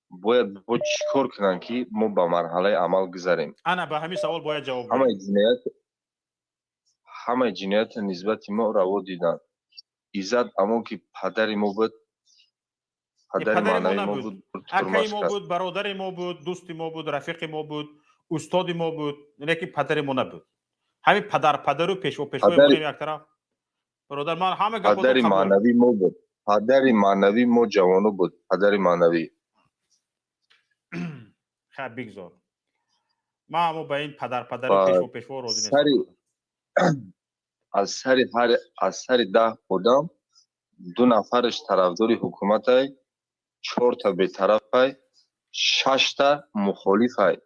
باید با چیکار کنن که ما به مرحله عمل گذاریم. انا به همین سوال باید جواب همه بدیم. جنایت نسبت ما روا دیدن. ایزد اما که پدر ما بود، پدر پدر ما معنوی ما نبود، بود، اکای ترمش ما کرد. بود، برادر ما بود، دوست ما بود، رفیق ما بود، استاد ما بود، لیکن پدر ما نبود. همین پدر و پیشوا ما یک طرف. برادر من همه گپاتو پدر قبول. معنوی ما بود، پدر معنوی ما جوانو بود، پدر معنوی. خب بگذار. ما همو به این پدر و پیشوا راضی نیستم. از سر 10 آدم 2 نفرش طرفدار حکومت های، 4 تا بی‌طرف های، 6 تا مخالف های.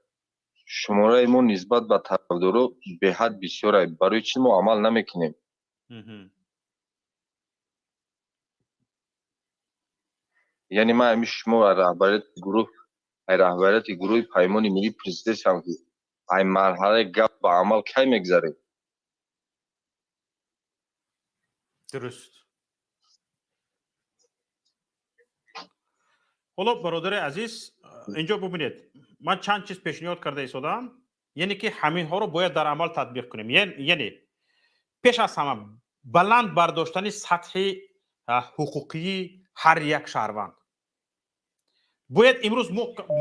شماره ما نسبت به طرفدارو به حد بسیار های. برای چی ما عمل نمیکنیم؟ یعنی ما همیشه شما رهبریت گروه پیمان ملی پرسیدش هم که این مرحله گپ به عمل کی میگذره؟ درست. حالا برادر عزیز اینجا ببینید من چند چیز پیشنهاد کرده ایستادم، یعنی که همین ها رو باید در عمل تطبیق کنیم. یعنی پیش از همه بلند برداشتن سطح حقوقی هر یک شهروند. باید امروز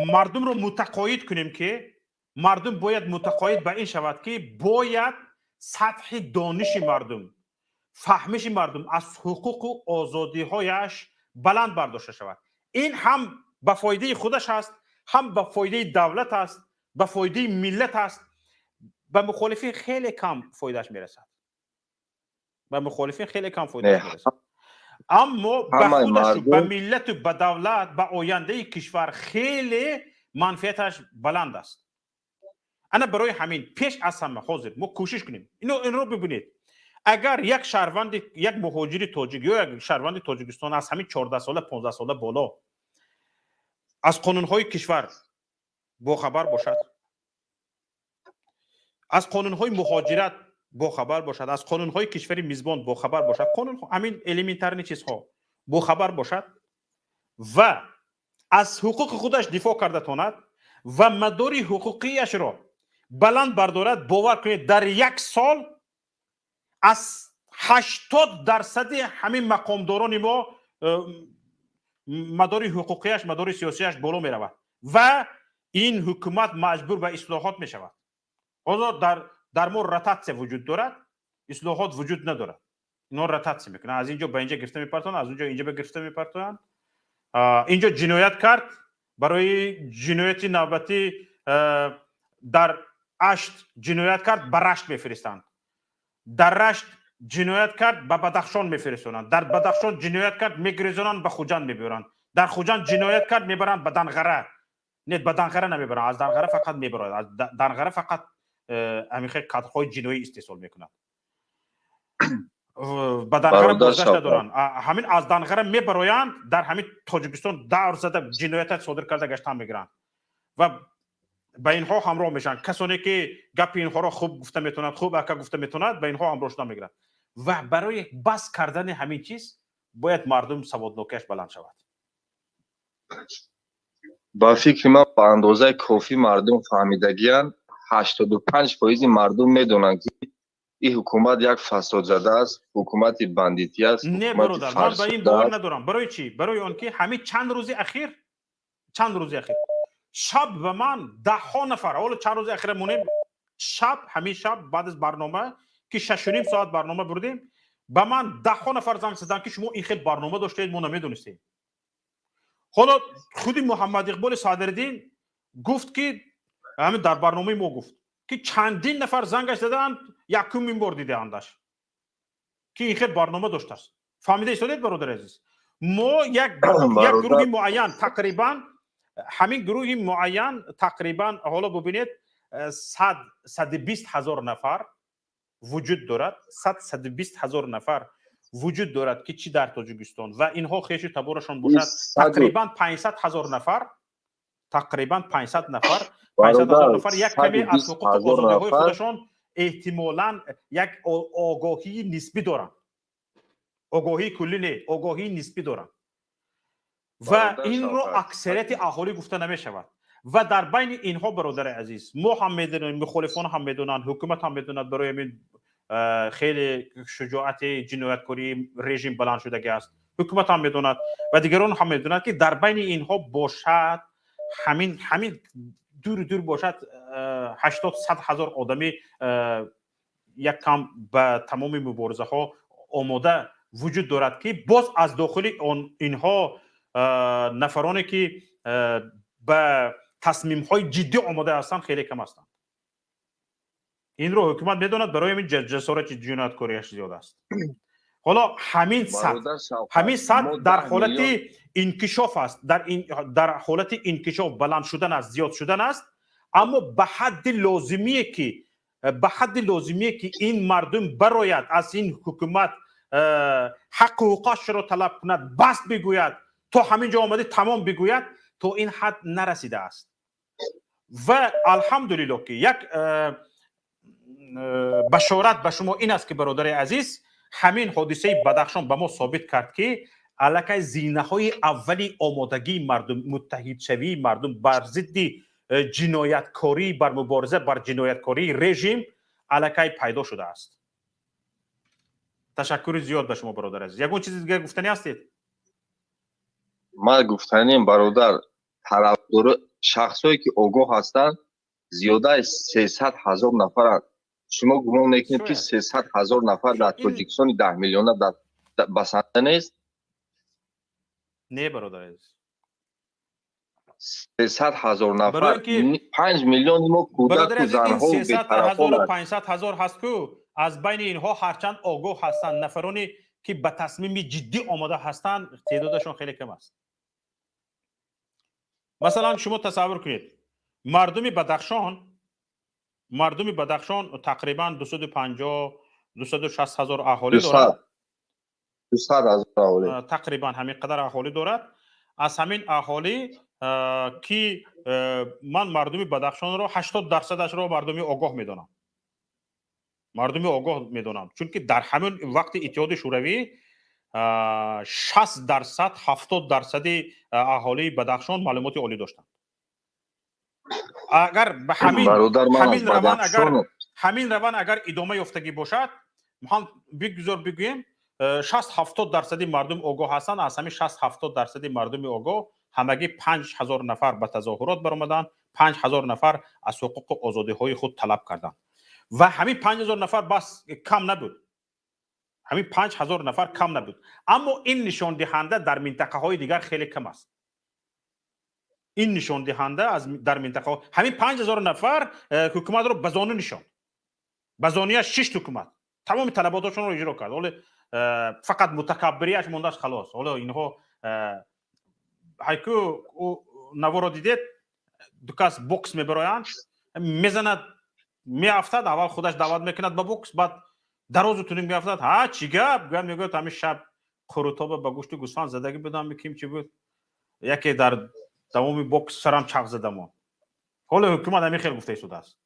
مردم رو متقاعد کنیم که مردم باید متقاعد به این شود که باید سطح دانش مردم، فهمش مردم از حقوق و آزادی هایش بلند برداشته شود. این هم به فایده خودش است، هم به فایده دولت است، به فایده ملت است. به مخالفین خیلی کم فایدهش میرسد. به مخالفین خیلی کم فایدهش میرسد. اما به خودش، به ملت و به دولت، به آینده کشور خیلی منفعتش بلند است. انا برای همین پیش از همه حاضر ما کوشش کنیم. این رو ببینید، اگر یک شهروند، یک مهاجر تاجیک یا یک شهروند تاجیکستان از همین 14 ساله 15 ساله بالا از قانون‌های کشور باخبر باشد، از قانون‌های مهاجرت باخبر باشد، از قانون‌های کشور میزبان باخبر باشد، قانون همین الیمنترین چیزها باخبر باشد و از حقوق خودش دفاع کرده تاند و مدار حقوقیش را بلند بردارد، باور کنید در یک سال از 80% همین مقامداران ما مدار حقوقیش، مدار سیاسیش بالا می رود و این حکومت مجبور به اصلاحات می شود. حالا در ما رتاتسی وجود دارد، اصلاحات وجود ندارد. اینا رتاتسی میکنن، از اینجا به اینجا گرفته میپرتن، از اونجا اینجا به گرفته میپرتن. اینجا جنایت کرد، برای جنایت نوبتی در اشت جنایت کرد، به رشت میفرستند. در رشت جنایت کرد، به بدخشان میفرستند. در بدخشان جنایت کرد، میگریزونن به خوجند میبرند. در خوجند جنایت کرد، میبرند به دنغره. نه به دنغره نمیبرند، از دنغره فقط میبرند. از دنغره فقط همیشه کادرهای جنایی استحصال میکنند. به دنغره بازگشت ندارند. همین از دنغره میبرند، در همین تاجیکستان دور زده جنایت صادر کرده گشتن میگیرند و به اینها همراه میشن. کسانی که گپ اینها را خوب گفته میتونند، خوب اکا گفته میتونند، به اینها همراه شدن میگیرند و برای بس کردن همین چیز باید مردم سوادناکیش بلند شود. با فکر من به اندازه کافی مردم فهمیدگیان، 85% مردم میدونن که این حکومت یک فساد زده است، حکومت بندیتی است. نه برادر، من به این باور ندارم. برای چی؟ برای آنکه همین چند روز اخیر شب به من 10 نفر، اول چند روز اخیر مونیم شب، همین شب بعد از برنامه که 6.5 ساعت برنامه بردیم، به من 10 نفر زنگ زدن که شما این خیلی برنامه داشتید ما نمیدونستیم. حالا خودی محمد اقبال صدرالدین گفت که همین در برنامه ما گفت که چندین نفر زنگش زدن، یکمین بار دیده اندش که این خیلی برنامه داشته است. فهمیده ایستادید برادر عزیز؟ ما یک گروه معین تقریبا، همین گروه معین تقریبا حالا ببینید 120,000 نفر وجود دارد. 120,000 نفر وجود دارد که چی در تاجیکستان و اینها خیش تبارشان باشد تقریبا 500,000 نفر، تقریبا 500 نفر 500,000 نفر یک کمی از حقوق آزادی های خودشان احتمالاً یک آگاهی نسبی دارن، آگاهی کلی نه، آگاهی نسبی دارن و این رو اکثریت اهالی گفته نمی شود و در بین اینها برادر عزیز ما هم میدونیم، مخالفان هم میدونن، حکومت هم میدوند برای همین خیلی شجاعت جنایتکاری رژیم بلند شدگی است. حکومت هم میدوند و دیگران هم میدونند که در بین اینها باشد همین دور باشد 80-100 هزار آدمی یک کم به تمام مبارزه ها آماده وجود دارد که باز از داخل اینها نفرانی که به تصمیم های جدی آماده هستند خیلی کم هستند. این رو حکومت میدوند، برای همین جسارت جنایتکاریش زیاد است. حالا همین سطح در حالت انکشاف است، در حالت انکشاف بلند شدن است، زیاد شدن است، اما به حد لازمیه که این مردم برایت از این حکومت حق حقوقش را طلب کند، بس بگوید تا همین جا آمده تمام بگوید تا این حد نرسیده است و الحمدلله که یک بشارت به شما این است که برادر عزیز همین حادثه بدخشان به ما ثابت کرد که الکی زینه های اولی آمادگی مردم متحد شوی مردم بر ضد جنایتکاری بر مبارزه بر جنایتکاری رژیم الکی پیدا شده است. تشکر زیاد به شما برادر عزیز. یگون چیزی دیگه گفتنی هستید؟ ما گفتنیم برادر طرفدار شخصایی که آگاه هستند زیاده از 300,000 نفرند. شما گمان نکنید که 300,000 نفر در تاجیکستان 10 میلیون در بسنده نیست؟ نه برادر عزیز. 300,000 نفر 5 میلیون ما کودک و زنها و بی‌طرفان و 500,000 هست که از بین اینها هرچند آگاه هستند نفرانی که به تصمیم جدی آماده هستند تعدادشون خیلی کم است. مثلا شما تصور کنید مردم بدخشان تقریبا 260,000 اهالی دارد. 200,000 اهالی تقریبا همین قدر اهالی دارد. از همین اهالی که من مردم بدخشان را 80% را مردم آگاه میدانم. چون که در همین وقت اتحاد شوروی 60% 70% اهالی بدخشان معلومات عالی داشتند. اگر به همین روند اگر ادامه یافتگی باشد ما بگوییم 60-70% مردم آگاه هستند. از همین 60-70% مردم آگاه همگی 5,000 نفر به تظاهرات برآمدند، 5,000 نفر از حقوق آزادی های خود طلب کردند و همین 5,000 نفر بس کم نبود. اما این نشان دهنده در منطقه های دیگر خیلی کم است. این نشان دهنده از در منطقه همین 5,000 نفر حکومت رو به زانو نشاند. به زانوی 6 حکومت تمام طلباتشون رو اجرا کرد. حالا فقط متکبریش مونده است خلاص. حالا اینها هایکو نوار رو دیدید دو کس بوکس میبرایند میزند میافتد اول خودش دعوت میکند به بوکس بعد درازتون میافتد ها چی گپ میگه همین شب خروتاب به گوشت گوسفند زدگی بدم میکیم چی بود یکی در تمام بوکس سرم چاق زدم. حالا حکومت همین خیلی گفته شده است.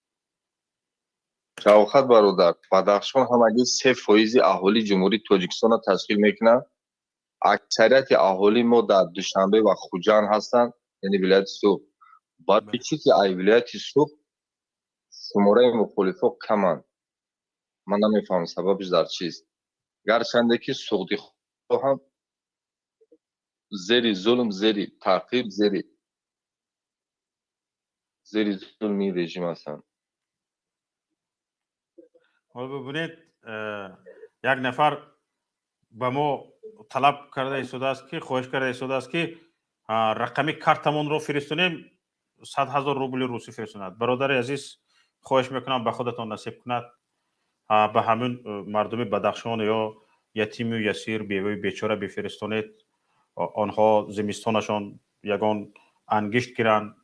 شوخت برادر بدخشان همگی 3% اهالی جمهوری تاجیکستان را تشکیل میکنند. اکثریت اهالی ما در دوشنبه و خوجند هستند، یعنی ولایت سوق. برای چی که ولایت سوق شماره مخالفا کمند؟ من نمیفهمم سببش در چیست. گرچنده که سوقی هم زیر ظلم، زیر تعقیب، زیر ظلمی رژیم هستند. حالا ببینید یک نفر به ما طلب کرده ایستاده است که خواهش کرده ایستاده است که رقمی کارتمون رو فرستونیم 100,000 روبل روسی فرستوند. برادر عزیز خواهش میکنم به خودتان نصیب کند به همین مردم بدخشان یا یتیم و یسیر بیوه بیچاره بفرستونید. آنها زمستانشان یگان انگشت گیرن،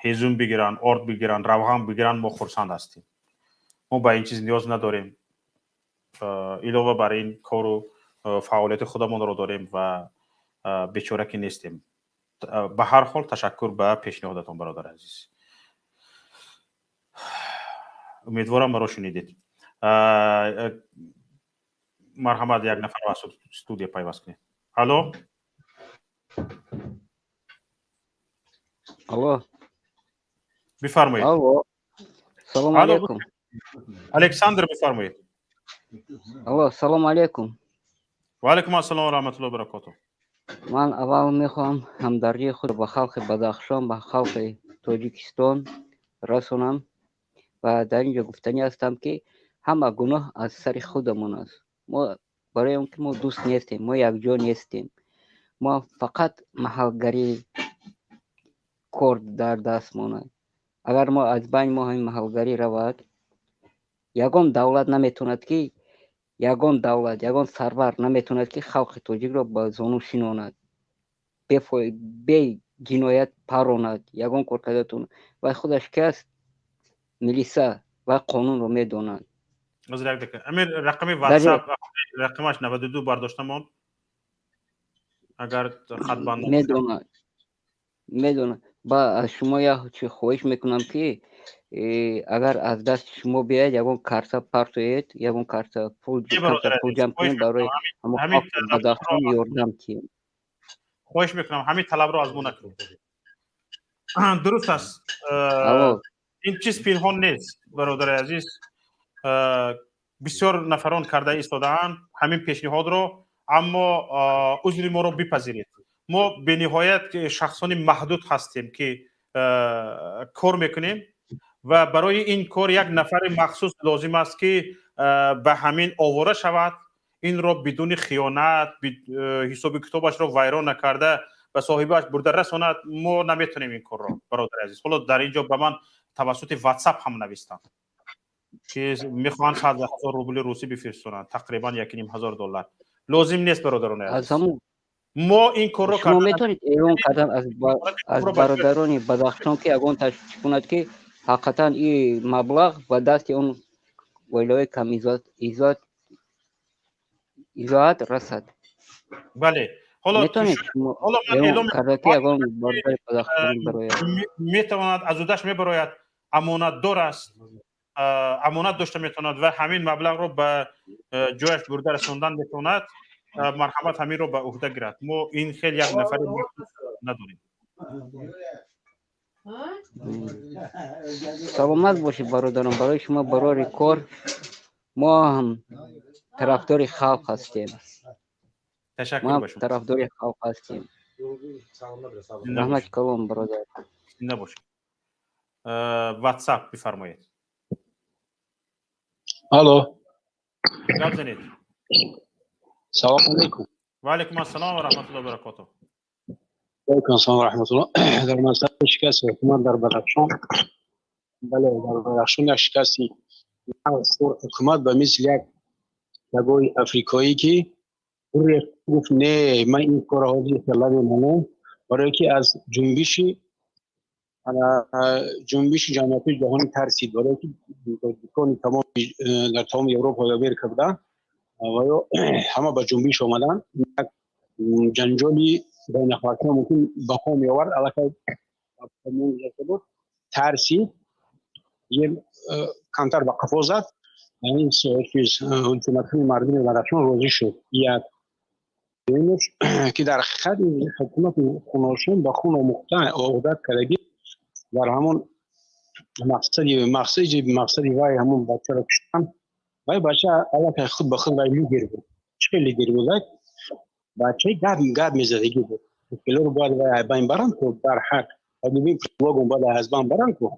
هیزم بگیرن، آرد بگیرن، روغن بگیرن. ما خرسند هستیم. ما به این چیز نیاز نداریم. علاوه بر این کار و فعالیت خودمون رو داریم و بیچاره که نیستیم. به هر حال تشکر به پیشنهادتان برادر عزیز. امیدوارم مرا شنیدید. مرحمت یک نفر از استودیو پیوست کنید. الو بفرمایید. الو سلام علیکم. الکساندر بفرمایید. الو سلام علیکم. و علیکم السلام و رحمت الله و برکاته. من اول میخوام همدردی خود با خلق بدخشان با خلق تاجیکستان رسونم و در اینجا گفتنی هستم که همه گناه از سر خودمون است. ما برای اون که ما دوست نیستیم، ما یک جا نیستیم. ما فقط محلگری کرد در دست مونه. اگر ما از بین ما همین محلگری رود یگان دولت نمیتوند که یگان سرور نمیتوند که خلق تاجیک را با زانو شیناند، به جنایت پراند. یگان کارکردتون و خودش کس ملیسا و قانون رو میدونند. امیر رقم واتساپ رقمش 92 برداشتم. اگر خط بند میدونم با از شما یا چی خواهش میکنم که اگر از دست شما بیاید یکون کارت پارتویت یکون کارت پول جمع کنیم برای همون بداخشان یاردم کنیم. خواهش میکنم همین طلب رو از ما نکنید. درست است. این چیز پنهان نیست برادر عزیز. بسیار نفران کرده ایستاده‌اند همین پیشنهاد رو، اما عذر ما رو بپذیرید. ما به نهایت که شخصان محدود هستیم که کار میکنیم و برای این کار یک نفر مخصوص لازم است که به همین آواره شود، این را بدون خیانت حساب کتابش را ویران نکرده و صاحبش برده رساند. ما نمیتونیم این کار را برادر عزیز. حالا در اینجا به من توسط واتساپ هم نوشتن که میخوان 100,000 روبل روسی بفرستونن، تقریبا $1,500. لازم نیست برادران عزیز. ما این کار رو شما میتونید اعلام کردن از برادران بدخشان که اگون تشخیص کند که حقیقتا این مبلغ به دست اون ویلای کم ایزاد رسد. بله. حالا میتونید حالا من اعلام کرده که اگون برادر بدخشان براید میتواند از اودش میبراید، امانت دار است، امانت داشته میتواند و همین مبلغ رو به جایش برده رساندن میتواند، مرحمت همین رو به عهده گیرد. ما این خیلی یک نفر نداریم. سلامت باشید برادران. برای شما برای کار ما هم طرفدار خلق هستیم. تشکر باشم. طرفدار خلق هستیم. رحمت کلام برادر. نباشید. واتساپ بفرمایید. الو. گپ زنید. سلام علیکم. و علیکم السلام و رحمت الله و برکاته. علیکم السلام و رحمت الله. در مسئله شکست حکومت در بدخشان، بله در بدخشان یک شکستی حکومت به مثل یک لگوی افریقایی که گفت نه من این کار حاضر فعلا نمونم، برای که از جنبش جمعیت جهانی ترسید، برای که تمام در تمام اروپا و امریکا بودن و همه به جنبش آمدن. یک جنجالی بین خواهران ممکن به پا می آورد، علاقه بود ترسید، یه کانتر به قفا زد. این حکومت مردم بدخشان روزی شد. یک که در خط حکومت خوناشون با خون آموختن عقدت کردگی در همون مقصدی وای همون بچه را کشتن. وای بچه علاقه خود به خود وای لیگر بود. چه لیگر بود؟ بچه گرد میزدگی بود. کلو رو باید وای بین برن که در حق حدوبین پروگم باید از بین برن که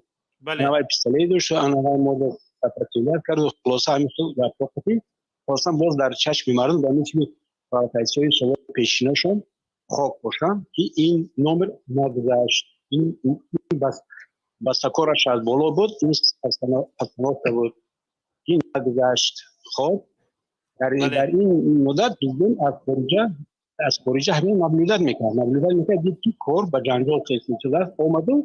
نوای پیستالی داشت، آنها مورد تفاصیلات کرد و خلاصه همین خود در پاکتی خواستم باز در چشم مردم به میتونی تایسوی شما پیشینشون خاک باشن که این نمر نگذشت. این بستکارش از بالا بود، این اصناف بود، این نگذشت. خب در این مدت بیدون از خارجه همین مبلودت میکرد دید که کار به جنجال قسمی شده است. آمده و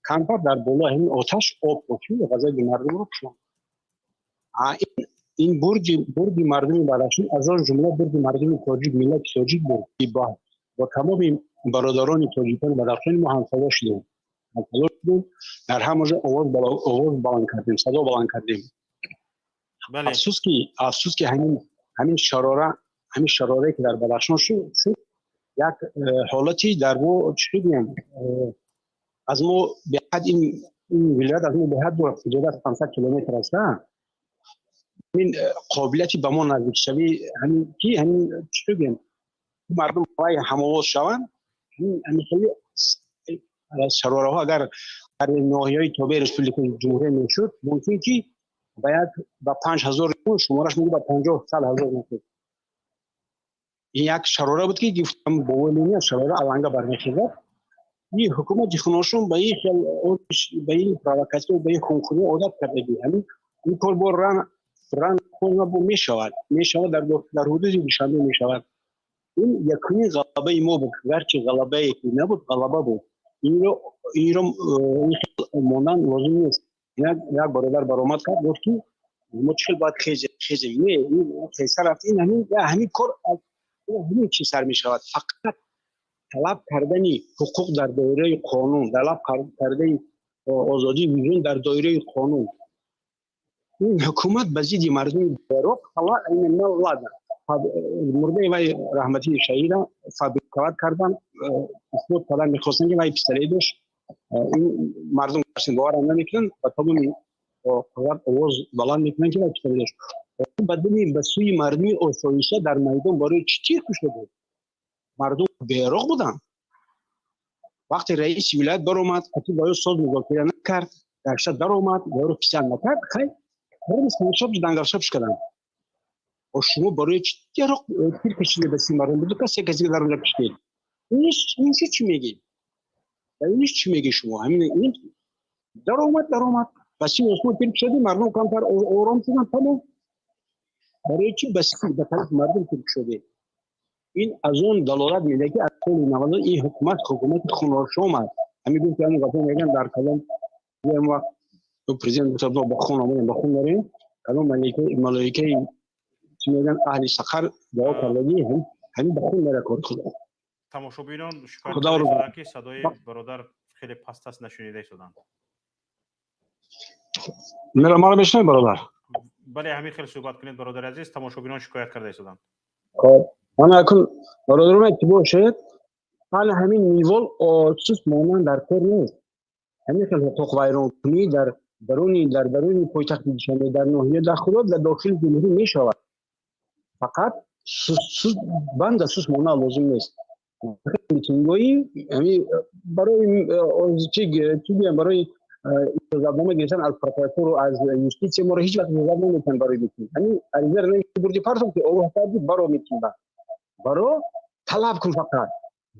کمتر در بالا همین آتش آب باشید و غذای مردم رو کشون. این برد مردم بدخشان از آن جمله برد مردم تاجیک، ملت تاجیک بود که با تمام برادران تاجیکان بدخشان ما همسوا شدیم. در همونجا آواز بلند کردیم، صدا بلند کردیم. افسوس که همین شراره که در بدخشان شد یک حالتی در ما چی بگیم از ما به حد این ولایت از ما به حد دور 500 کیلومتر است. این قابلیتی به ما نزدیک شوی همین چی بگیم مردم پای هماواز شوند. همین خیلی شراره ها اگر در ناحیه‌های تابع ریاست جمهوری میشد ممکن که باید با 5000 شمارش میگه با 50,000 میشد. این یک شراره بود که گفتم با ولینی شراره علنگا برمیخواد. این حکومت خوناشون به این پروکاسیون به این خونخوری عادت کرده بود. همین این کار با ران خون رو میشود در حدود نشانده میشود. این یکنی غلبه ما بود، گرچه غلبه نبود غلبه بود. این رو ماندن لازم نیست. یک برادر برآمد کرد گفت که مشکل باید خیزیم. این خیزر رفت این همین کار همین چی سر می شود. فقط طلب کردن حقوق در دایره قانون، طلب کردن آزادی بیرون در دایره قانون. این حکومت به ضد مردم بیروق حالا این نوعا مرده وای رحمتی شهید فابریکات کردن اسمت کردن میخواستن که وای پستری داشت این مردم کسی باور نمیکنن و تمامی قوات آواز بلند میکنن که وای پستری داشت بدونی به سوی مردمی آسایشه در میدان برای چی کشته بود مردم بیروق بودن. وقتی رئیس ولایت بر اومد اصلا باید ساز مذاکره نکرد درشت در اومد باید پیشن نکرد خیلی سنشاب دنگرشابش کردن و شما برای چی تیر کشیده بسی مردم بود کسی کسی در اونجا کشید این چی میگی؟ اینش چی میگی شما؟ همین این در اومد بسی اسمو تیر کشیدی مردم کمتر آرام شدن تمام برای چی بسی به طرف مردم تیر کشیده این از اون دلالت میده که از سال 90 این حکومت خوناشام است. همین گفت که همون قضیه میگن در کلام یه وقت تو پرزیدنت گفت با خون آمدن با خون داریم کلام ملائکه چی میگن اهل سقر جواب کردی همین با خون داره کار خدا. تماشاگران شکایت کردند که صدای برادر خیلی پست است نشنیده شدند. ما رو بشنوید برادر. بله همین خیلی صحبت کنید برادر عزیز تماشاگران شکایت کرده شدند. خب من اکنون برادرم اتباع شد حالا همین نیول آسوس مانند در کار نیست همین خیلی حقوق ویران کنی در درونی پایتخت دیشنبه در ناحیه داخل در داخل جمهوری می شود فقط بند اسوس مانند لازم نیست میتینگویی همین برای برای اجازه‌نامه گرفتن از پروکراتور و از یوستیسی ما رو هیچ وقت اجازه نمیدن برای میتینگ همین عریضه رو بردی پرسم که اوه حسابی برای میتینگ برو طلب کن فقط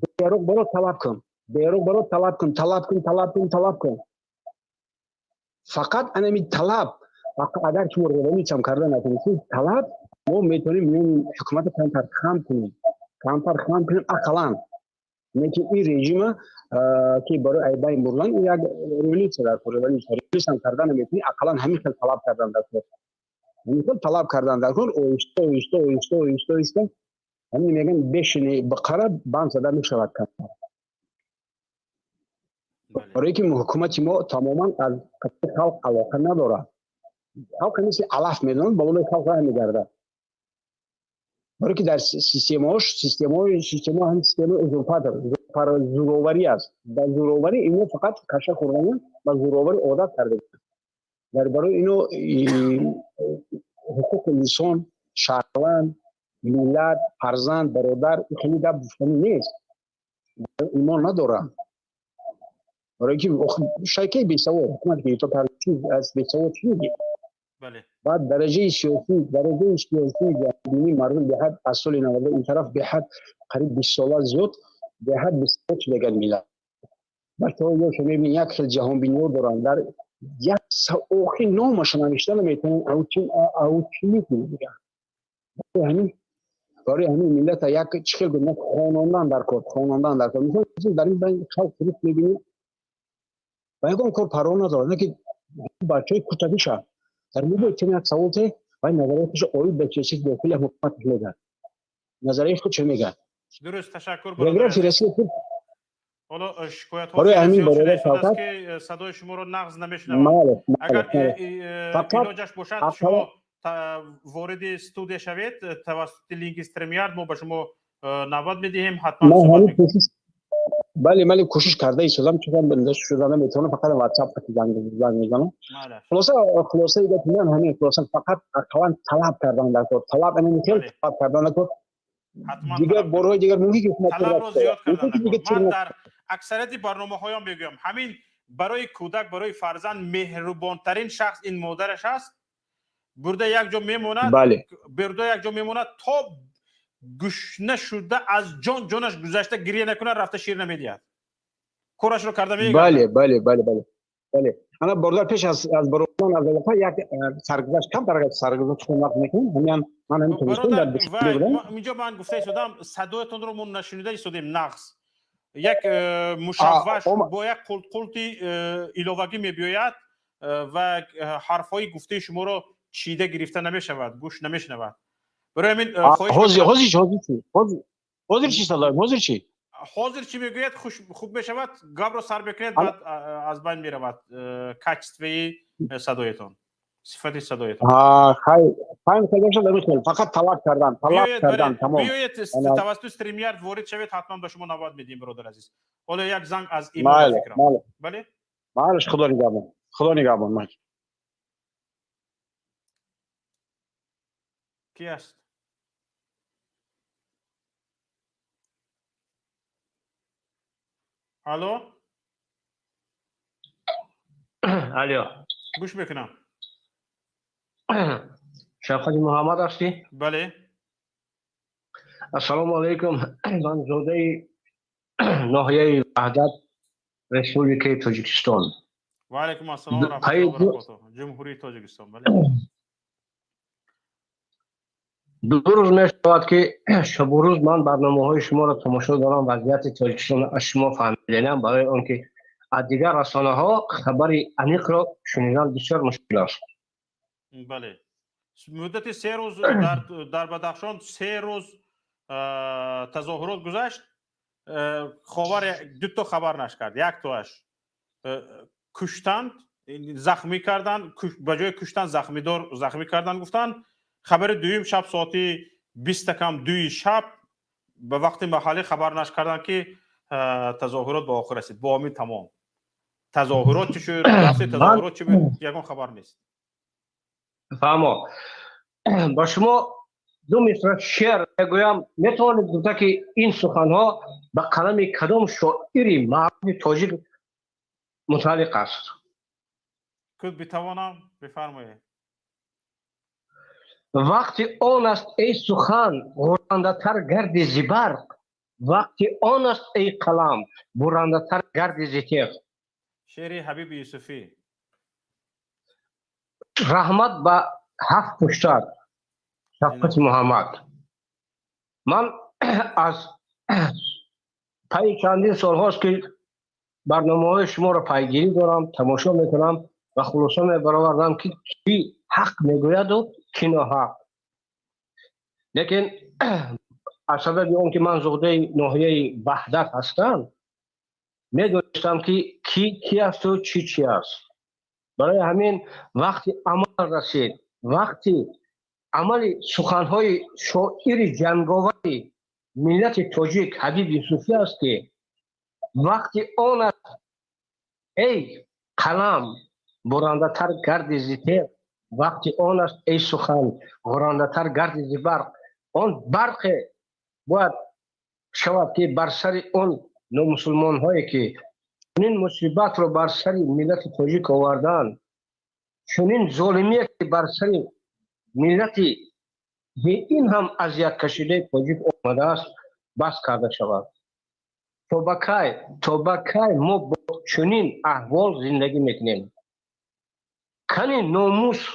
بیروق برو طلب کن فقط انا می طلب فقط اگر شما روانی چم کردن نتونید طلب ما میتونیم میون حکومت کمتر خام کنیم اقلا نه که این رژیم که برای ایبای مرلان یک ریولیوشن در ریولیوشن کردن میتونی اقلا همین خیلی طلب کردن در کار اویسته همین میگن بشینی بقره بند زده میشود کرد برای که حکومت ما تماما از خلق علاقه نداره خلق مثل علف میدونن بالای خلق ها میگرده برای که در سیستم هم سیستم اضافه داره زوروری است در زوروری اینو فقط کشه خوردن و زوروری عادت کرده در برای اینو حقوق انسان شهروند ملت فرزند برادر خیلی در بفتنی نیست ایمان ندارم برای که شایکه بیسواد حکومت که تو پرچیز از بیسواد چی میگی بعد درجه سیاسی دینی مردم به حد از سال 90 این طرف به حد قریب 20 ساله زود به حد 28 لگل میلاد بعد تو یه شما ببین یک خیلی جهان بینی دارن در یک ساخی نامش نمیشتن میتونن او چی میگن همین برای همین ملت یک چخیل گونه خانواندن در کار مثلا در این بین خلق فریق میبینید و یکم کار پروا نداره نه که بچه کتابی شد در مورد چنین یک سوال ته و نظریاتش اوید به چه چیز داخل حکومت میگه نظریش خود چه میگه درست تشکر برادر حالا شکایت ها زیاد شده است که صدای شما رو نقض نمیشنوم اگر علاجش باشد شما وارد استودیو شوید توسط لینک استریمیارد ما به شما نوبت میدهیم حتما صحبت میکنیم بله کوشش کرده ایستادم چون بندش شدن میتونه فقط واتساپ زنگ میزنم خلاصه ایده من همین خلاصه فقط اقلا طلب کردن در کار طلب نمیکنه طلب کردن در کار دیگه برای دیگر موقعی که طلب رو زیاد کردن من در اکثریت برنامه‌هایم میگم همین برای کودک برای فرزند مهربانترین شخص این مادرش است برده یک جا میموند تا گشنه شده از جانش گذشته گریه نکنه رفته شیر نمیدید کورش رو کرده میگه بله انا برادر پیش از برادران از وقت یک سرگذشت کم برای سرگذشت نقل میکنم من همین برادر اینجا من گفته شدم صدایتون رو من نشنیده شدیم نقص یک مشوش با یک قلطی ایلاوگی میبیاید و حرفای گفته شما رو چیده گرفته نمیشود گوش نمیشنود برای همین حاضر چی صدای حاضر چی حاضر چی میگوید خوب میشود گاب رو سر بکنید بعد از بین میرود کچستوی صدایتان صفت صدایتان خیلی خیلی نمیشنم فقط تلاش کردم تمام بیایید توسط استریمیار وارد شوید حتما به شما نوبت میدیم برادر عزیز حالا یک زنگ از ایمان فکرم بله معلش خدا نگهبان کی است الو الو گوش میکنم شفقت محمد هستی؟ بله السلام علیکم من زوده ناحیه وحدت رسپوبلیک تاجیکستان و علیکم السلام و رحمت الله و برکاته جمهوری تاجیکستان بله دو روز می شود که شب و روز من برنامه های شما را تماشا دارم وضعیت تاجیکستان از شما فهمیدم برای آنکه از دیگر رسانه ها خبر عمیق را شنیدن بسیار مشکل است بله مدت 3 روز در بدخشان 3 روز تظاهرات گذشت خبر 2 تا خبر نشر کرد یک تاش کشتند زخمی کردن به جای کشتن زخمی کردن گفتن خبر دویم شب ساعتی 20 کم 2 شب به وقت محلی خبر نشر کردن که تظاهرات به آخر رسید با همین تمام تظاهرات چی شد رفت تظاهرات چی بود یگان خبر نیست فهمو با شما 2 مصرع شعر میگویم میتوانید گفته که این سخنها به قلم کدام شاعری معروف تاجیک متعلق است کد بتوانم بفرمایید وقتی آن است ای سخن غرنده تر گرد زبرق وقتی آن است ای قلم برنده تر گرد زتیق شعر حبیب یوسفی رحمت به 7 پشتر شفقت محمد من از پای چندین سال هاست که برنامه های شما را پیگیری دارم تماشا میکنم و خلاصه میبروردم که کی حق میگوید و کی ناحق لیکن از سبب اون که من زوده ناحیه وحدت هستم میدونستم که کی است و چی است برای همین وقتی عمل رسید وقتی عمل سخنهای شاعر جنگاور ملت تاجیک حبیب یوسفی است که وقتی آن است ای قلم برنده تر گرد زیتر وقتی آن است ای سخن غرنده تر گرد زبرق آن برق باید شود که بر سر اون نامسلمان هایی که چنین مصیبت رو بر سر ملت تاجیک آوردن چنین ظلمی که بر سر ملت به این هم اذیت کشیده تاجیک آمده است بس کرده شود تا به کی ما با چنین احوال زندگی میکنیم کنی ناموس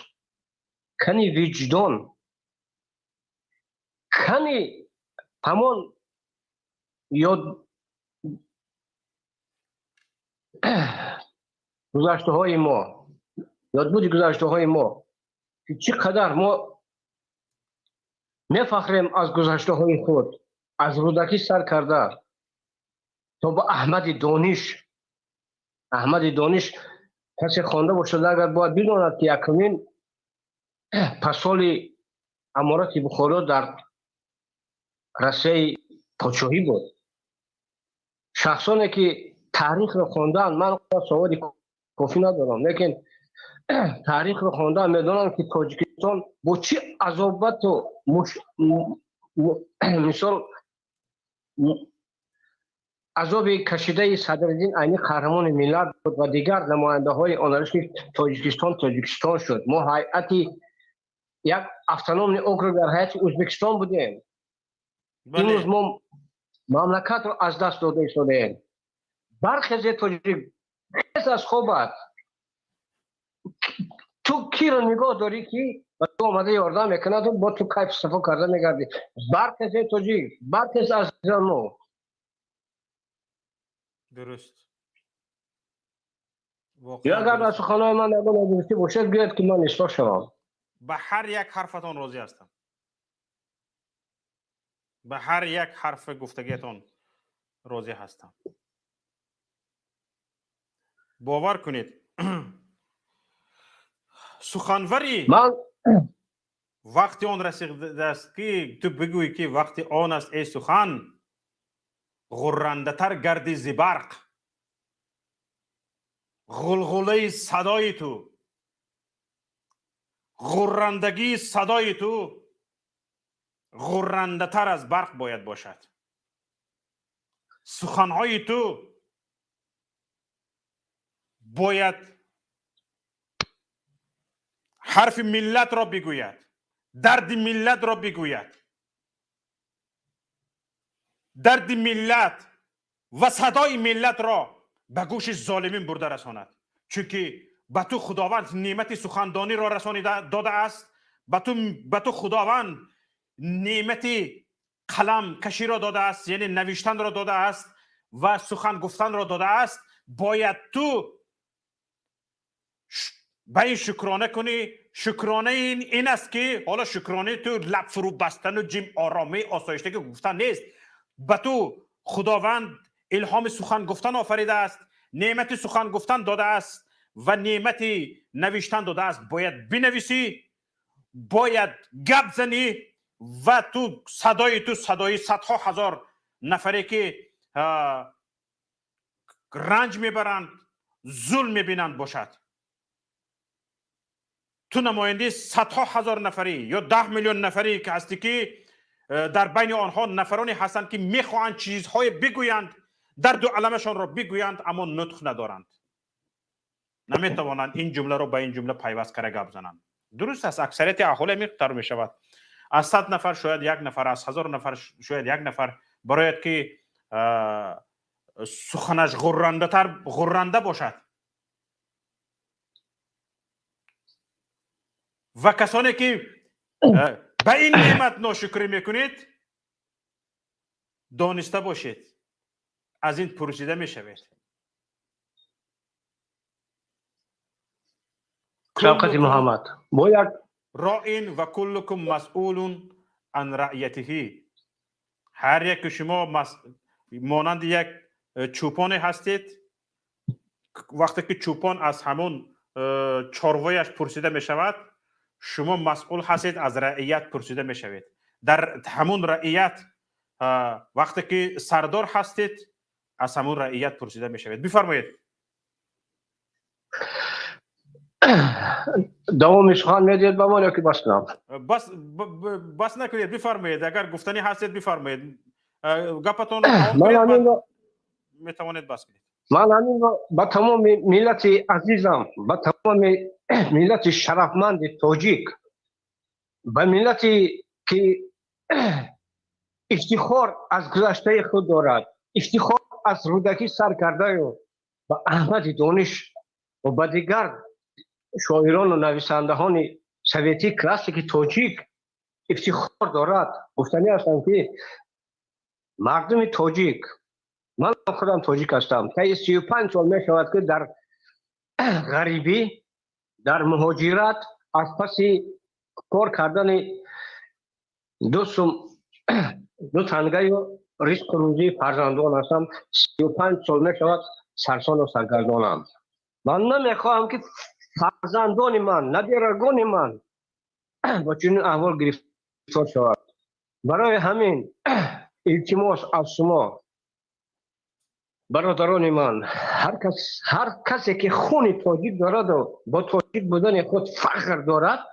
کنی وجدان کنی همان یاد گذشته های ما یادبود گذشته های ما که چقدر ما میفخریم از گذشته های خود از رودکی سر کرده تا با احمد دانش کسی خوانده باشد اگر باید بداند که یکمین پسال امارت بخارا در رسه پادشاهی بود شخصانی که تاریخ رو خواندن من سواد کافی ندارم لیکن تاریخ رو خواندن میدونم که تاجیکستان با چه عذابت و مثال عذاب کشیده صدرالدین عینی قهرمان ملت بود و دیگر نماینده های آنرش که تاجیکستان شد ما هیئتی یک افتانوم اوکر در هیئت ازبکستان بودیم این روز ما مملکت رو از دست داده ایستادیم برخیز تاجیک خیز از خوبت تو کی رو نگاه داری که تو آمده یاردم میکنه تو با تو کیف صفا کرده میگردی برخیز تاجیک برخیز از زنو درست یا اگر از سخنهای من نگاه نگرفتی باشد بیاد که من اصلاح شوم به هر یک حرفتان راضی هستم به هر یک حرف گفتگیتان راضی هستم. باور کنید سخنوری من وقتی آن رسیده است که تو بگویی که وقتی آن است ای سخن غرنده تر گردی ز برق، غلغله صدای تو، غرندگی صدای تو غرنده تر از برق باید باشد. سخنهای تو باید حرف ملت را بگوید، درد ملت را بگوید، درد ملت و صدای ملت را به گوش ظالمین برده رساند. چونکه به تو خداوند نعمت سخندانی را رسانیده داده است، به تو خداوند نعمت قلم کشی را داده است، یعنی نوشتن را داده است و سخن گفتن را داده است. باید تو به این شکرانه کنی. شکرانه این است که حالا شکرانه تو لب فرو بستن و جیم آرامه آسایشته که گفتن نیست. به تو خداوند الهام سخن گفتن آفریده است، نعمت سخن گفتن داده است و نعمت نوشتن داده است. باید بنویسی، باید گپ زنی و تو صدای صدها هزار نفری که رنج میبرند، ظلم میبینند باشد. تو نماینده صدها هزار نفری یا 10 میلیون نفری که هستی که در بین آنها نفرانی هستند که میخواهند چیزهای بگویند، درد و علمشان را بگویند، اما نطق ندارند، نمیتوانند این جمله را با این جمله پیوست کرده گپ زنند. درست است اکثریت اهالی مقدار می شود. از 100 نفر شاید یک نفر، از 1000 نفر شاید یک نفر برایت که سخنش غرنده باشد. و کسانی که به این نعمت ناشکری میکنید دانسته باشید از این پرسیده میشوید. شوکت محمد باید راین و کلکم مسئول عن رعیته. هر یک شما مانند یک چوپان هستید. وقتی که چوپان از همون چاروایش پرسیده می شود، شما مسئول هستید از رعیت پرسیده می شوید. در همون رعیت وقتی که سردار هستید از همون رعیت پرسیده می شوید. بفرمایید. دوامش خواهد میدید با ما یا که بس کنم؟ بس نکنید، بفرمایید. اگر گفتنی هستید بفرمایید. گپتون می توانید بس کنید. من همین با تمام ملت عزیزم، با تمام ملت شرفمند تاجیک، با ملتی که افتخار از گذشته خود دارد، افتخار از رودکی سر کرده و با احمد دانش و با دیگر شاعران و نویسندهان سویتی کلاسیک تاجیک افتخار دارد. گفتنی هستم که مردم تاجیک، من خودم تاجیک هستم، تا 35 سال می شود که در غریبی، در مهاجرت، از پس کار کردن دو تنگه و رزق روزی فرزندان هستم. 35 سال می شود سرسان و سرگردانم. من نمیخواهم که فرزندان من، نبیرگان من با چنین احوال گرفتار شود. برای همین التماس از شما برادران من، هر کسی که خون تاجیک دارد و با تاجیک بودن خود فخر دارد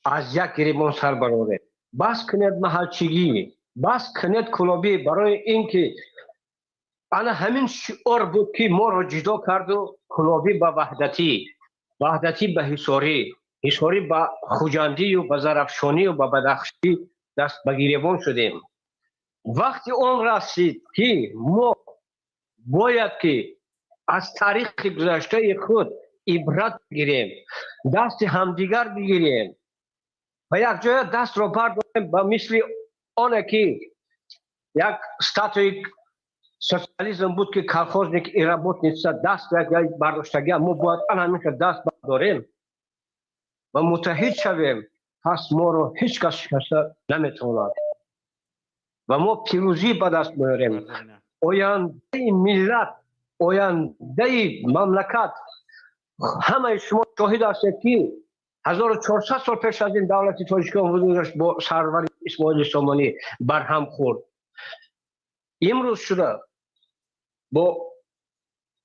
از یک گریبان سر برآورد. بس کنید محلچگی، بس کنید کلابی، برای اینکه انا همین شعار بود که ما را جدا کرد و کلابی به وحدتی به حصاری به خوجندی و به زرفشانی و به بدخشی دست به گریبان شدیم. وقتی اون رسید که ما باید که از تاریخ گذشته خود عبرت بگیریم، دست همدیگر بگیریم و یک جای دست را برداریم به مثل آنه که یک ستاتوی سوسیالیسم بود که کالخوزنیک ایرابوتنیتسا دست یک برداشتگی، ما باید همیشه دست برداریم و متحد شویم. پس ما رو هیچ کس شکست نمیتواند. و ما پیروزی به دست میاریم. آینده ملت، آینده مملکت، همه شما شاهد هستید که 1400 سال پیش از این دولت تاجیکستان وجود داشت با سرور اسماعیل سامانی برهم خورد. امروز شده با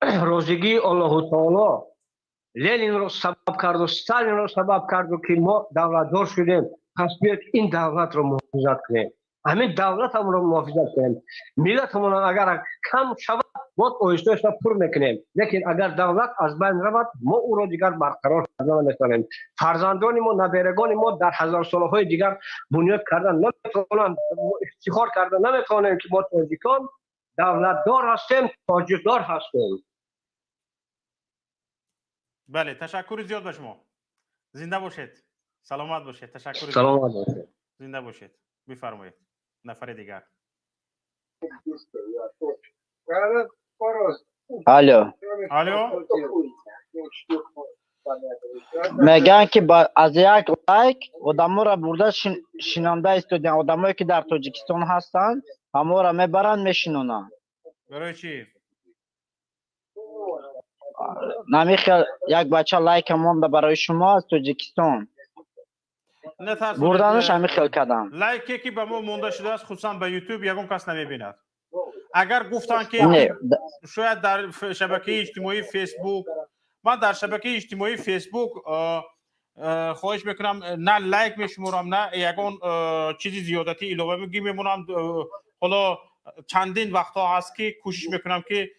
روزگی الله تعالی لنین رو سبب کرد و استالین رو سبب کرد که ما دولت دار شدیم. پس بیاید این دولت رو محافظت کنیم، همین دولت هم رو محافظت کنیم. ملت همون اگر کم شود ما آیسته آیسته پر میکنیم، لیکن اگر دولت از بین رود ما او را دیگر برقرار کردن نمیتونیم. فرزندان ما، نبیرگان ما در هزار سالهای دیگر بنیاد کردن نمیتونن، افتخار کردن نمیتونیم که ما تاجیکان دولت دار هستیم، تاجیک دار هستیم. بله، تشکر زیاد به شما. زنده باشید، سلامت باشید. تشکر. سلامت باشید. زنده باشید. بفرمایید نفر دیگر. الو میگن که از یک لایک آدم‌ها را برده شنونده استودیو، آدمایی که در تاجیکستان هستند همه را میبرن میشنونن. برای چی؟ نمیخواد یک بچه لایک مونده برای شما از تاجیکستان بردنش همیخواد کردن. لایکی که به ما مونده شده است خصوصا به یوتیوب یگون کس نمیبیند. اگر گفتن که شاید در شبکه اجتماعی فیسبوک، من در شبکه اجتماعی فیسبوک خواهش میکنم نه لایک میشمورم نه یگون چیزی زیادتی علاوه میگی میمونم. حالا چندین وقتا هست که کوشش میکنم که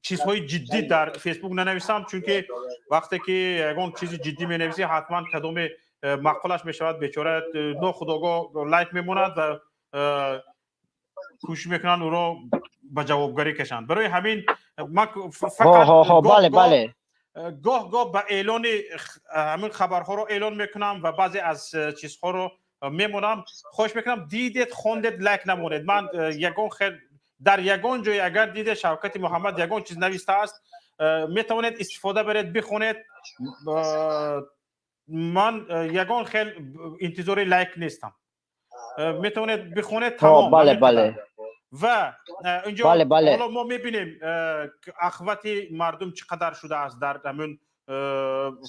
چیزهای جدی در فیسبوک ننویسم، چون که وقتی که یگون چیزی جدی مینویسی حتما کدوم مقالش میشود بیچاره ناخودآگاه لایک میموند و کوشش میکنن او را به جوابگری کشند. برای همین من فقط گاه به اعلان همین خبرها رو اعلان میکنم و بعضی از چیزها رو میمونم. خواهش میکنم دیدید خوندید لایک نمونید. من یگون خیلی در یگان جای اگر دیده شوکت محمد یگان چیز نوشته است میتوانید استفاده برید بخونید. من یگان خیلی انتظار لایک نیستم، میتونید بخونید تمام. بله. و اینجا حالا ما میبینیم اخوت مردم چقدر شده است، در همون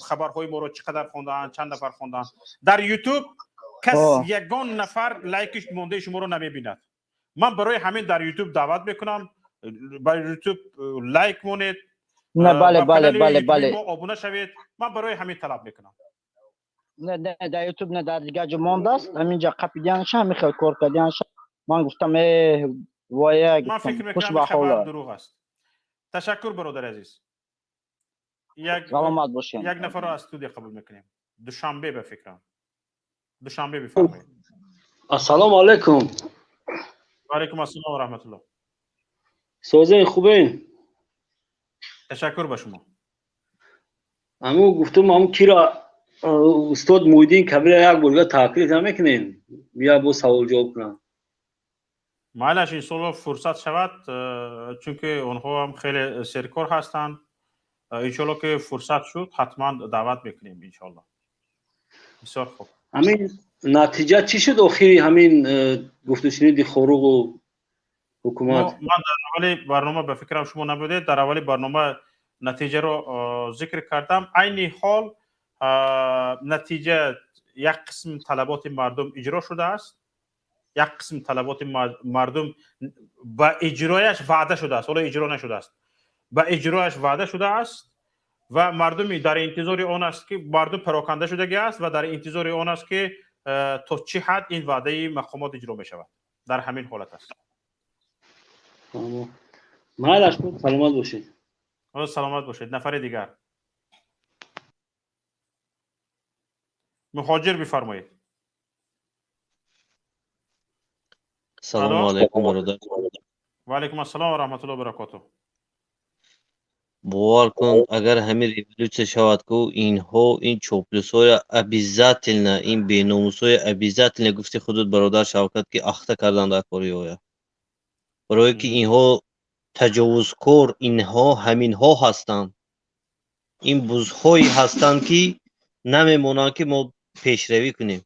خبرهای ما رو چقدر خوندن، چند نفر خوندن. در یوتیوب کس یگان نفر لایکش مونده شما رو نمیبیند. من برای همین در یوتیوب دعوت میکنم برای یوتیوب لایک مونید، بله ما آبونه شوید. من برای همین طلب میکنم. نه در یوتیوب نه در دیگه جا مونده است، همینجا قپیدیانش هم میخواد کار کردیانش. من گفتم من فکر میکنم خبر دروغ است. تشکر برادر عزیز. سلامت باشین. یک نفر رو از استودیو قبول میکنیم. دوشنبه به فکرم. دوشنبه بفرمایید. السلام علیکم. و علیکم السلام و رحمت الله. سازه خوبه؟ تشکر به شما. همون گفتم همون کی را استاد مویدین کبیر یک بولگاه تحقیق نمیکنین بیا با سوال جواب کنم. معلش این سال فرصت شود چون که اونها هم خیلی سرکار هستند. انشالله که فرصت شد حتما دعوت میکنیم انشالله. بسیار خوب. همین نتیجه چی شد آخری همین گفت و شنید خروق و حکومت؟ من در اولی برنامه به فکرم شما نبودید، در اولی برنامه نتیجه رو ذکر کردم. عین حال نتیجه یک قسم طلبات مردم اجرا شده است، یک قسم طلبات مردم با اجرایش وعده شده است، حالا اجرا نشده است، با اجرایش وعده شده است و مردم در انتظار آن است که مردم پراکنده شدگی است و در انتظار آن است که تا چه حد این وعده مقامات اجرا می شود. در همین حالت است. معلش سلامت باشید. سلامت باشید. نفر دیگر مهاجر بفرمایید. سلام علیکم برادر. و علیکم السلام و رحمت الله و برکاته. باور کن اگر همین ریولوسیون شود که اینها این چوپلوسای ابیزاتلنا این بیناموسای ابیزاتلنا گفتی خودت برادر شوکت که اخته کردن در کاری اویا، برای که اینها تجاوزکار اینها همین ها هستند، این بزهایی هستند که نمیمونن که ما پیشروی کنیم.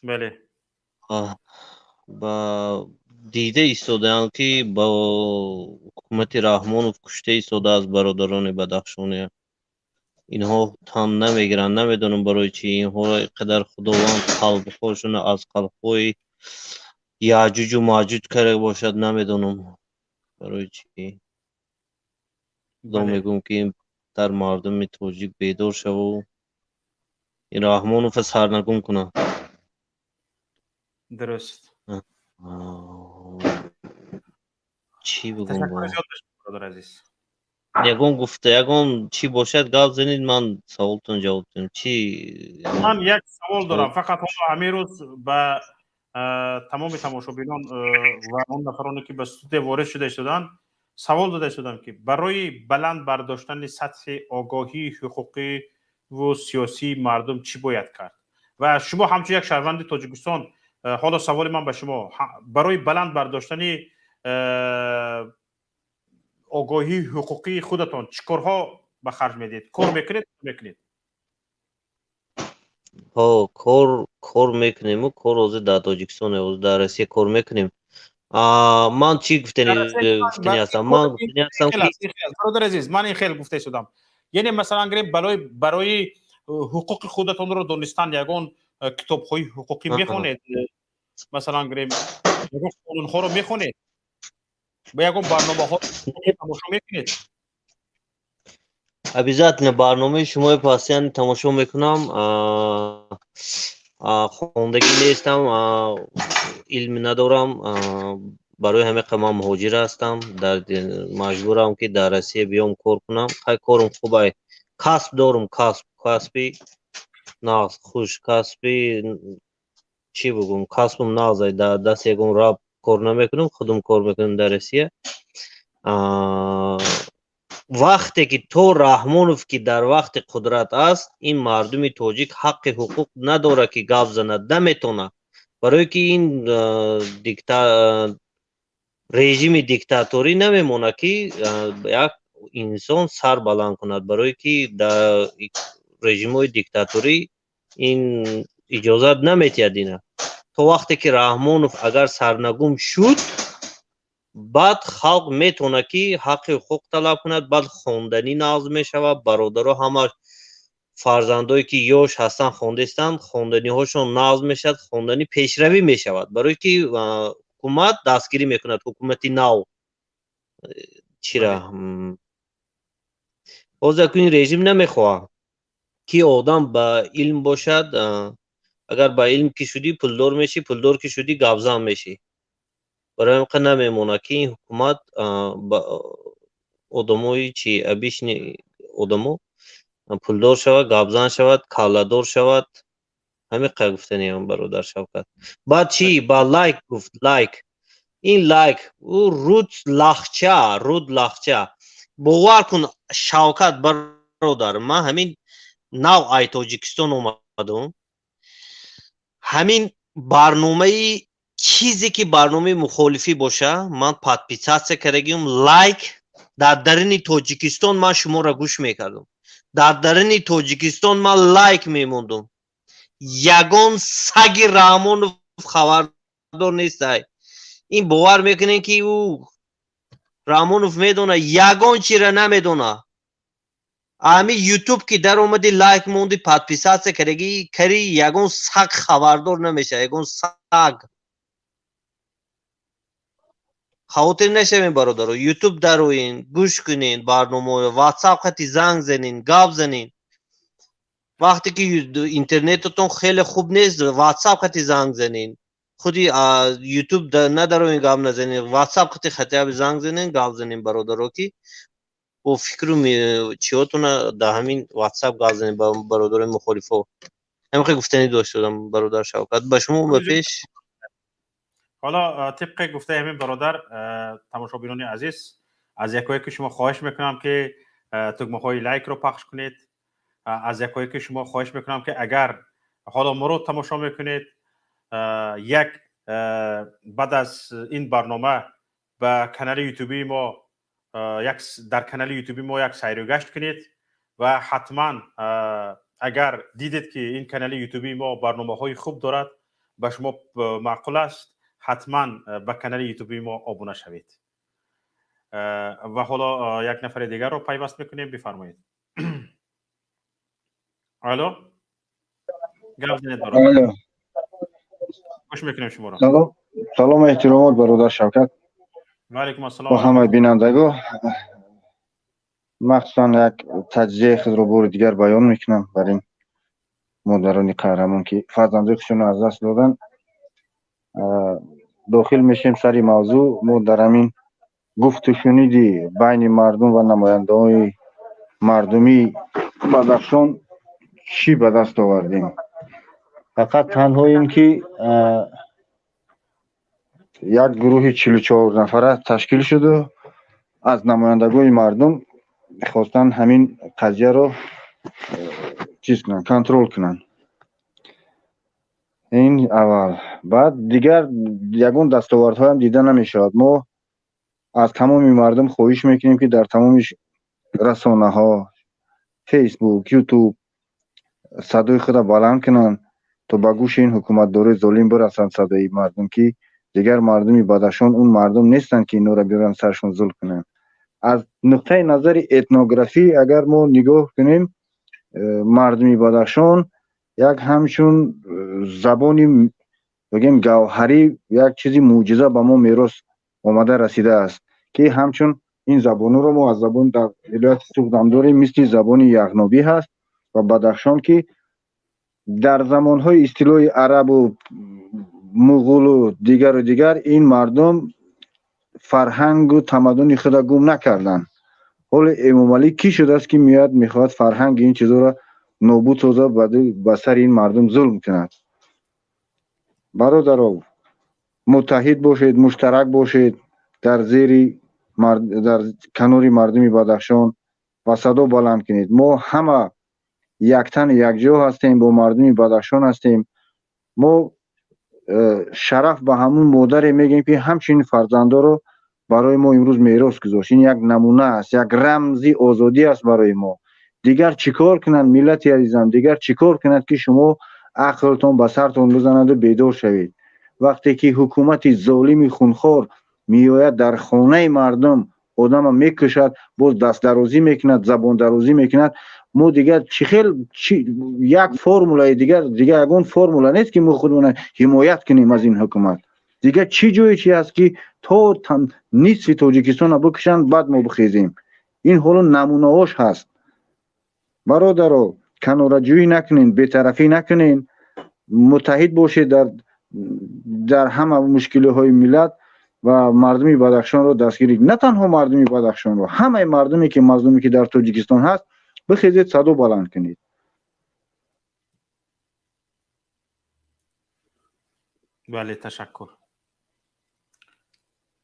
بله ба дида истодаанд ки ба ҳукумати раҳмонов кушта истодааст бародарони бадахшоне. Инҳо тан намегиранд, намедонам барои чӣ инҳоро инқадар худованд халқҳошона аз халқҳои яъҷуҷу маъҷуҷ карда бошад, намедонам барои чӣ. Худо мегӯям ки дар мардуми тоҷик бедор шаву ин Раҳмонова сарнагун кунад. درست چی بگم تشکر با زیاد داشتم برادر عزیز یگان گفته یگان چی باشد گپ زنید من سوالتون جواب بدم چی من یک سوال دارم فقط حالا همین روز به تمام تماشابینان و اون نفرانی که به استودیو وارد شده شدن سوال داده شدم که برای بلند برداشتن سطح آگاهی حقوقی و سیاسی مردم چی باید کرد و شما همچون یک شهروند تاجیکستان حالا سوال من به شما برای بلند برداشتن آگاهی حقوقی خودتان چیکارها به خرج میدید کار میکنید کار میکنیم و کار از در تاجیکستان و در روسیه کار میکنیم. من چی گفتنی هستم من گفتنی هستم که برادر عزیز من این خیلی گفته شدم یعنی مثلا گریم برای حقوق خودتان رو دانستن یگان کتاب‌های حقوقی میخونید مثلا گریم یگان قانون‌ها رو میخونید با یگان برنامه‌ها تماشا میکنید обязательно برنامه شما پاسیان تماشا میکنم. خوندگی نیستم علم ندارم برای همه من مهاجر هستم در مجبورم که در روسیه بیام کار کنم خیلی کارم خوبه کسب دارم کسبی نه خوش کسبی چی بگم کسبم نازای در دست یکم راب کار نمیکنم خودم کار میکنم در روسیه. وقتی که تو رحمانوف که در وقت قدرت است این مردم تاجیک حق حقوق نداره که گپ زند نمیتونه برای که این رژیم دیکتاتوری نمیمونه که یک انسان سر بلند کند برای که در رژیم های دیکتاتوری این اجازت نمیتیدینه. تو وقتی که رحمانوف اگر سرنگون شد بعد خلق میتونه که حق حقوق طلب کند بعد خواندنی نازم میشود برادرها همه فرزندایی که یوش هستن خواندستان خواندنی هاشون نازم میشد خواندنی پیشروی میشود برای که حکومت دستگیری میکند حکومتی نو چرا بازه که این رژیم نمیخواه که آدم با علم باشد اگر با علم که شدی پولدار میشی پولدار که شدی گابزان میشی برای همه نمیمونه که این حکومت آدمایی چی ابیشنی آدمو پولدار شود گابزان شود کالادار شود همین قدر گفتنی هم برادر شوکت بعد چی با لایک گفت لایک این لایک او رود لخچه باور کن شوکت برادر من همین نو ای تاجیکستان اومدم همین برنامه چیزی که برنامه مخالفی باشه من پادپیساسیا کردم لایک در درون تاجیکستان من شما را گوش میکردم در درون تاجیکستان من لایک میموندم یگان سگ رحمانوف خبردار نیست این باور میکنین که او رحمانوف میدونه یگان چی را نمیدونه همین یوتیوب که در اومدی لایک موندی پادپیساسیا کردی یگان سگ خبردار نمیشه یگان سگ خاطر نشوین برادر یوتیوب دروین گوش کنین برنامه واتساپ خطی زنگ زنین گپ زنین وقتی که اینترنتتون خیلی خوب نیست واتساپ خطی زنگ زنین خودی یوتیوب ندروین گپ نزنین واتساپ خطی زنگ زنین گپ زنین برادر که و فکر چیاتون در همین واتساپ گپ زنین برادر مخالفه همین گفتنی داشتم برادر شوکت به شما به پیش. حالا طبق گفته همین برادر تماشاگران عزیز از یکایی که شما خواهش میکنم که تگمه های لایک رو پخش کنید از یکایی که شما خواهش میکنم که اگر حالا ما رو تماشا میکنید یک بعد از این برنامه به کانال یوتیوبی ما در کانال یوتیوبی ما یک سیر و گشت کنید و حتما اگر دیدید که این کانال یوتیوبی ما برنامه های خوب دارد به شما معقول است حتما به کانال یوتیوبی ما ابونه شوید. و حالا یک نفر دیگر رو پیوست میکنیم. بفرمایید. الو گپ زنید برادر. خوش میکنیم شما رو. سلام احترامات برادر شوکت و علیکم السلام و همه بینندگان. مخصوصا یک تجزیه خود رو بار دیگر بیان میکنم برای این مادران قهرمان که فرزندانشون از دست دادن. داخل میشیم سری موضوع. ما در همین گفت و شنیدی بین مردم و نماینده های مردمی بدخشان چی به دست آوردیم؟ فقط تنها این که یک گروه 44 نفره تشکیل شده از نمایندگان مردم خواستن همین قضیه رو چیز کنن، کنترل کنن. این اول. بعد دیگر یگون دستاوردها هم دیده نمیشد. ما از تمام مردم خواهش میکنیم که در تمام رسانه ها، فیسبوک، یوتیوب صدای خود بلند کنن تا به گوش این حکومت داره ظالم برسن صدای مردم که دیگر مردمی بدخشان اون مردم نیستن که اینو را بیارن سرشون ظلم کنن. از نقطه نظر etnografی اگر ما نگاه کنیم مردمی بدخشان یک همچون زبانی بگیم گوهری، یک چیزی معجزه به ما میراث آمده رسیده است که همچون این زبانو رو ما از زبان در ولایت سوخدم داریم، مثل زبان یغنابی هست و بدخشان که در زمانهای اصطلاح عرب و مغول و دیگر این مردم فرهنگ و تمدن خود گم نکردن. حال امام علی کی شده است که میاد میخواد فرهنگ این چیزا را نابود سازه به سر این مردم ظلم کند؟ برادران متحد باشید، مشترک باشید در زیر در کنار مردمی بدخشان و صدا بلند کنید. ما همه یک تن یک جا هستیم، با مردمی بدخشان هستیم. ما شرف به همون مادر میگیم که همچین فرزندا رو برای ما امروز میراث گذاشت. این یک نمونه است، یک رمزی آزادی است برای ما. دیگر چیکار کنند ملت عزیزم؟ دیگر چیکار کنند که شما عقلتون به سرتون بزنند و بیدار شوید؟ وقتی که حکومت ظالم خونخوار میآید در خانه مردم آدم میکشد، باز دست درازی میکند، زبان درازی میکند، ما دیگر یک فرمولای دیگر یگون فرمولا نیست که ما خودمون حمایت کنیم از این حکومت. دیگر چی جوی چی است که تا نصف تاجیکستان رو بکشند بعد ما بخیزیم؟ این حالا نمونه هاش هست. برادرو کناره‌جویی نکنین، بی‌طرفی نکنین، متحد باشید در همه مشکل های ملت و مردمی بدخشان رو دستگیری. نه تنها مردمی بدخشان رو، همه مردمی که مظلومی که در تاجیکستان هست بخیزید صدا بلند کنید. بله تشکر.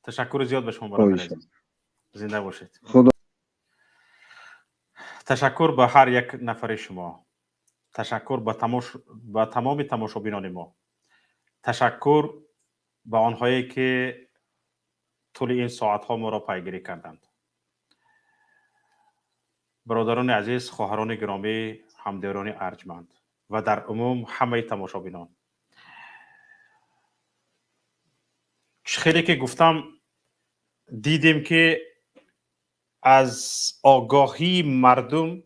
تشکر زیاد به شما برادر عزیز. زنده باشید. خدا. تشکر به هر یک نفر شما. تشکر به تمام تماشابینان ما. تشکر به آنهایی که طول این ساعت ها ما را پیگیری کردند. برادران عزیز، خواهران گرامی، همدیران ارجمند و در عموم همه تماشابینان، خیلی که گفتم دیدیم که از آگاهی مردم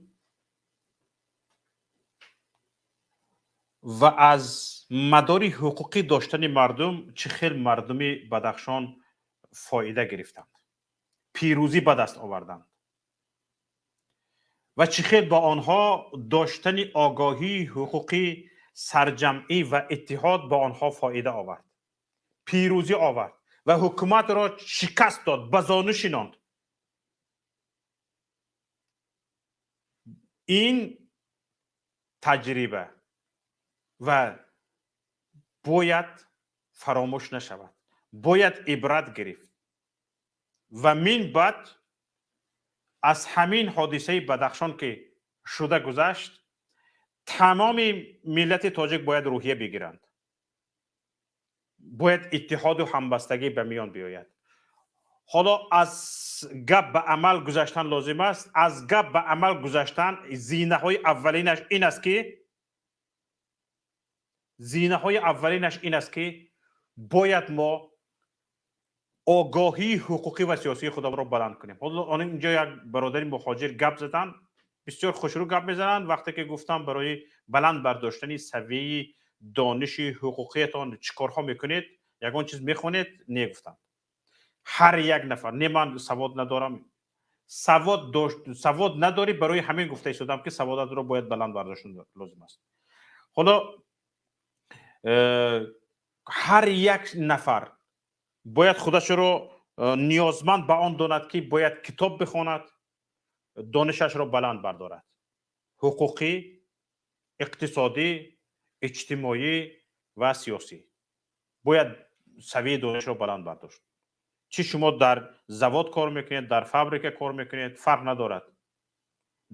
و از مدار حقوقی داشتن مردم چه خیلی مردمی بدخشان فایده گرفتند، پیروزی به دست آوردند و چه خیلی با آنها داشتن آگاهی حقوقی سرجمعی و اتحاد با آنها فایده آورد، پیروزی آورد و حکومت را شکست داد، به زانو شناند. این تجربه و باید فراموش نشود، باید عبرت گرفت و من بعد از همین حادثه بدخشان که شده گذشت تمام ملت تاجیک باید روحیه بگیرند، باید اتحاد و همبستگی به میان بیاید. حالا از گپ به عمل گذاشتن لازم است. از گپ به عمل گذاشتن زینه های اولینش این است که زینه های اولینش این است که باید ما آگاهی حقوقی و سیاسی خودم را بلند کنیم. حالا اینجا یک برادری مهاجر گپ زدن، بسیار خوشرو گپ میزنن. وقتی که گفتم برای بلند برداشتن سویه دانش حقوقیتان چیکارها میکنید، یگان چیز میخونید، نگفتم. هر یک نفر، نه من سواد ندارم، سواد نداری، برای همین گفته ایستادم که سوادات رو باید بلند برداشتن لازم است. حالا هر یک نفر باید خودش رو نیازمند به آن داند که باید کتاب بخواند، دانشش را بلند بردارد، حقوقی، اقتصادی، اجتماعی و سیاسی. باید سویه دانش را بلند برداشت. چی شما در زواد کار میکنید، در فابریکه کار میکنید، فرق ندارد.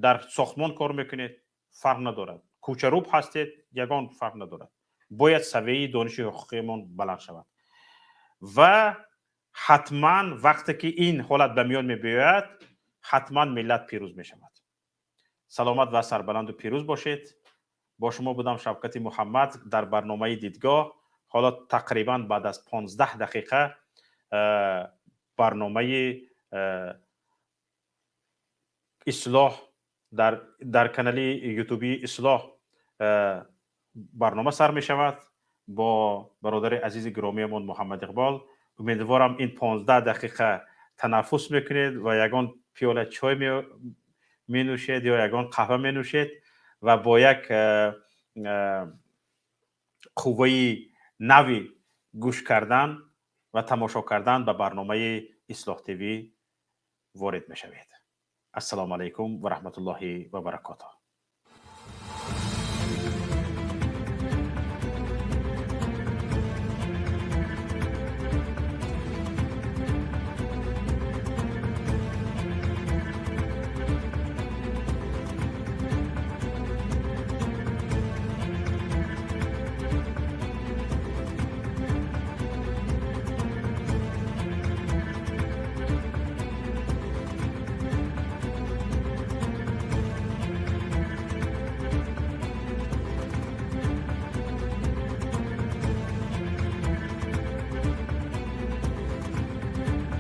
در ساختمان کار میکنید، فرق ندارد. کوچروب هستید، یگان فرق ندارد. باید سویه دانش حقوقیمان بلند شود. و حتما وقتی که این حالت به میان میبیاید، حتما ملت پیروز میشود. سلامت و سربلند و پیروز باشید. با شما بودم شوکت محمد در برنامه دیدگاه. حالا تقریبا بعد از 15 دقیقه برنامه اصلاح در کانال یوتیوبی اصلاح برنامه سر می شود با برادر عزیز گرامی من محمد اقبال. امیدوارم این 15 دقیقه تنفس میکنید و یگان پیاله چای می نوشید یا یگان قهوه می نوشید و با یک قوه نوی گوش کردن و تماشا کردن به برنامه اصلاح تیوی وارد می شوید. السلام علیکم و رحمت الله و برکاته.